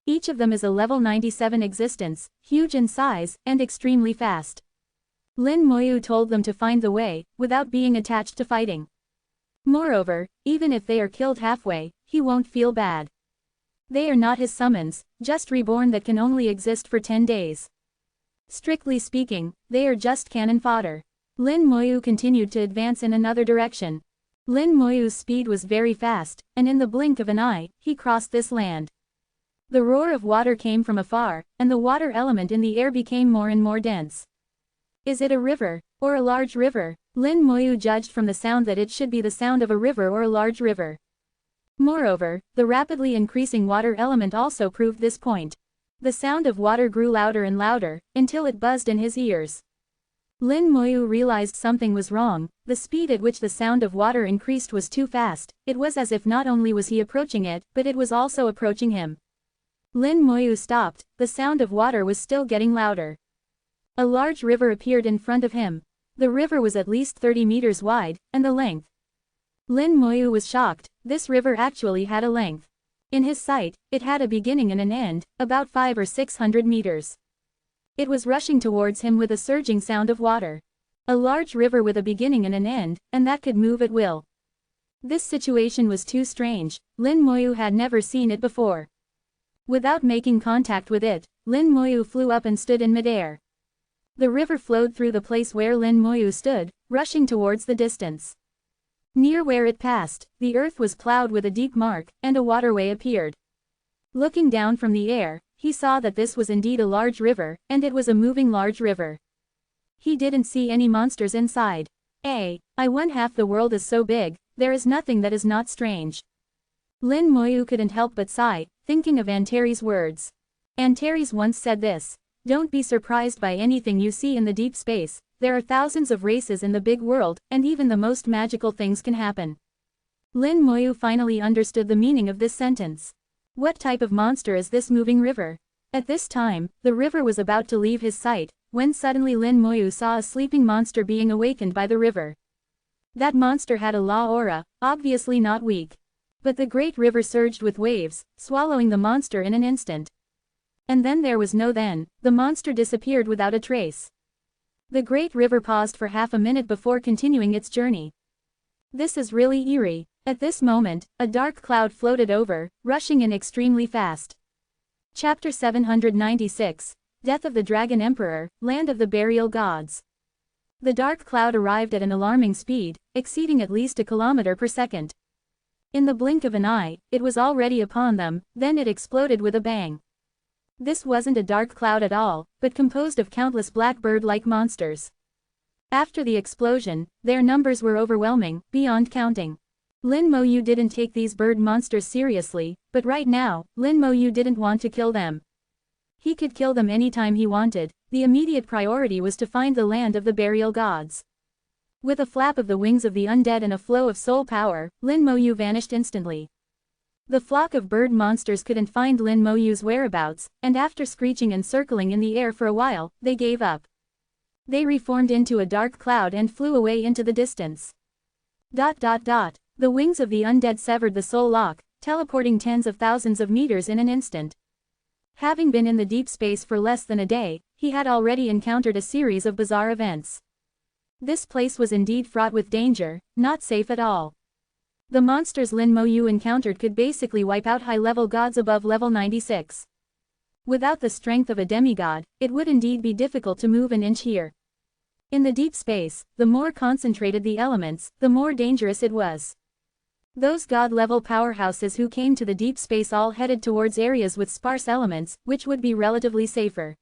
Each of them is a level 97 existence, huge in size, and extremely fast. Lin Moyu told them to find the way, without being attached to fighting. Moreover, even if they are killed halfway, he won't feel bad. They are not his summons, just reborn that can only exist for 10 days. Strictly speaking, they are just cannon fodder. Lin Moyu continued to advance in another direction. Lin Moyu's speed was very fast, and in the blink of an eye, he crossed this land. The roar of water came from afar, and the water element in the air became more and more dense. Is it a river, or a large river? Lin Moyu judged from the sound that it should be the sound of a river or a large river. Moreover, the rapidly increasing water element also proved this point. The sound of water grew louder and louder, until it buzzed in his ears. Lin Moyu realized something was wrong. The speed at which the sound of water increased was too fast. It was as if not only was he approaching it, but it was also approaching him. Lin Moyu stopped, the sound of water was still getting louder. A large river appeared in front of him. The river was at least 30 meters wide, and the length. Lin Moyu was shocked. This river actually had a length. In his sight, it had a beginning and an end, about 500 or 600 meters. It was rushing towards him with a surging sound of water. A large river with a beginning and an end, and that could move at will. This situation was too strange. Lin Moyu had never seen it before. Without making contact with it, Lin Moyu flew up and stood in midair. The river flowed through the place where Lin Moyu stood, rushing towards the distance. Near where it passed, the earth was plowed with a deep mark, and a waterway appeared. Looking down from the air, he saw that this was indeed a large river, and it was a moving large river. He didn't see any monsters inside. I won half the world is so big, there is nothing that is not strange. Lin Moyu couldn't help but sigh, thinking of Antares' words. Antares once said this: "Don't be surprised by anything you see in the deep space, there are thousands of races in the big world, and even the most magical things can happen." Lin Moyu finally understood the meaning of this sentence. What type of monster is this moving river? At this time, the river was about to leave his sight, when suddenly Lin Moyu saw a sleeping monster being awakened by the river. That monster had a law aura, obviously not weak. But the great river surged with waves, swallowing the monster in an instant. And then there was no then, the monster disappeared without a trace. The great river paused for half a minute before continuing its journey. This is really eerie. At this moment, a dark cloud floated over, rushing in extremely fast. Chapter 796, Death of the Dragon Emperor, Land of the Burial Gods. The dark cloud arrived at an alarming speed, exceeding at least a kilometer per second. In the blink of an eye, it was already upon them, then it exploded with a bang. This wasn't a dark cloud at all, but composed of countless blackbird-like monsters. After the explosion, their numbers were overwhelming, beyond counting. Lin Moyu didn't take these bird monsters seriously, but right now, Lin Moyu didn't want to kill them. He could kill them anytime he wanted. The immediate priority was to find the land of the burial gods. With a flap of the wings of the undead and a flow of soul power, Lin Moyu vanished instantly. The flock of bird monsters couldn't find Lin Moyu's whereabouts, and after screeching and circling in the air for a while, they gave up. They reformed into a dark cloud and flew away into the distance. The wings of the undead severed the soul lock, teleporting tens of thousands of meters in an instant. Having been in the deep space for less than a day, he had already encountered a series of bizarre events. This place was indeed fraught with danger, not safe at all. The monsters Lin Moyu encountered could basically wipe out high-level gods above level 96. Without the strength of a demigod, it would indeed be difficult to move an inch here. In the deep space, the more concentrated the elements, the more dangerous it was. Those god-level powerhouses who came to the deep space all headed towards areas with sparse elements, which would be relatively safer.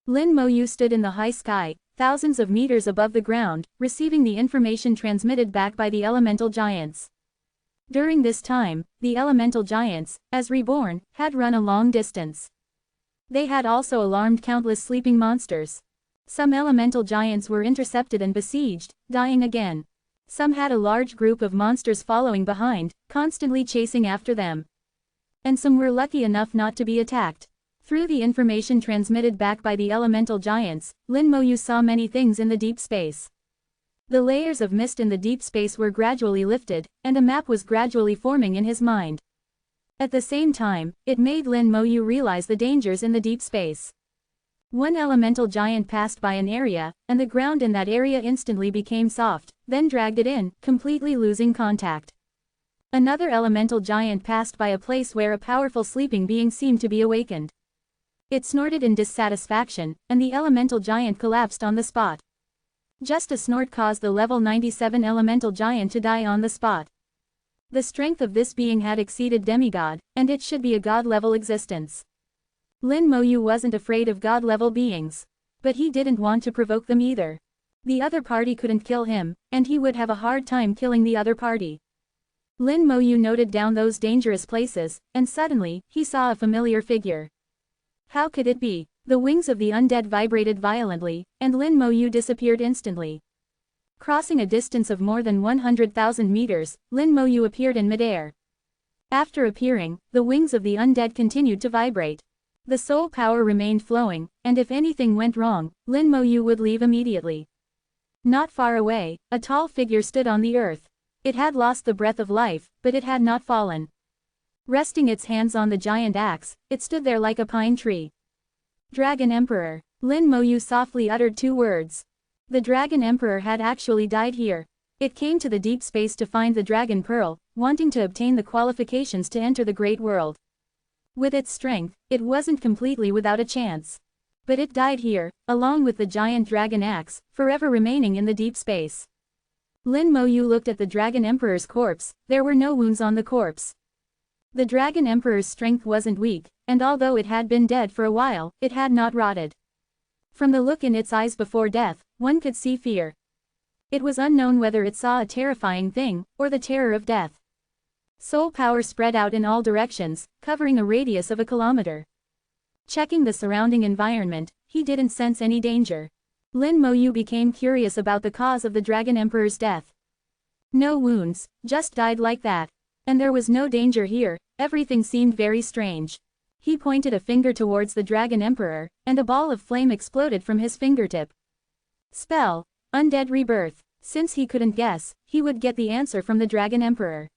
Lin Moyu stood in the high sky, thousands of meters above the ground, receiving the information transmitted back by the elemental giants. During this time, the elemental giants, as reborn, had run a long distance. They had also alarmed countless sleeping monsters. Some elemental giants were intercepted and besieged, dying again. Some had a large group of monsters following behind, constantly chasing after them. And some were lucky enough not to be attacked. Through the information transmitted back by the elemental giants, Lin Moyu saw many things in the deep space. The layers of mist in the deep space were gradually lifted, and a map was gradually forming in his mind. At the same time, it made Lin Moyu realize the dangers in the deep space. One elemental giant passed by an area, and the ground in that area instantly became soft, then dragged it in, completely losing contact. Another elemental giant passed by a place where a powerful sleeping being seemed to be awakened. It snorted in dissatisfaction, and the elemental giant collapsed on the spot. Just a snort caused the level 97 elemental giant to die on the spot. The strength of this being had exceeded demigod, and it should be a god-level existence. Lin Moyu wasn't afraid of god-level beings. But he didn't want to provoke them either. The other party couldn't kill him, and he would have a hard time killing the other party. Lin Moyu noted down those dangerous places, and suddenly, he saw a familiar figure. How could it be? The wings of the undead vibrated violently, and Lin Moyu disappeared instantly. Crossing a distance of more than 100,000 meters, Lin Moyu appeared in midair. After appearing, the wings of the undead continued to vibrate. The soul power remained flowing, and if anything went wrong, Lin Moyu would leave immediately. Not far away, a tall figure stood on the earth. It had lost the breath of life, but it had not fallen. Resting its hands on the giant axe, it stood there like a pine tree. Dragon Emperor. Lin Moyu softly uttered 2 words. The Dragon Emperor had actually died here. It came to the deep space to find the Dragon Pearl, wanting to obtain the qualifications to enter the Great World. With its strength, it wasn't completely without a chance. But it died here, along with the giant dragon axe, forever remaining in the deep space. Lin Moyu looked at the Dragon Emperor's corpse. There were no wounds on the corpse. The Dragon Emperor's strength wasn't weak, and although it had been dead for a while, it had not rotted. From the look in its eyes before death, one could see fear. It was unknown whether it saw a terrifying thing, or the terror of death. Soul power spread out in all directions, covering a radius of a kilometer. Checking the surrounding environment, he didn't sense any danger. Lin Moyu became curious about the cause of the Dragon Emperor's death. No wounds, just died like that. And there was no danger here, everything seemed very strange. He pointed a finger towards the Dragon Emperor, and a ball of flame exploded from his fingertip. Spell. Undead rebirth. Since he couldn't guess, he would get the answer from the Dragon Emperor.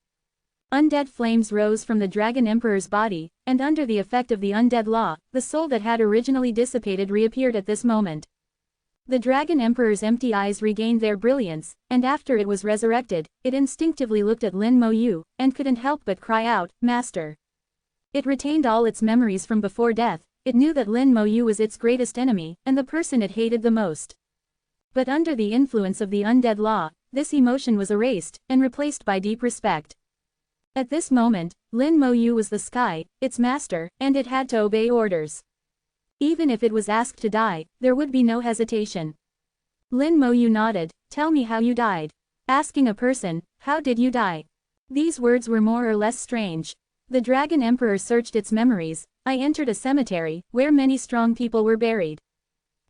Undead flames rose from the Dragon Emperor's body, and under the effect of the undead law, the soul that had originally dissipated reappeared at this moment. The Dragon Emperor's empty eyes regained their brilliance, and after it was resurrected, it instinctively looked at Lin Moyu, and couldn't help but cry out, "Master!" It retained all its memories from before death. It knew that Lin Moyu was its greatest enemy, and the person it hated the most. But under the influence of the undead law, this emotion was erased, and replaced by deep respect. At this moment, Lin Moyu was the sky, its master, and it had to obey orders. Even if it was asked to die, there would be no hesitation. Lin Moyu nodded. "Tell me how you died." Asking a person, "How did you die?" These words were more or less strange. The Dragon Emperor searched its memories. "I entered a cemetery, where many strong people were buried.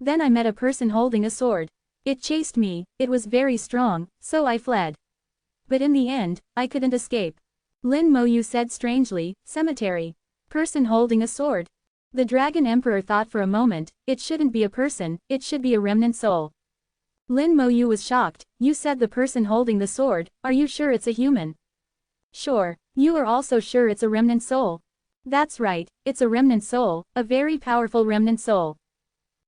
Then I met a person holding a sword. It chased me, it was very strong, so I fled. But in the end, I couldn't escape." Lin Moyu said strangely, "Cemetery. Person holding a sword." The Dragon Emperor thought for a moment. It shouldn't be a person, it should be a remnant soul. Lin Moyu was shocked. "You said the person holding the sword, are you sure it's a human?" "Sure. You are also sure it's a remnant soul?" "That's right, it's a remnant soul, a very powerful remnant soul."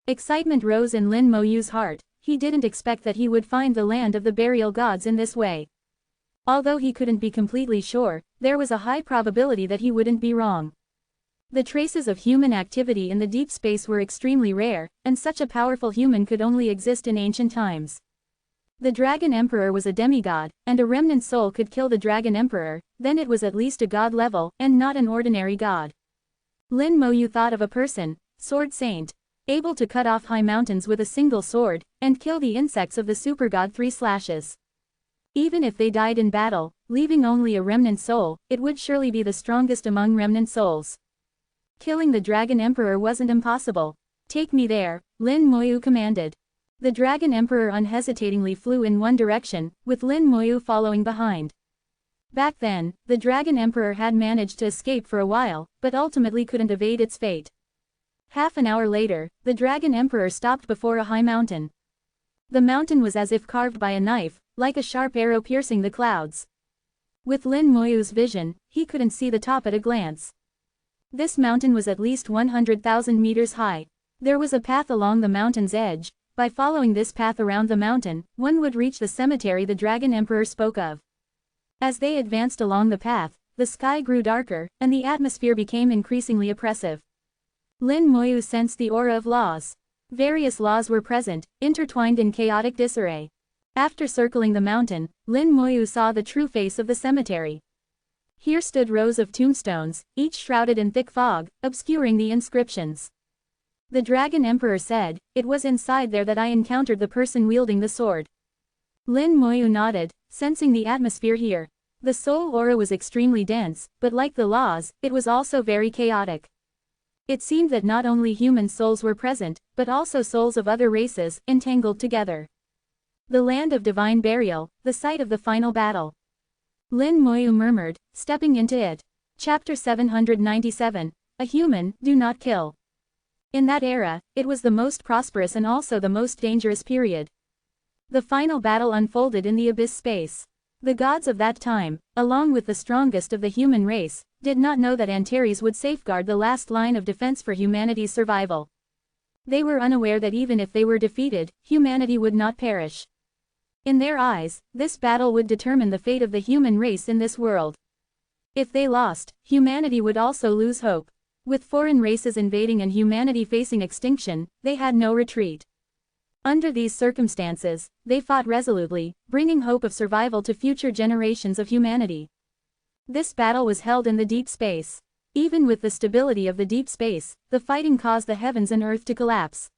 Excitement rose in Lin Moyu's heart. He didn't expect that he would find the land of the burial gods in this way. Although he couldn't be completely sure, there was a high probability that he wouldn't be wrong. The traces of human activity in the deep space were extremely rare, and such a powerful human could only exist in ancient times. The Dragon Emperor was a demigod, and a remnant soul could kill the Dragon Emperor, then it was at least a god level, and not an ordinary god. Lin Moyu thought of a person, Sword Saint, able to cut off high mountains with a single sword, and kill the insects of the supergod 3 slashes. Even if they died in battle, leaving only a remnant soul, it would surely be the strongest among remnant souls. Killing the Dragon Emperor wasn't impossible. Take me there, Lin Moyu commanded. The Dragon Emperor unhesitatingly flew in one direction, with Lin Moyu following behind. Back then, the Dragon Emperor had managed to escape for a while, but ultimately couldn't evade its fate. Half an hour later, the Dragon Emperor stopped before a high mountain. The mountain was as if carved by a knife, like a sharp arrow piercing the clouds. With Lin Moyu's vision, he couldn't see the top at a glance. This mountain was at least 100,000 meters high. There was a path along the mountain's edge. By following this path around the mountain, one would reach the cemetery the Dragon Emperor spoke of. As they advanced along the path, the sky grew darker, and the atmosphere became increasingly oppressive. Lin Moyu sensed the aura of laws. Various laws were present, intertwined in chaotic disarray. After circling the mountain, Lin Moyu saw the true face of the cemetery. Here stood rows of tombstones, each shrouded in thick fog, obscuring the inscriptions. The Dragon Emperor said, "It was inside there that I encountered the person wielding the sword." Lin Moyu nodded, sensing the atmosphere here. The soul aura was extremely dense, but like the laws, it was also very chaotic. It seemed that not only human souls were present, but also souls of other races, entangled together. The land of divine burial, the site of the final battle. Lin Moyu murmured, stepping into it. Chapter 797, A Human, Do Not Kill. In that era, it was the most prosperous and also the most dangerous period. The final battle unfolded in the abyss space. The gods of that time, along with the strongest of the human race, did not know that Antares would safeguard the last line of defense for humanity's survival. They were unaware that even if they were defeated, humanity would not perish. In their eyes, this battle would determine the fate of the human race in this world. If they lost, humanity would also lose hope. With foreign races invading and humanity facing extinction, they had no retreat. Under these circumstances, they fought resolutely, bringing hope of survival to future generations of humanity. This battle was held in the deep space. Even with the stability of the deep space, the fighting caused the heavens and earth to collapse.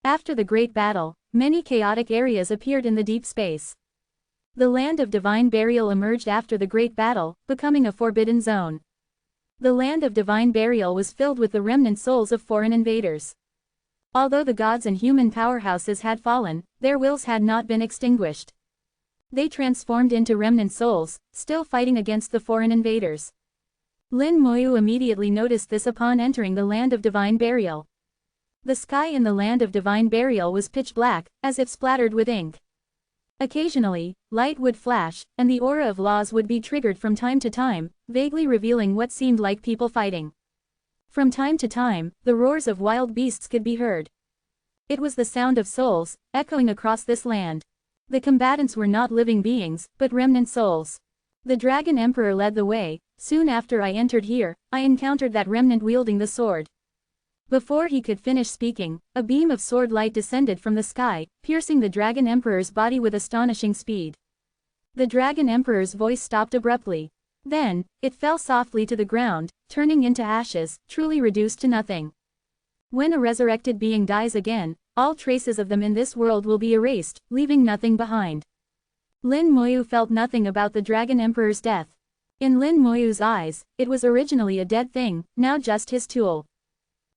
After the great battle, many chaotic areas appeared in the deep space. The land of divine burial emerged after the great battle, becoming a forbidden zone. The land of divine burial was filled with the remnant souls of foreign invaders. Although the gods and human powerhouses had fallen, their wills had not been extinguished. They transformed into remnant souls, still fighting against the foreign invaders. Lin Moyu immediately noticed this upon entering the land of divine burial. The sky in the land of divine burial was pitch black, as if splattered with ink. Occasionally, light would flash, and the aura of laws would be triggered from time to time, vaguely revealing what seemed like people fighting. From time to time, the roars of wild beasts could be heard. It was the sound of souls, echoing across this land. The combatants were not living beings, but remnant souls. The Dragon Emperor led the way. Soon after I entered here, I encountered that remnant wielding the sword. Before he could finish speaking, a beam of sword light descended from the sky, piercing the Dragon Emperor's body with astonishing speed. The Dragon Emperor's voice stopped abruptly. Then, it fell softly to the ground, turning into ashes, truly reduced to nothing. When a resurrected being dies again, all traces of them in this world will be erased, leaving nothing behind. Lin Moyu felt nothing about the Dragon Emperor's death. In Lin Moyu's eyes, it was originally a dead thing, now just his tool.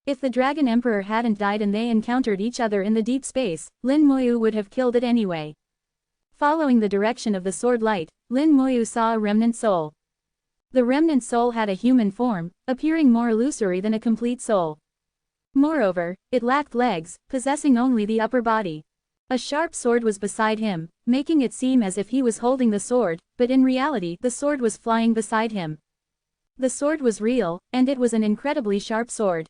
If the Dragon Emperor hadn't died and they encountered each other in the deep space, Lin Moyu would have killed it anyway. Following the direction of the sword light, Lin Moyu saw a remnant soul. The remnant soul had a human form, appearing more illusory than a complete soul. Moreover, it lacked legs, possessing only the upper body. A sharp sword was beside him, making it seem as if he was holding the sword, but in reality the sword was flying beside him. The sword was real, and it was an incredibly sharp sword.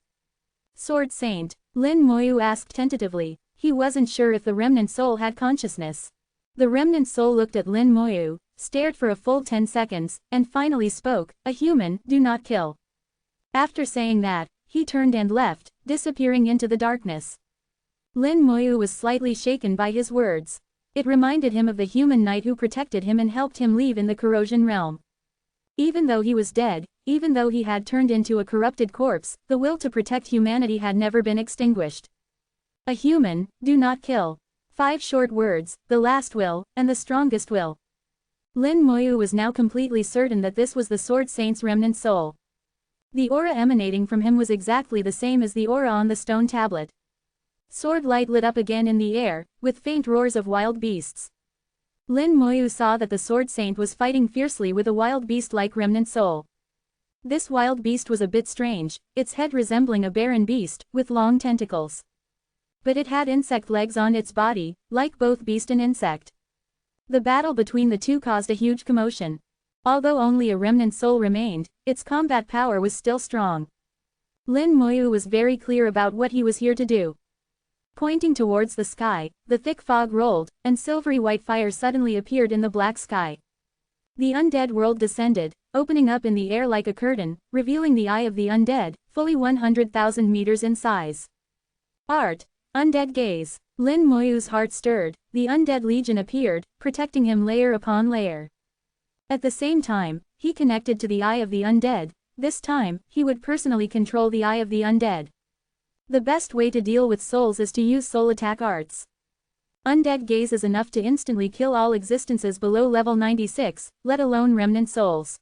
Sword Saint, Lin Moyu asked tentatively. He wasn't sure if the remnant soul had consciousness. The remnant soul looked at Lin Moyu, stared for a full 10 seconds, and finally spoke, "A human, do not kill." After saying that, he turned and left, disappearing into the darkness. Lin Moyu was slightly shaken by his words. It reminded him of the human knight who protected him and helped him leave in the corrosion realm. Even though he was dead, even though he had turned into a corrupted corpse, the will to protect humanity had never been extinguished. A human, do not kill. 5 short words, the last will, and the strongest will. Lin Moyu was now completely certain that this was the Sword Saint's remnant soul. The aura emanating from him was exactly the same as the aura on the stone tablet. Sword light lit up again in the air, with faint roars of wild beasts. Lin Moyu saw that the Sword Saint was fighting fiercely with a wild beast-like remnant soul. This wild beast was a bit strange, its head resembling a barren beast, with long tentacles. But it had insect legs on its body, like both beast and insect. The battle between the two caused a huge commotion. Although only a remnant soul remained, its combat power was still strong. Lin Moyu was very clear about what he was here to do. Pointing towards the sky, the thick fog rolled, and silvery white fire suddenly appeared in the black sky. The undead world descended, opening up in the air like a curtain, revealing the eye of the undead, fully 100,000 meters in size. Art. Undead gaze. Lin Moyu's heart stirred, the undead legion appeared, protecting him layer upon layer. At the same time, he connected to the eye of the undead. This time, he would personally control the eye of the undead. The best way to deal with souls is to use soul attack arts. Undead gaze is enough to instantly kill all existences below level 96, let alone remnant souls.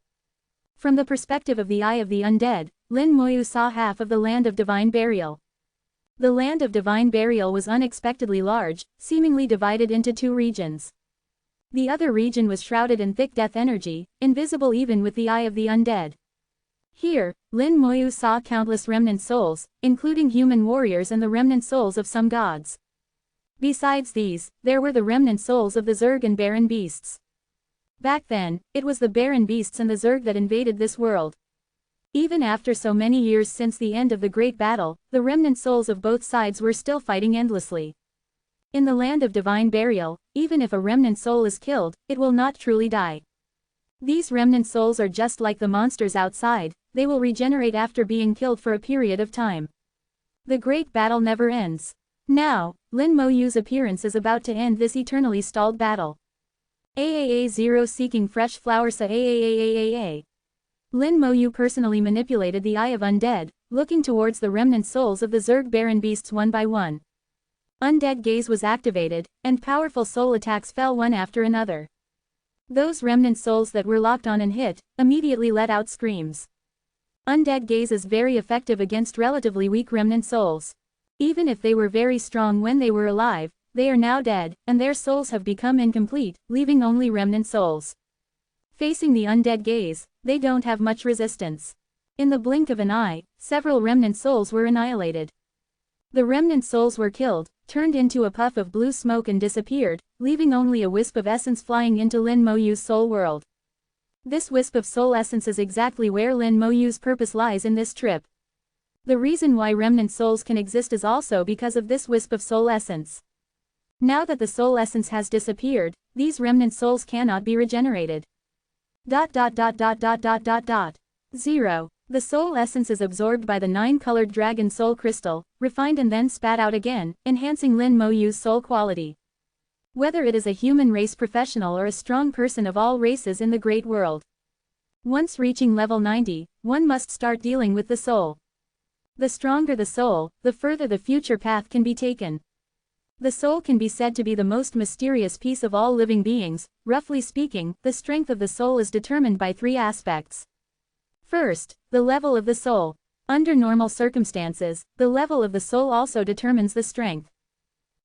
From the perspective of the eye of the undead, Lin Moyu saw half of the land of divine burial. The land of divine burial was unexpectedly large, seemingly divided into 2 regions. The other region was shrouded in thick death energy, invisible even with the eye of the undead. Here, Lin Moyu saw countless remnant souls, including human warriors and the remnant souls of some gods. Besides these, there were the remnant souls of the Zerg and barren beasts. Back then, it was the barren beasts and the Zerg that invaded this world. Even after so many years since the end of the Great Battle, the remnant souls of both sides were still fighting endlessly. In the land of divine burial, even if a remnant soul is killed, it will not truly die. These remnant souls are just like the monsters outside, they will regenerate after being killed for a period of time. The great battle never ends. Now, Lin Moyu's appearance is about to end this eternally stalled battle. AAA0 seeking fresh flowers. AAAAAA. Lin Moyu personally manipulated the eye of undead, looking towards the remnant souls of the Zerg barren beasts one by one. Undead gaze was activated, and powerful soul attacks fell one after another. Those remnant souls that were locked on and hit, immediately let out screams. Undead gaze is very effective against relatively weak remnant souls. Even if they were very strong when they were alive, they are now dead, and their souls have become incomplete, leaving only remnant souls. Facing the undead gaze, they don't have much resistance. In the blink of an eye, several remnant souls were annihilated. The remnant souls were killed, turned into a puff of blue smoke and disappeared, leaving only a wisp of essence flying into Lin Moyu's soul world. This wisp of soul essence is exactly where Lin Moyu's purpose lies in this trip. The reason why remnant souls can exist is also because of this wisp of soul essence. Now that the soul essence has disappeared, these remnant souls cannot be regenerated. 0. The soul essence is absorbed by the 9-colored dragon soul crystal, refined and then spat out again, enhancing Lin Moyu's soul quality. Whether it is a human race professional or a strong person of all races in the great world. Once reaching level 90, one must start dealing with the soul. The stronger the soul, the further the future path can be taken. The soul can be said to be the most mysterious piece of all living beings. Roughly speaking, the strength of the soul is determined by 3 aspects. First, the level of the soul. Under normal circumstances, the level of the soul also determines the strength.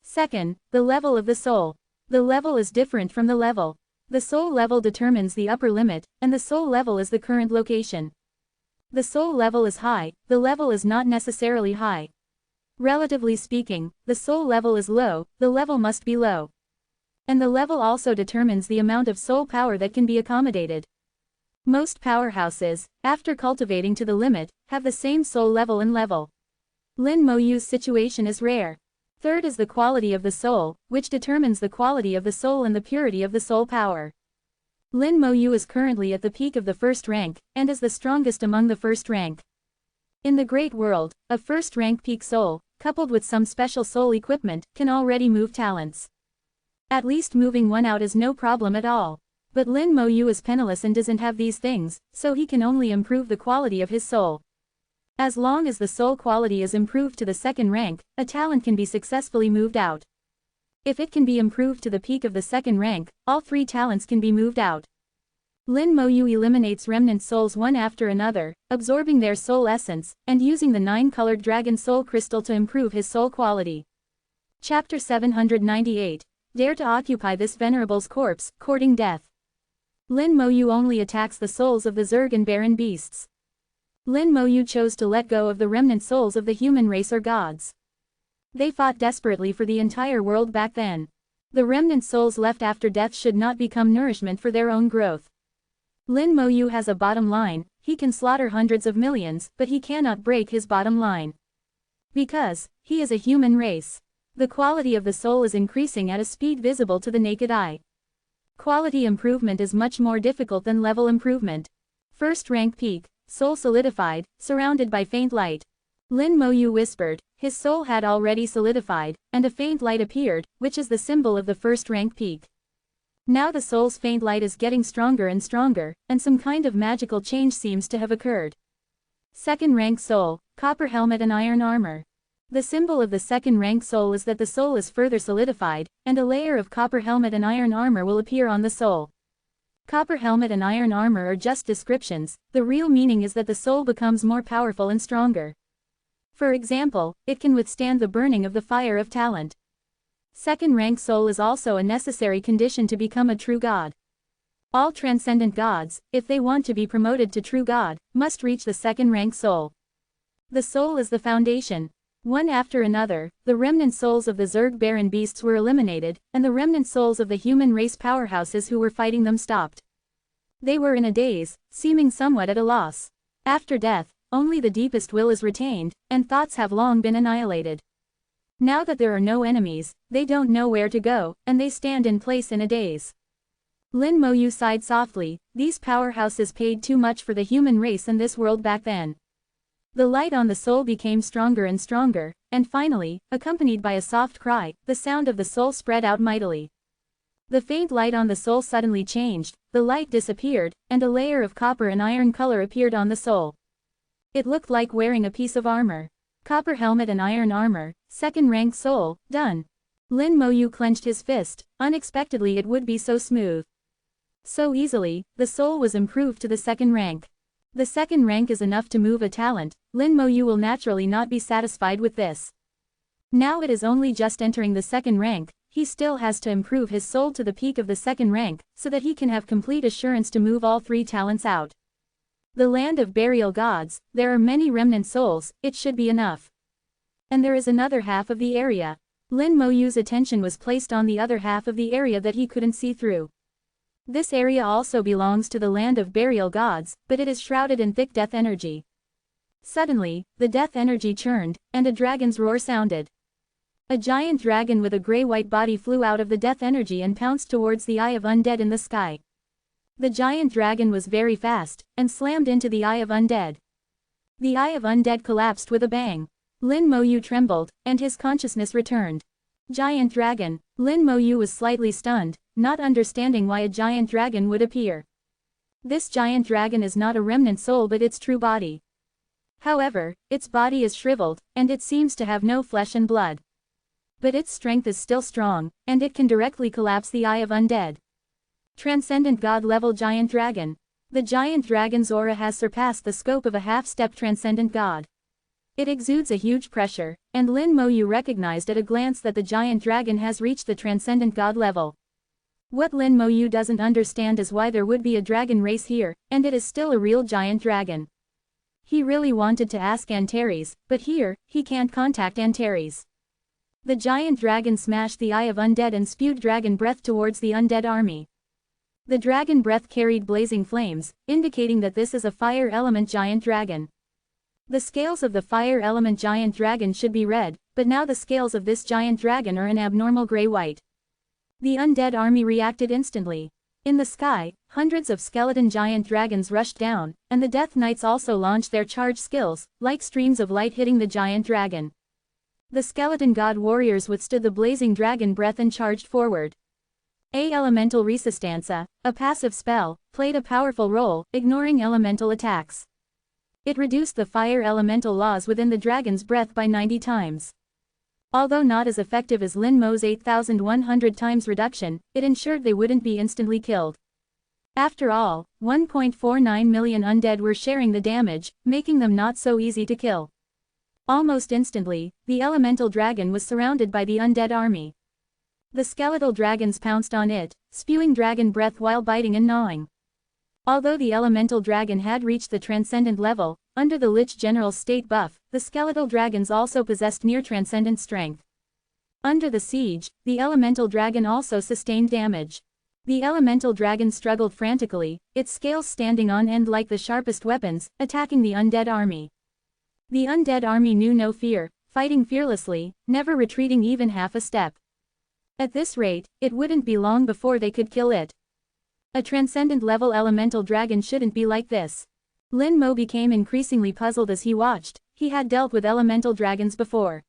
Second, the level of the soul. The level is different from the level. The soul level determines the upper limit, and the soul level is the current location. The soul level is high, the level is not necessarily high. Relatively speaking, the soul level is low, the level must be low. And the level also determines the amount of soul power that can be accommodated. Most powerhouses, after cultivating to the limit, have the same soul level and level. Lin Moyu's situation is rare. Third is the quality of the soul, which determines the quality of the soul and the purity of the soul power. Lin Mo Yu is currently at the peak of the first rank, and is the strongest among the first rank. In the great world, a first rank peak soul, coupled with some special soul equipment, can already move talents. At least moving one out is no problem at all. But Lin Mo Yu is penniless and doesn't have these things, so he can only improve the quality of his soul. As long as the soul quality is improved to the second rank, a talent can be successfully moved out. If it can be improved to the peak of the second rank, all 3 talents can be moved out. Lin Mo Yu eliminates remnant souls one after another, absorbing their soul essence, and using the 9-colored dragon soul crystal to improve his soul quality. Chapter 798. Dare to occupy this Venerable's corpse, courting death. Lin Mo Yu only attacks the souls of the Zerg and barren beasts. Lin Mo Yu chose to let go of the remnant souls of the human race or gods. They fought desperately for the entire world back then. The remnant souls left after death should not become nourishment for their own growth. Lin Mo Yu has a bottom line, he can slaughter hundreds of millions, but he cannot break his bottom line. Because he is a human race. The quality of the soul is increasing at a speed visible to the naked eye. Quality improvement is much more difficult than level improvement. First rank peak, soul solidified, surrounded by faint light. Lin Mo Yu whispered, his soul had already solidified, and a faint light appeared, which is the symbol of the first rank peak. Now the soul's faint light is getting stronger and stronger, and some kind of magical change seems to have occurred. Second rank soul, copper helmet and iron armor. The symbol of the second rank soul is that the soul is further solidified, and a layer of copper helmet and iron armor will appear on the soul. Copper helmet and iron armor are just descriptions, the real meaning is that the soul becomes more powerful and stronger. For example, it can withstand the burning of the fire of talent. Second rank soul is also a necessary condition to become a true god. All transcendent gods, if they want to be promoted to true god, must reach the second rank soul. The soul is the foundation. One after another, the remnant souls of the Zerg barren beasts were eliminated, and the remnant souls of the human race powerhouses who were fighting them stopped. They were in a daze, seeming somewhat at a loss. After death, only the deepest will is retained, and thoughts have long been annihilated. Now that there are no enemies, they don't know where to go, and they stand in place in a daze. Lin Mo Yu sighed softly, these powerhouses paid too much for the human race in this world back then. The light on the soul became stronger and stronger, and finally, accompanied by a soft cry, the sound of the soul spread out mightily. The faint light on the soul suddenly changed, the light disappeared, and a layer of copper and iron color appeared on the soul. It looked like wearing a piece of armor. Copper helmet and iron armor, second rank soul, done. Lin Mo Yu clenched his fist, unexpectedly it would be so smooth. So easily, the soul was improved to the second rank. The second rank is enough to move a talent, Lin Mo Yu will naturally not be satisfied with this. Now it is only just entering the second rank, he still has to improve his soul to the peak of the second rank, so that he can have complete assurance to move all 3 talents out. The land of burial gods, there are many remnant souls, it should be enough. And there is another half of the area. Lin Mo Yu's attention was placed on the other half of the area that he couldn't see through. This area also belongs to the land of burial gods, but it is shrouded in thick death energy. Suddenly, the death energy churned, and a dragon's roar sounded. A giant dragon with a gray-white body flew out of the death energy and pounced towards the Eye of Undead in the sky. The giant dragon was very fast, and slammed into the Eye of Undead. The Eye of Undead collapsed with a bang. Lin Mo Yu trembled, and his consciousness returned. Giant dragon. Lin Mo Yu was slightly stunned, not understanding why a giant dragon would appear. This giant dragon is not a remnant soul but its true body. However, its body is shriveled, and it seems to have no flesh and blood. But its strength is still strong, and it can directly collapse the Eye of Undead. Transcendent God-level giant dragon. The giant dragon's aura has surpassed the scope of a half-step transcendent god. It exudes a huge pressure, and Lin Mo Yu recognized at a glance that the giant dragon has reached the transcendent god level. What Lin Mo Yu doesn't understand is why there would be a dragon race here, and it is still a real giant dragon. He really wanted to ask Antares, but here, he can't contact Antares. The giant dragon smashed the Eye of Undead and spewed dragon breath towards the undead army. The dragon breath carried blazing flames, indicating that this is a fire element giant dragon. The scales of the fire element giant dragon should be red, but now the scales of this giant dragon are an abnormal gray-white. The undead army reacted instantly. In the sky, hundreds of skeleton giant dragons rushed down, and the Death Knights also launched their charge skills, like streams of light hitting the giant dragon. The skeleton god warriors withstood the blazing dragon breath and charged forward. Elemental Resistanza, a passive spell, played a powerful role, ignoring elemental attacks. It reduced the fire elemental laws within the dragon's breath by 90 times. Although not as effective as Lin Mo's 8,100 times reduction, it ensured they wouldn't be instantly killed. After all, 1.49 million undead were sharing the damage, making them not so easy to kill. Almost instantly, the elemental dragon was surrounded by the undead army. The skeletal dragons pounced on it, spewing dragon breath while biting and gnawing. Although the elemental dragon had reached the transcendent level, under the Lich General's state buff, the skeletal dragons also possessed near-transcendent strength. Under the siege, the elemental dragon also sustained damage. The elemental dragon struggled frantically, its scales standing on end like the sharpest weapons, attacking the undead army. The undead army knew no fear, fighting fearlessly, never retreating even half a step. At this rate, it wouldn't be long before they could kill it. A transcendent-level elemental dragon shouldn't be like this. Lin Mo became increasingly puzzled as he watched. He had dealt with elemental dragons before.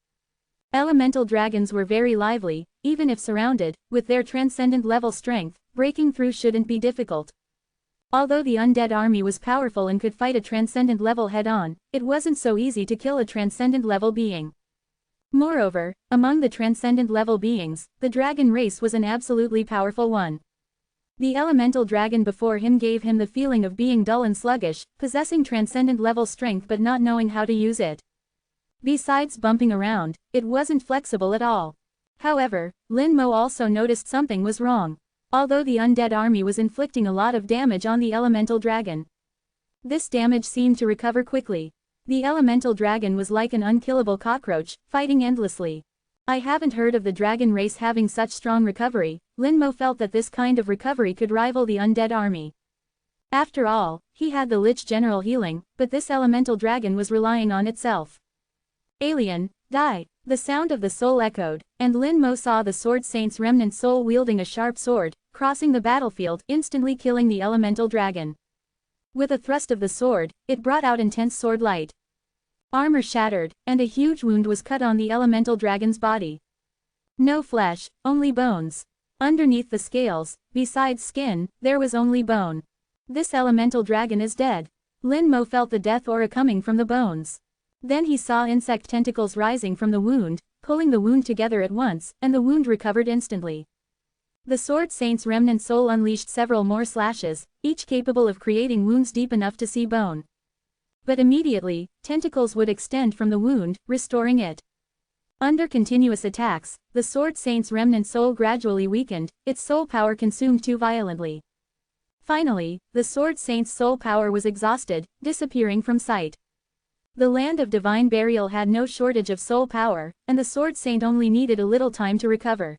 Elemental dragons were very lively, even if surrounded, with their transcendent-level strength, breaking through shouldn't be difficult. Although the undead army was powerful and could fight a transcendent level head-on, it wasn't so easy to kill a transcendent-level being. Moreover, among the transcendent-level beings, the dragon race was an absolutely powerful one. The elemental dragon before him gave him the feeling of being dull and sluggish, possessing transcendent-level strength but not knowing how to use it. Besides bumping around, it wasn't flexible at all. However, Lin Mo also noticed something was wrong. Although the undead army was inflicting a lot of damage on the elemental dragon, this damage seemed to recover quickly. The elemental dragon was like an unkillable cockroach, fighting endlessly. I haven't heard of the dragon race having such strong recovery. Lin Mo felt that this kind of recovery could rival the undead army. After all, he had the Lich General healing, but this elemental dragon was relying on itself. Alien, die! The sound of the soul echoed, and Lin Mo saw the Sword Saint's remnant soul wielding a sharp sword, crossing the battlefield, instantly killing the elemental dragon. With a thrust of the sword, it brought out intense sword light. Armor shattered, and a huge wound was cut on the elemental dragon's body. No flesh, only bones. Underneath the scales, besides skin, there was only bone. This elemental dragon is dead. Lin Mo felt the death aura coming from the bones. Then he saw insect tentacles rising from the wound, pulling the wound together at once, and the wound recovered instantly. The Sword Saint's remnant soul unleashed several more slashes, each capable of creating wounds deep enough to see bone. But immediately, tentacles would extend from the wound, restoring it. Under continuous attacks, the Sword Saint's remnant soul gradually weakened, its soul power consumed too violently. Finally, the Sword Saint's soul power was exhausted, disappearing from sight. The land of divine burial had no shortage of soul power, and the Sword Saint only needed a little time to recover.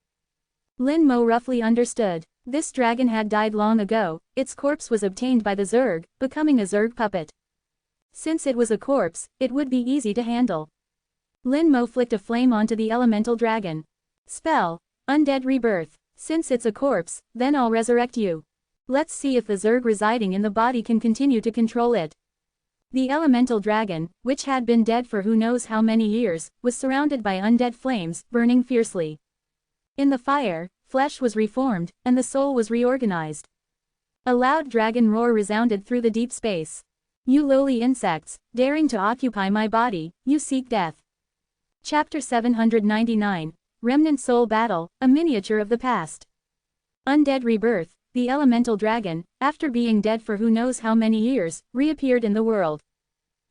Lin Mo roughly understood. This dragon had died long ago, its corpse was obtained by the Zerg, becoming a Zerg puppet. Since it was a corpse, it would be easy to handle. Lin Mo flicked a flame onto the elemental dragon. Spell, Undead Rebirth. Since it's a corpse, then I'll resurrect you. Let's see if the Zerg residing in the body can continue to control it. The elemental dragon, which had been dead for who knows how many years, was surrounded by undead flames, burning fiercely. In the fire, flesh was reformed, and the soul was reorganized. A loud dragon roar resounded through the deep space. You lowly insects, daring to occupy my body, you seek death. Chapter 799, Remnant Soul Battle, a miniature of the past. Undead Rebirth. The elemental dragon, after being dead for who knows how many years, reappeared in the world.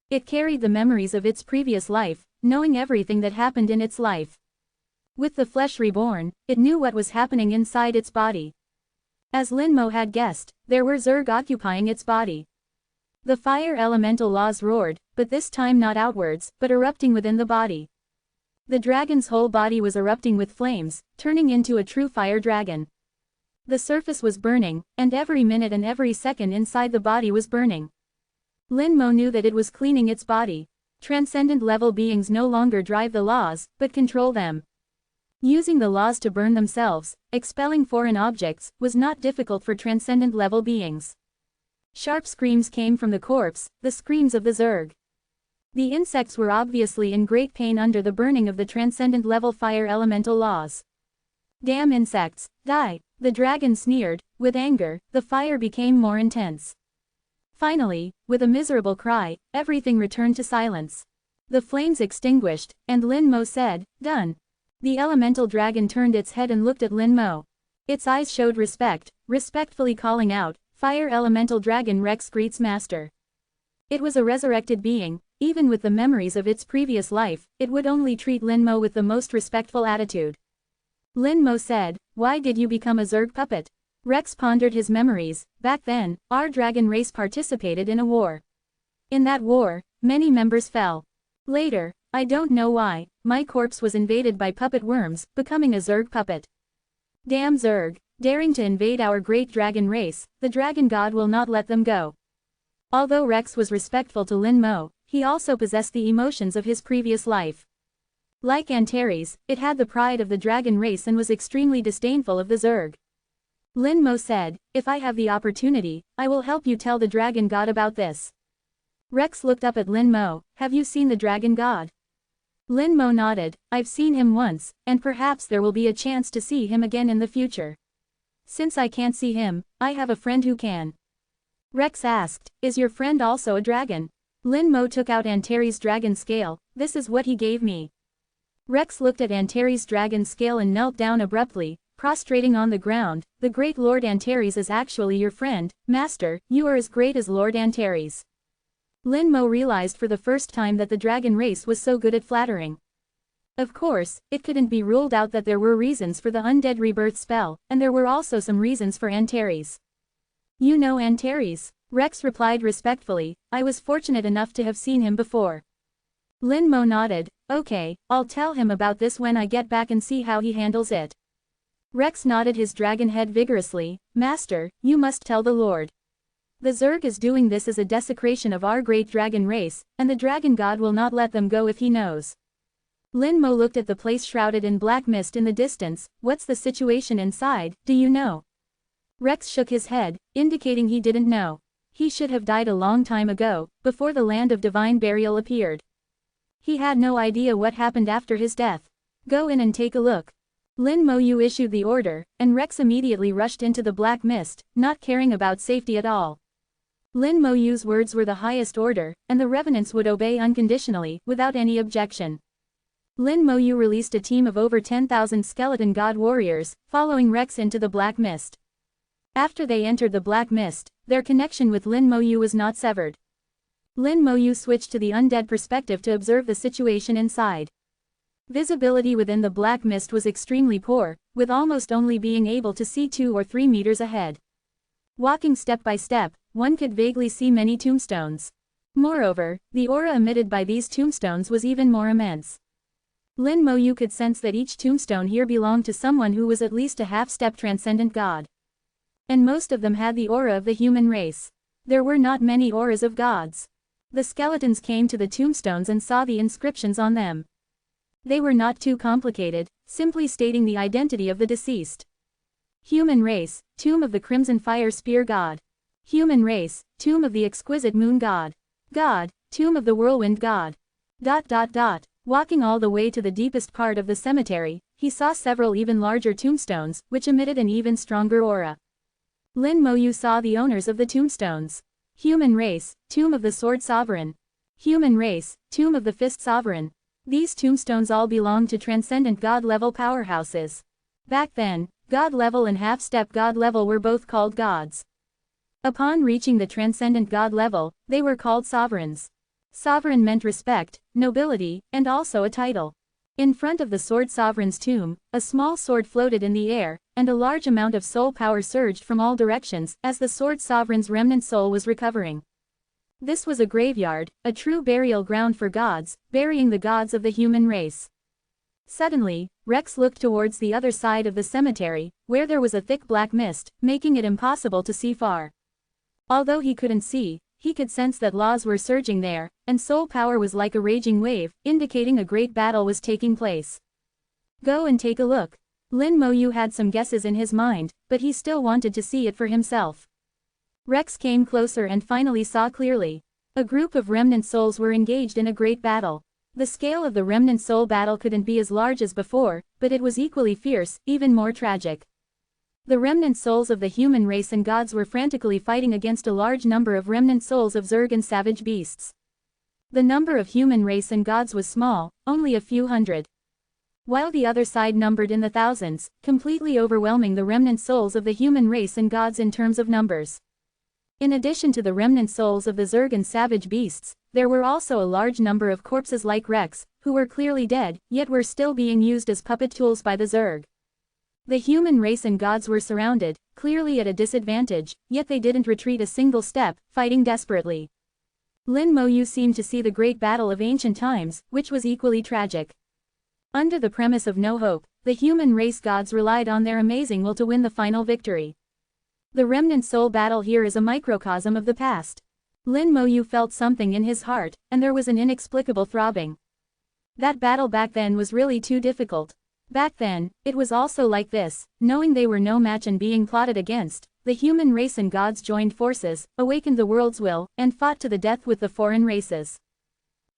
It carried the memories of its previous life, knowing everything that happened in its life. With the flesh reborn, it knew what was happening inside its body. As Lin Mo had guessed, there were Zerg occupying its body. The fire elemental laws roared, but this time not outwards, but erupting within the body. The dragon's whole body was erupting with flames, turning into a true fire dragon. The surface was burning, and every minute and every second inside the body was burning. Lin Mo knew that it was cleaning its body. Transcendent level beings no longer drive the laws, but control them. Using the laws to burn themselves, expelling foreign objects, was not difficult for transcendent level beings. Sharp screams came from the corpse, the screams of the Zerg. The insects were obviously in great pain under the burning of the transcendent level fire elemental laws. Damn insects, die! The dragon sneered. With anger, the fire became more intense. Finally, with a miserable cry, everything returned to silence. The flames extinguished, and Lin Mo said, "Done." The elemental dragon turned its head and looked at Lin Mo. Its eyes showed respect, respectfully calling out, "Fire elemental dragon Rex greets master." It was a resurrected being. Even with the memories of its previous life, it would only treat Lin Mo with the most respectful attitude. Lin Mo said, "Why did you become a Zerg puppet?" Rex pondered his memories. Back then, our dragon race participated in a war. In that war, many members fell. Later, I don't know why, my corpse was invaded by puppet worms, becoming a Zerg puppet. Damn Zerg, daring to invade our great dragon race, the dragon god will not let them go. Although Rex was respectful to Lin Mo, he also possessed the emotions of his previous life. Like Antares, it had the pride of the dragon race and was extremely disdainful of the Zerg. Lin Mo said, "If I have the opportunity, I will help you tell the dragon god about this." Rex looked up at Lin Mo. "Have you seen the dragon god?" Lin Mo nodded. "I've seen him once, and perhaps there will be a chance to see him again in the future. Since I can't see him, I have a friend who can." Rex asked, "Is your friend also a dragon?" Lin Mo took out Antares' dragon scale. "This is what he gave me." Rex looked at Antares' dragon scale and knelt down abruptly, prostrating on the ground. "The great Lord Antares is actually your friend, Master. You are as great as Lord Antares." Lin Mo realized for the first time that the dragon race was so good at flattering. Of course, it couldn't be ruled out that there were reasons for the undead rebirth spell, and there were also some reasons for Antares. "You know Antares?" Rex replied respectfully. "I was fortunate enough to have seen him before." Lin Mo nodded. "Okay, I'll tell him about this when I get back and see how he handles it." Rex nodded his dragon head vigorously. "Master, you must tell the Lord. The Zerg is doing this as a desecration of our great dragon race, and the dragon god will not let them go if he knows." Lin Mo looked at the place shrouded in black mist in the distance. "What's the situation inside, do you know?" Rex shook his head, indicating he didn't know. He should have died a long time ago, before the land of divine burial appeared. He had no idea what happened after his death. "Go in and take a look." Lin Mo Yu issued the order, and Rex immediately rushed into the black mist, not caring about safety at all. Lin Mo Yu's words were the highest order, and the revenants would obey unconditionally, without any objection. Lin Mo Yu released a team of over 10,000 skeleton god warriors, following Rex into the black mist. After they entered the black mist, their connection with Lin Mo Yu was not severed. Lin Mo Yu switched to the undead perspective to observe the situation inside. Visibility within the black mist was extremely poor, with almost only being able to see 2 or 3 meters ahead. Walking step by step, one could vaguely see many tombstones. Moreover, the aura emitted by these tombstones was even more immense. Lin Mo Yu could sense that each tombstone here belonged to someone who was at least a half-step transcendent god. And most of them had the aura of the human race. There were not many auras of gods. The skeletons came to the tombstones and saw the inscriptions on them. They were not too complicated, simply stating the identity of the deceased. Human race, tomb of the Crimson Fire Spear god. Human race, tomb of the Exquisite Moon god. God, tomb of the Whirlwind god. ... Walking all the way to the deepest part of the cemetery, he saw several even larger tombstones, which emitted an even stronger aura. Lin Mo Yu saw the owners of the tombstones. Human race, tomb of the Sword Sovereign. Human race, tomb of the Fist Sovereign. These tombstones all belonged to transcendent god-level powerhouses. Back then, god-level and half-step god-level were both called gods. Upon reaching the transcendent god level, they were called sovereigns. Sovereign meant respect, nobility, and also a title. In front of the Sword Sovereign's tomb, a small sword floated in the air, and a large amount of soul power surged from all directions as the Sword Sovereign's remnant soul was recovering. This was a graveyard, a true burial ground for gods, burying the gods of the human race. Suddenly, Rex looked towards the other side of the cemetery, where there was a thick black mist, making it impossible to see far. Although he couldn't see, he could sense that laws were surging there, and soul power was like a raging wave, indicating a great battle was taking place. Go and take a look. Lin Moyu had some guesses in his mind, but he still wanted to see it for himself. Rex came closer and finally saw clearly. A group of remnant souls were engaged in a great battle. The scale of the remnant soul battle couldn't be as large as before, but it was equally fierce, even more tragic. The remnant souls of the human race and gods were frantically fighting against a large number of remnant souls of Zerg and savage beasts. The number of human race and gods was small, only a few hundred, while the other side numbered in the thousands, completely overwhelming the remnant souls of the human race and gods in terms of numbers. In addition to the remnant souls of the Zerg and savage beasts, there were also a large number of corpses like Rex, who were clearly dead, yet were still being used as puppet tools by the Zerg. The human race and gods were surrounded, clearly at a disadvantage, yet they didn't retreat a single step, fighting desperately. Lin Moyu seemed to see the great battle of ancient times, which was equally tragic. Under the premise of no hope, the human race gods relied on their amazing will to win the final victory. The remnant soul battle here is a microcosm of the past. Lin Moyu felt something in his heart, and there was an inexplicable throbbing. That battle back then was really too difficult. Back then, it was also like this, knowing they were no match and being plotted against, the human race and gods joined forces, awakened the world's will, and fought to the death with the foreign races.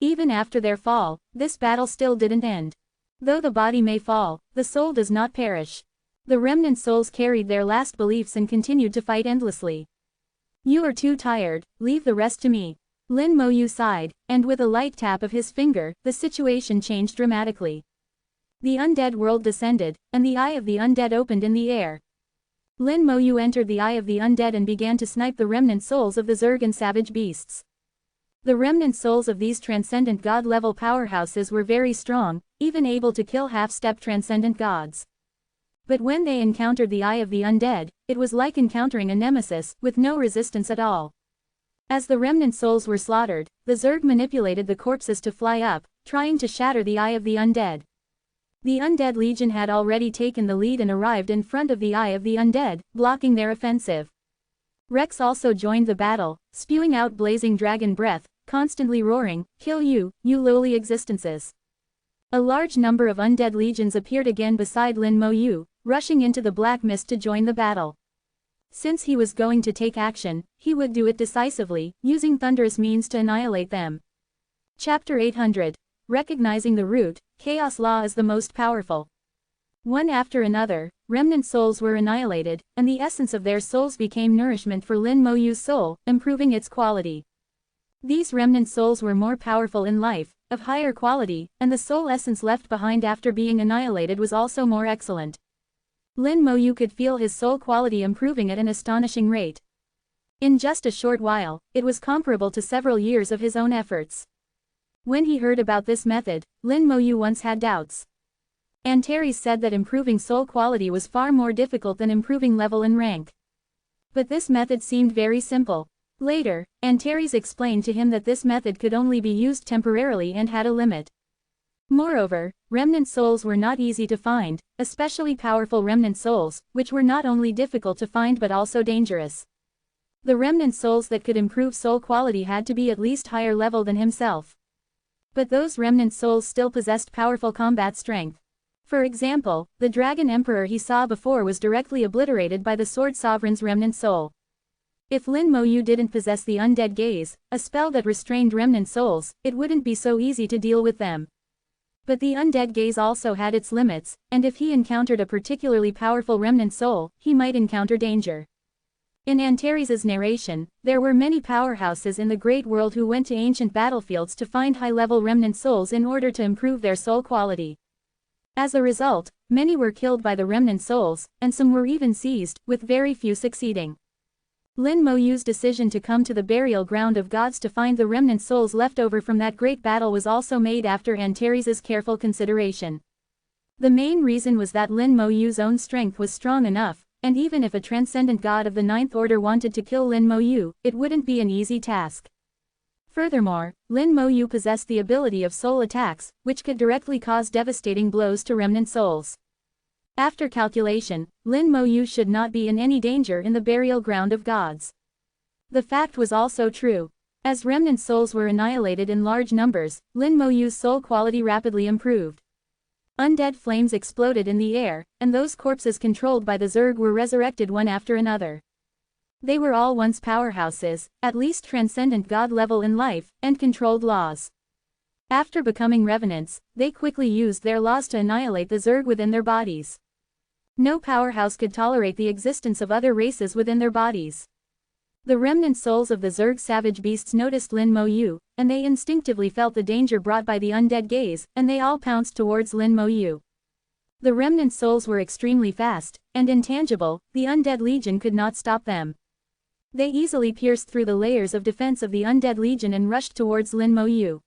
Even after their fall, this battle still didn't end. Though the body may fall, the soul does not perish. The remnant souls carried their last beliefs and continued to fight endlessly. You are too tired, leave the rest to me. Lin Moyu sighed, and with a light tap of his finger, the situation changed dramatically. The undead world descended, and the eye of the undead opened in the air. Lin Moyu entered the eye of the undead and began to snipe the remnant souls of the Zerg and savage beasts. The remnant souls of these transcendent god-level powerhouses were very strong, even able to kill half-step transcendent gods. But when they encountered the eye of the undead, it was like encountering a nemesis, with no resistance at all. As the remnant souls were slaughtered, the Zerg manipulated the corpses to fly up, trying to shatter the eye of the undead. The Undead Legion had already taken the lead and arrived in front of the eye of the undead, blocking their offensive. Rex also joined the battle, spewing out blazing dragon breath, constantly roaring, "Kill you, you lowly existences." A large number of undead legions appeared again beside Lin Moyu, rushing into the black mist to join the battle. Since he was going to take action, he would do it decisively, using thunderous means to annihilate them. Chapter 800. Recognizing the root, Chaos Law is the most powerful. One after another, remnant souls were annihilated, and the essence of their souls became nourishment for Lin Moyu's soul, improving its quality. These remnant souls were more powerful in life, of higher quality, and the soul essence left behind after being annihilated was also more excellent. Lin Moyu could feel his soul quality improving at an astonishing rate. In just a short while, it was comparable to several years of his own efforts. When he heard about this method, Lin Moyu once had doubts. Antares said that improving soul quality was far more difficult than improving level and rank. But this method seemed very simple. Later, Antares explained to him that this method could only be used temporarily and had a limit. Moreover, remnant souls were not easy to find, especially powerful remnant souls, which were not only difficult to find but also dangerous. The remnant souls that could improve soul quality had to be at least higher level than himself. But those remnant souls still possessed powerful combat strength. For example, the Dragon Emperor he saw before was directly obliterated by the Sword Sovereign's remnant soul. If Lin Moyu didn't possess the Undead Gaze, a spell that restrained remnant souls, it wouldn't be so easy to deal with them. But the Undead Gaze also had its limits, and if he encountered a particularly powerful remnant soul, he might encounter danger. In Antares' narration, there were many powerhouses in the great world who went to ancient battlefields to find high-level remnant souls in order to improve their soul quality. As a result, many were killed by the remnant souls, and some were even seized, with very few succeeding. Lin Moyu's decision to come to the burial ground of gods to find the remnant souls left over from that great battle was also made after Antares' careful consideration. The main reason was that Lin Moyu's own strength was strong enough, and even if a transcendent god of the Ninth Order wanted to kill Lin Moyu, it wouldn't be an easy task. Furthermore, Lin Moyu possessed the ability of soul attacks, which could directly cause devastating blows to remnant souls. After calculation, Lin Moyu should not be in any danger in the burial ground of gods. The fact was also true. As remnant souls were annihilated in large numbers, Lin Moyu's soul quality rapidly improved. Undead flames exploded in the air, and those corpses controlled by the Zerg were resurrected one after another. They were all once powerhouses, at least transcendent god level in life, and controlled laws. After becoming revenants, they quickly used their laws to annihilate the Zerg within their bodies. No powerhouse could tolerate the existence of other races within their bodies. The remnant souls of the Zerg savage beasts noticed Lin Mo Yu, and they instinctively felt the danger brought by the undead gaze, and they all pounced towards Lin Mo Yu. The remnant souls were extremely fast, and intangible, the undead legion could not stop them. They easily pierced through the layers of defense of the undead legion and rushed towards Lin Mo Yu.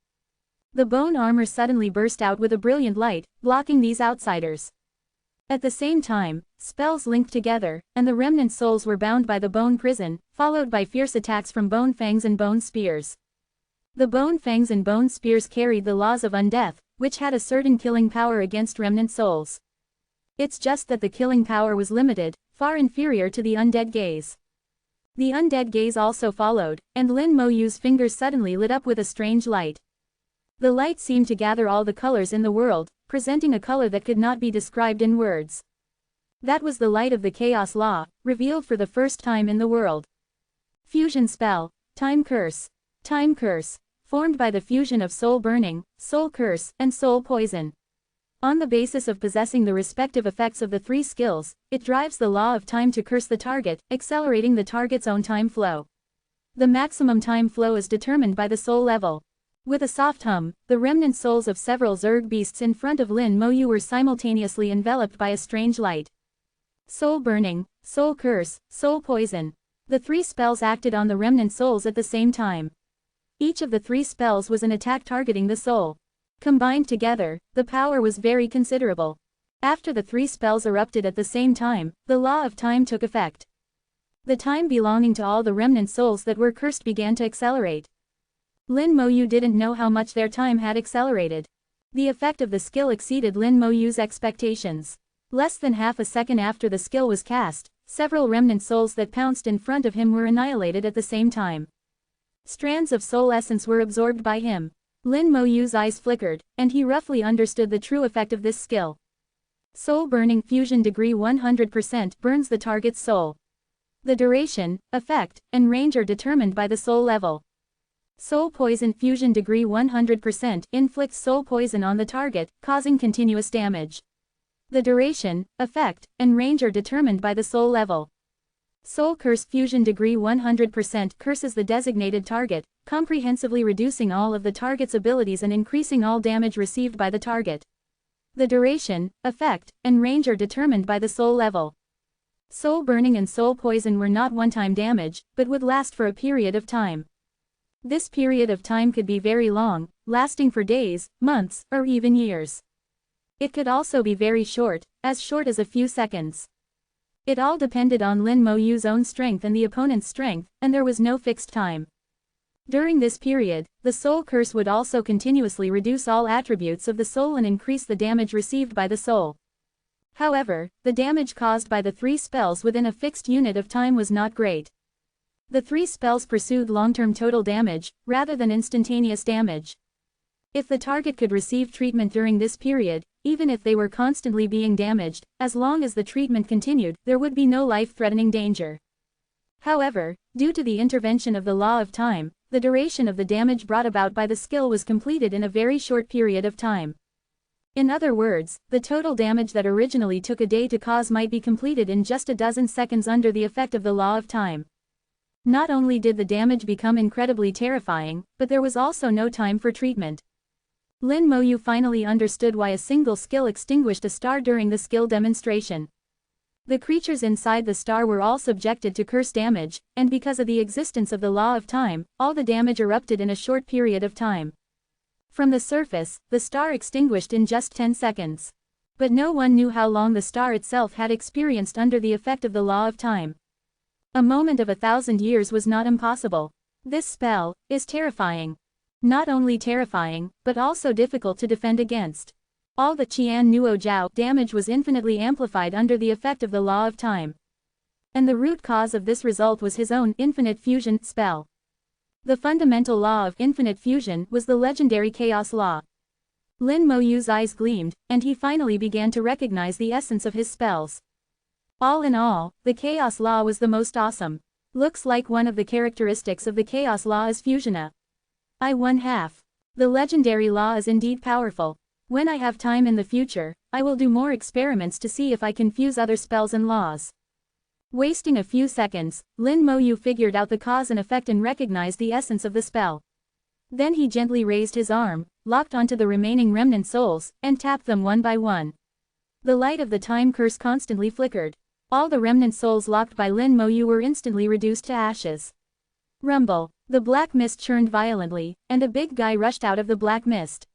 The bone armor suddenly burst out with a brilliant light, blocking these outsiders. At the same time, spells linked together, and the remnant souls were bound by the bone prison, followed by fierce attacks from bone fangs and bone spears. The bone fangs and bone spears carried the laws of undeath, which had a certain killing power against remnant souls. It's just that the killing power was limited, far inferior to the undead gaze. The undead gaze also followed, and Lin Mo Yu's fingers suddenly lit up with a strange light. The light seemed to gather all the colors in the world, presenting a color that could not be described in words. That was the light of the Chaos Law, revealed for the first time in the world. Fusion spell, Time Curse. Time Curse, formed by the fusion of Soul Burning, Soul Curse, and Soul Poison. On the basis of possessing the respective effects of the three skills, it drives the law of time to curse the target, accelerating the target's own time flow. The maximum time flow is determined by the soul level. With a soft hum, the remnant souls of several Zerg beasts in front of Lin Mo Yu were simultaneously enveloped by a strange light. Soul Burning, Soul Curse, Soul Poison. The three spells acted on the remnant souls at the same time. Each of the three spells was an attack targeting the soul. Combined together, the power was very considerable. After the three spells erupted at the same time, the law of time took effect. The time belonging to all the remnant souls that were cursed began to accelerate. Lin Mo Yu didn't know how much their time had accelerated. The effect of the skill exceeded Lin Mo Yu's expectations. Less than half a second after the skill was cast, several remnant souls that pounced in front of him were annihilated at the same time. Strands of soul essence were absorbed by him. Lin Mo Yu's eyes flickered, and he roughly understood the true effect of this skill. Soul Burning Fusion Degree 100% burns the target's soul. The duration, effect, and range are determined by the soul level. Soul Poison Fusion Degree 100% inflicts soul poison on the target, causing continuous damage. The duration, effect, and range are determined by the soul level. Soul Curse Fusion Degree 100% curses the designated target, comprehensively reducing all of the target's abilities and increasing all damage received by the target. The duration, effect, and range are determined by the soul level. Soul Burning and Soul Poison were not one-time damage, but would last for a period of time. This period of time could be very long, lasting for days, months, or even years. It could also be very short as a few seconds. It all depended on Lin Mo Yu's own strength and the opponent's strength, and there was no fixed time. During this period, the soul curse would also continuously reduce all attributes of the soul and increase the damage received by the soul. However, the damage caused by the three spells within a fixed unit of time was not great. The three spells pursued long-term total damage, rather than instantaneous damage. If the target could receive treatment during this period, even if they were constantly being damaged, as long as the treatment continued, there would be no life-threatening danger. However, due to the intervention of the law of time, the duration of the damage brought about by the skill was completed in a very short period of time. In other words, the total damage that originally took a day to cause might be completed in just a dozen seconds under the effect of the law of time. Not only did the damage become incredibly terrifying, but there was also no time for treatment. Lin Mo Yu finally understood why a single skill extinguished a star during the skill demonstration. The creatures inside the star were all subjected to curse damage, and because of the existence of the law of time, all the damage erupted in a short period of time. From the surface, the star extinguished in just 10 seconds. But no one knew how long the star itself had experienced under the effect of the law of time. A moment of 1,000 years was not impossible. This spell is terrifying. Not only terrifying, but also difficult to defend against. All the Qian Nuo Jiao damage was infinitely amplified under the effect of the law of time. And the root cause of this result was his own infinite fusion spell. The fundamental law of infinite fusion was the legendary Chaos Law. Lin Moyu's eyes gleamed, and he finally began to recognize the essence of his spells. All in all, the Chaos Law was the most awesome. Looks like one of the characteristics of the Chaos Law is fusiona. I 1/2. The legendary law is indeed powerful. When I have time in the future, I will do more experiments to see if I can fuse other spells and laws. Wasting a few seconds, Lin Moyu figured out the cause and effect and recognized the essence of the spell. Then he gently raised his arm, locked onto the remaining remnant souls, and tapped them one by one. The light of the time curse constantly flickered. All the remnant souls locked by Lin Moyu were instantly reduced to ashes. Rumble. The black mist churned violently, and a big guy rushed out of the black mist.